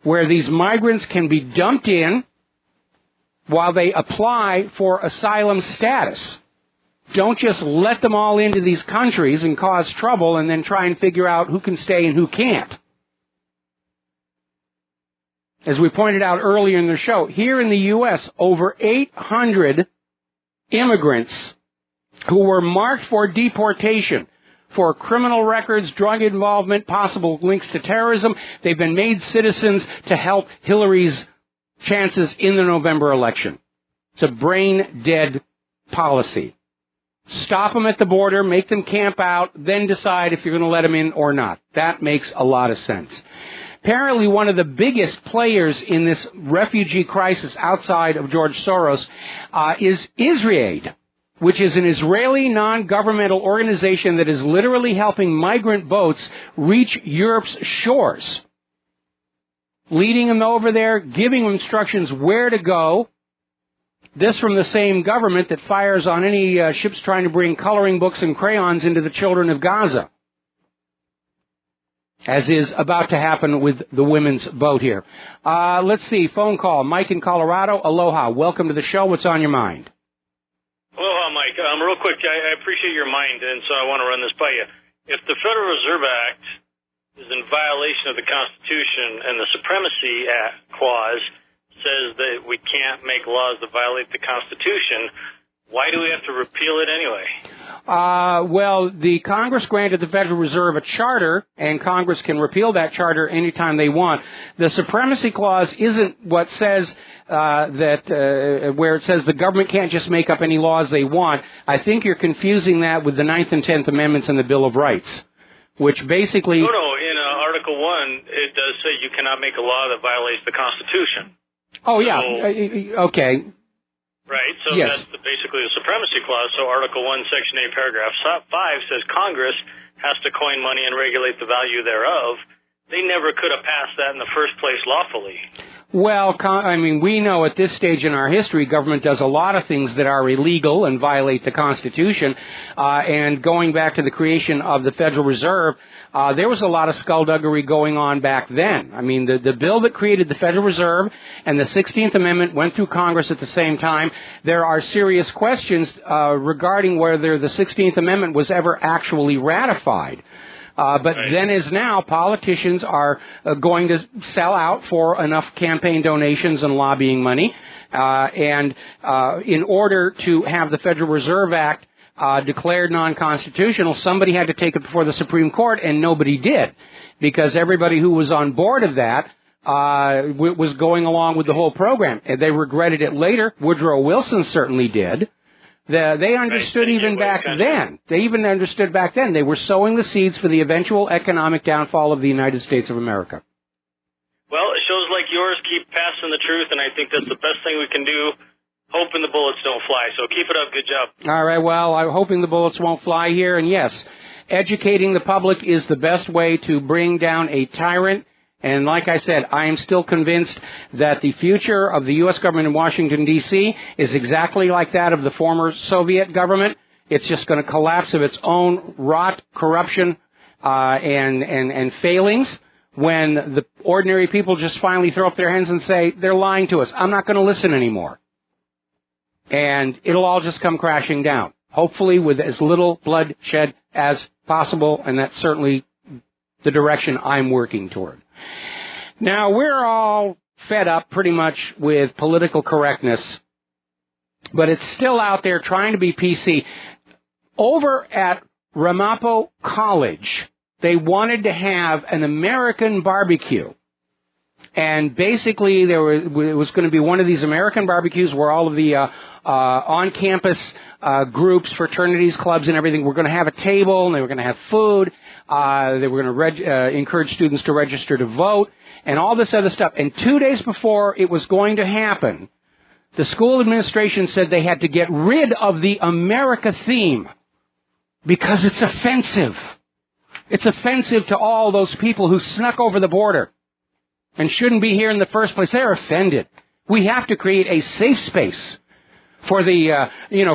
where these migrants can be dumped in while they apply for asylum status. Don't just let them all into these countries and cause trouble and then try and figure out who can stay and who can't. As we pointed out earlier in the show, here in the U.S., over 800 immigrants who were marked for deportation for criminal records, drug involvement, possible links to terrorism. They've been made citizens to help Hillary's chances in the November election. It's a brain-dead policy. Stop them at the border, make them camp out, then decide if you're going to let them in or not. That makes a lot of sense. Apparently, one of the biggest players in this refugee crisis outside of George Soros is IsraAid. which is an Israeli non-governmental organization that is literally helping migrant boats reach Europe's shores, leading them over there, giving them instructions where to go. This from the same government that fires on any ships trying to bring coloring books and crayons into the children of Gaza, as is about to happen with the women's boat here. Let's see, phone call. Mike in Colorado, aloha. Welcome to the show. What's on your mind? Aloha, Mike. Real quick, I appreciate your mind, and so I want to run this by you. If the Federal Reserve Act is in violation of the Constitution and the Supremacy Act clause says that we can't make laws that violate the Constitution, why do we have to repeal it anyway? Well, the Congress granted the Federal Reserve a charter, and Congress can repeal that charter anytime they want. The Supremacy Clause isn't what says where it says the government can't just make up any laws they want. I think you're confusing that with the 9th and 10th Amendments and the Bill of Rights, which basically... No, in Article 1, it does say you cannot make a law that violates the Constitution. Oh, yeah, okay. Right, so yes. That's basically the Supremacy Clause. So Article 1, Section 8, Paragraph 5 says Congress has to coin money and regulate the value thereof. They never could have passed that in the first place lawfully. Well, I mean, we know at this stage in our history, government does a lot of things that are illegal and violate the Constitution. And going back to the creation of the Federal Reserve, there was a lot of skullduggery going on back then. I mean, the bill that created the Federal Reserve and the 16th Amendment went through Congress at the same time. There are serious questions regarding whether the 16th Amendment was ever actually ratified. But then as now, politicians are going to sell out for enough campaign donations and lobbying money. And in order to have the Federal Reserve Act declared non-constitutional, somebody had to take it before the Supreme Court, and nobody did, because everybody who was on board of that was going along with the whole program. And they regretted it later. Woodrow Wilson certainly did. They understood even back then. They even understood back then. They were sowing the seeds for the eventual economic downfall of the United States of America. Well, shows like yours keep passing the truth, and I think that's the best thing we can do, hoping the bullets don't fly. So keep it up. Good job. All right, well, I'm hoping the bullets won't fly here. And yes, educating the public is the best way to bring down a tyrant. And like I said, I am still convinced that the future of the U.S. government in Washington, D.C. is exactly like that of the former Soviet government. It's just going to collapse of its own rot, corruption, and failings when the ordinary people just finally throw up their hands and say, they're lying to us. I'm not going to listen anymore. And it'll all just come crashing down, hopefully with as little bloodshed as possible, and that's certainly the direction I'm working toward. Now, we're all fed up pretty much with political correctness, but it's still out there trying to be PC. Over at Ramapo College, they wanted to have an American barbecue. And basically, it was going to be one of these American barbecues where all of the on-campus groups, fraternities, clubs, and everything were going to have a table, and they were going to have food. They were going to encourage students to register to vote, and all this other stuff. And 2 days before it was going to happen, the school administration said they had to get rid of the America theme because it's offensive. It's offensive to all those people who snuck over the border and shouldn't be here in the first place. They're offended. We have to create a safe space for the,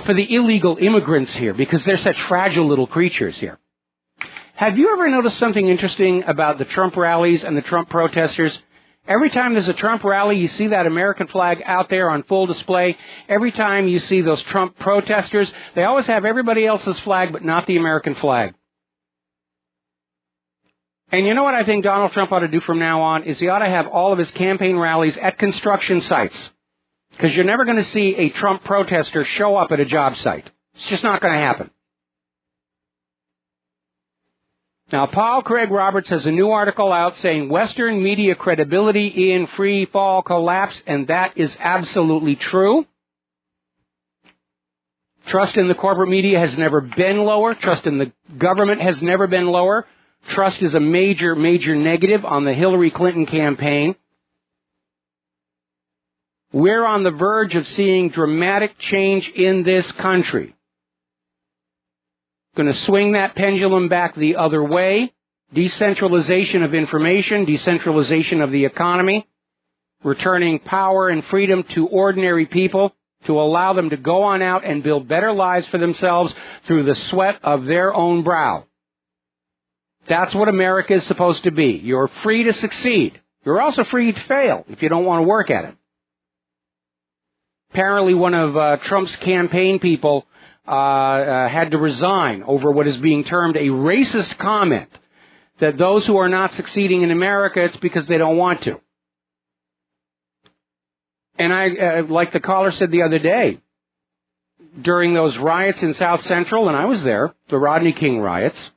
for the illegal immigrants here, because they're such fragile little creatures here. Have you ever noticed something interesting about the Trump rallies and the Trump protesters? Every time there's a Trump rally, you see that American flag out there on full display. Every time you see those Trump protesters, they always have everybody else's flag, but not the American flag. And you know what I think Donald Trump ought to do from now on is he ought to have all of his campaign rallies at construction sites. Because you're never going to see a Trump protester show up at a job site. It's just not going to happen. Now, Paul Craig Roberts has a new article out saying Western media credibility in free fall collapse, and that is absolutely true. Trust in the corporate media has never been lower. Trust in the government has never been lower. Trust is a major, major negative on the Hillary Clinton campaign. We're on the verge of seeing dramatic change in this country. going to swing that pendulum back the other way. Decentralization of information, decentralization of the economy, returning power and freedom to ordinary people to allow them to go on out and build better lives for themselves through the sweat of their own brow. That's what America is supposed to be. You're free to succeed. You're also free to fail if you don't want to work at it. Apparently one of Trump's campaign people had to resign over what is being termed a racist comment, that those who are not succeeding in America, it's because they don't want to. And I, like the caller said the other day, during those riots in South Central, and I was there, the Rodney King riots,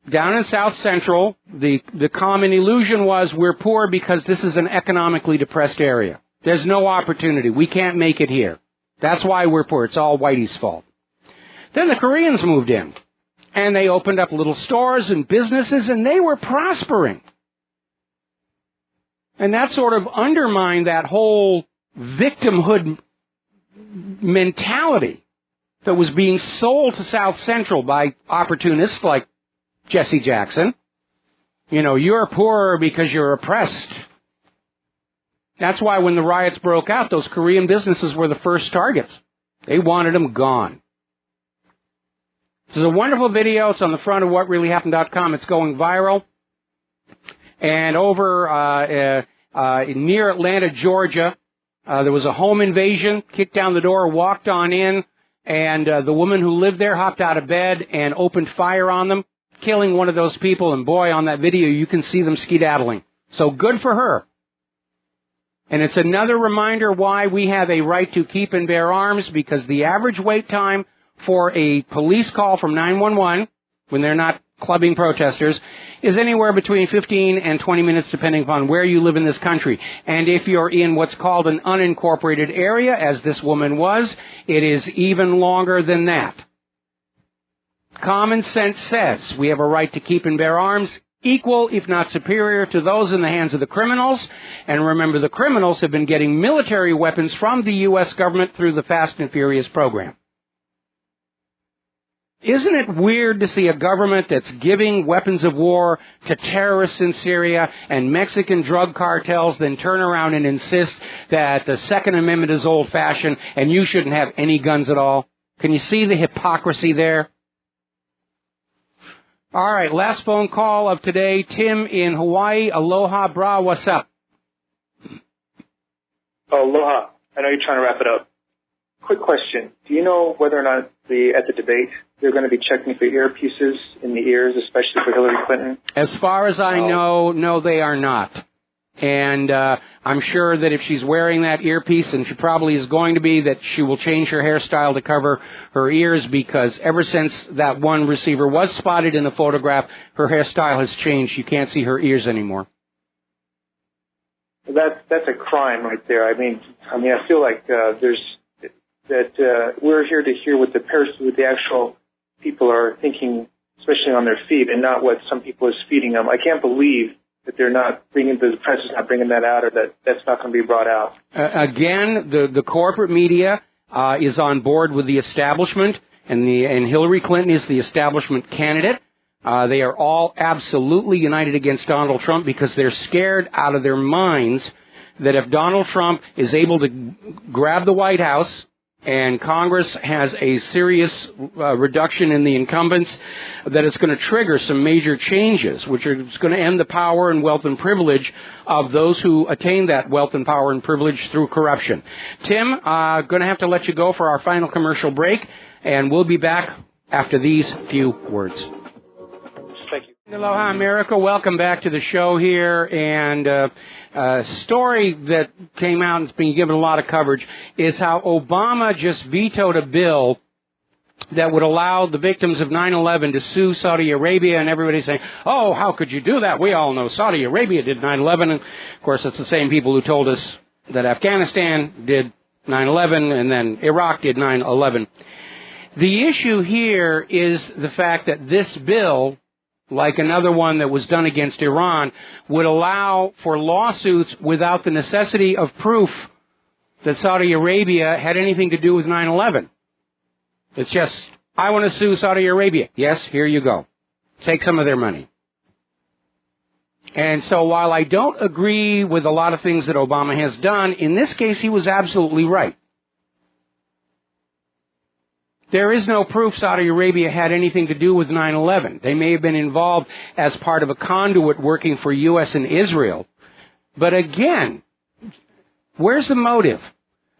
down in South Central, the common illusion was we're poor because this is an economically depressed area. There's no opportunity. We can't make it here. That's why we're poor. It's all Whitey's fault. Then the Koreans moved in, and they opened up little stores and businesses, and they were prospering. And that sort of undermined that whole victimhood mentality that was being sold to South Central by opportunists like Jesse Jackson. You know, you're poor because you're oppressed. That's why when the riots broke out, those Korean businesses were the first targets. They wanted them gone. This is a wonderful video. It's on the front of WhatReallyHappened.com. It's going viral. And over near Atlanta, Georgia, there was a home invasion, kicked down the door, walked on in, and the woman who lived there hopped out of bed and opened fire on them, killing one of those people. And boy, on that video, you can see them skedaddling. So good for her. And it's another reminder why we have a right to keep and bear arms, because the average wait time for a police call from 911, when they're not clubbing protesters, is anywhere between 15 and 20 minutes, depending upon where you live in this country. And if you're in what's called an unincorporated area, as this woman was, it is even longer than that. Common sense says we have a right to keep and bear arms, equal, if not superior, to those in the hands of the criminals. And remember, the criminals have been getting military weapons from the U.S. government through the Fast and Furious program. Isn't it weird to see a government that's giving weapons of war to terrorists in Syria and Mexican drug cartels then turn around and insist that the Second Amendment is old-fashioned and you shouldn't have any guns at all? Can you see the hypocrisy there? All right, last phone call of today. Tim in Hawaii. Aloha, bra, what's up? Aloha. I know you're trying to wrap it up. Quick question. Do you know whether or not at the debate they're going to be checking for earpieces in the ears, especially for Hillary Clinton? As far as I know, no, they are not. And I'm sure that if she's wearing that earpiece, and she probably is going to be, that she will change her hairstyle to cover her ears, because ever since that one receiver was spotted in the photograph, her hairstyle has changed. You can't see her ears anymore. That's a crime right there. I mean, I feel like we're here to hear what the actual people are thinking, especially on their feet, and not what some people is feeding them. I can't believe that they're not the press is not bringing that out, or that's not going to be brought out. Again, the corporate media is on board with the establishment, and Hillary Clinton is the establishment candidate. They are all absolutely united against Donald Trump because they're scared out of their minds that if Donald Trump is able to grab the White House and Congress has a serious reduction in the incumbents, that it's going to trigger some major changes, which are going to end the power and wealth and privilege of those who attain that wealth and power and privilege through corruption. Tim, going to have to let you go for our final commercial break, and we'll be back after these few words. Thank you. Aloha, America. Welcome back to the show here. And a story that came out and has been given a lot of coverage is how Obama just vetoed a bill that would allow the victims of 9/11 to sue Saudi Arabia, and everybody's saying, oh, how could you do that? We all know Saudi Arabia did 9/11. And, of course, it's the same people who told us that Afghanistan did 9/11 and then Iraq did 9/11. The issue here is the fact that this bill, like another one that was done against Iran, would allow for lawsuits without the necessity of proof that Saudi Arabia had anything to do with 9/11. It's just I want to sue Saudi Arabia. Yes, here you go. Take some of their money. And so while I don't agree with a lot of things that Obama has done, in this case he was absolutely right. There is no proof Saudi Arabia had anything to do with 9/11. They may have been involved as part of a conduit working for U.S. and Israel. But again, where's the motive?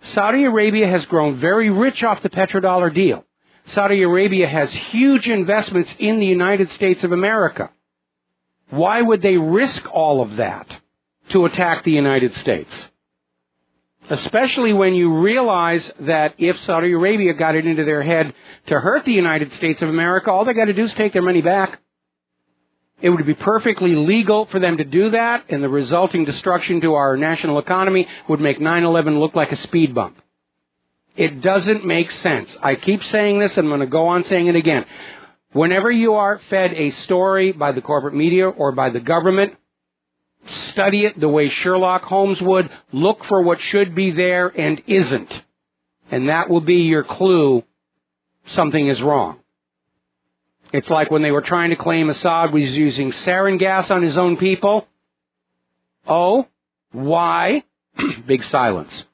Saudi Arabia has grown very rich off the petrodollar deal. Saudi Arabia has huge investments in the United States of America. Why would they risk all of that to attack the United States? Especially when you realize that if Saudi Arabia got it into their head to hurt the United States of America, all they got to do is take their money back. It would be perfectly legal for them to do that, and the resulting destruction to our national economy would make 9/11 look like a speed bump. It doesn't make sense. I keep saying this, and I'm going to go on saying it again. Whenever you are fed a story by the corporate media or by the government, study it the way Sherlock Holmes would. Look for what should be there and isn't. And that will be your clue something is wrong. It's like when they were trying to claim Assad was using sarin gas on his own people. Oh, why? Big silence.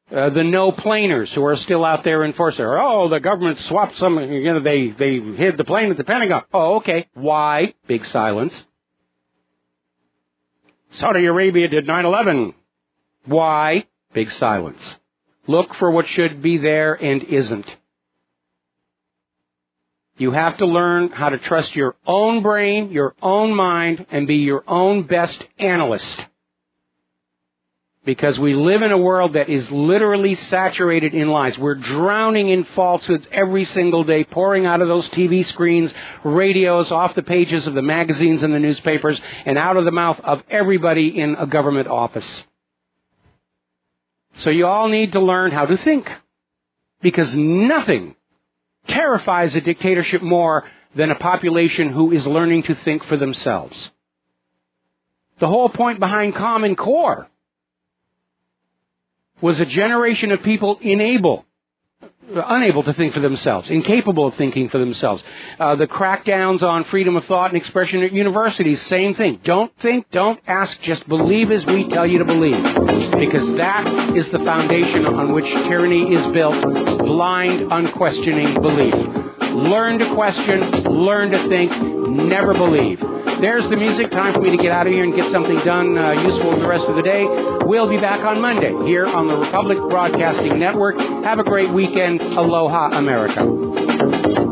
The no-planers who are still out there enforcing. Oh, the government swapped some, they hid the plane at the Pentagon. Oh, okay. Why? Big silence. Saudi Arabia did 9/11. Why? Big silence. Look for what should be there and isn't. You have to learn how to trust your own brain, your own mind, and be your own best analyst. Because we live in a world that is literally saturated in lies. We're drowning in falsehoods every single day, pouring out of those TV screens, radios, off the pages of the magazines and the newspapers, and out of the mouth of everybody in a government office. So you all need to learn how to think. Because nothing terrifies a dictatorship more than a population who is learning to think for themselves. The whole point behind Common Core was a generation of people unable to think for themselves, incapable of thinking for themselves. The crackdowns on freedom of thought and expression at universities, same thing. Don't think, don't ask, just believe as we tell you to believe. Because that is the foundation on which tyranny is built, blind, unquestioning belief. Learn to question, learn to think, never believe. There's the music. Time for me to get out of here and get something done useful the rest of the day. We'll be back on Monday here on the Republic Broadcasting Network. Have a great weekend. Aloha, America.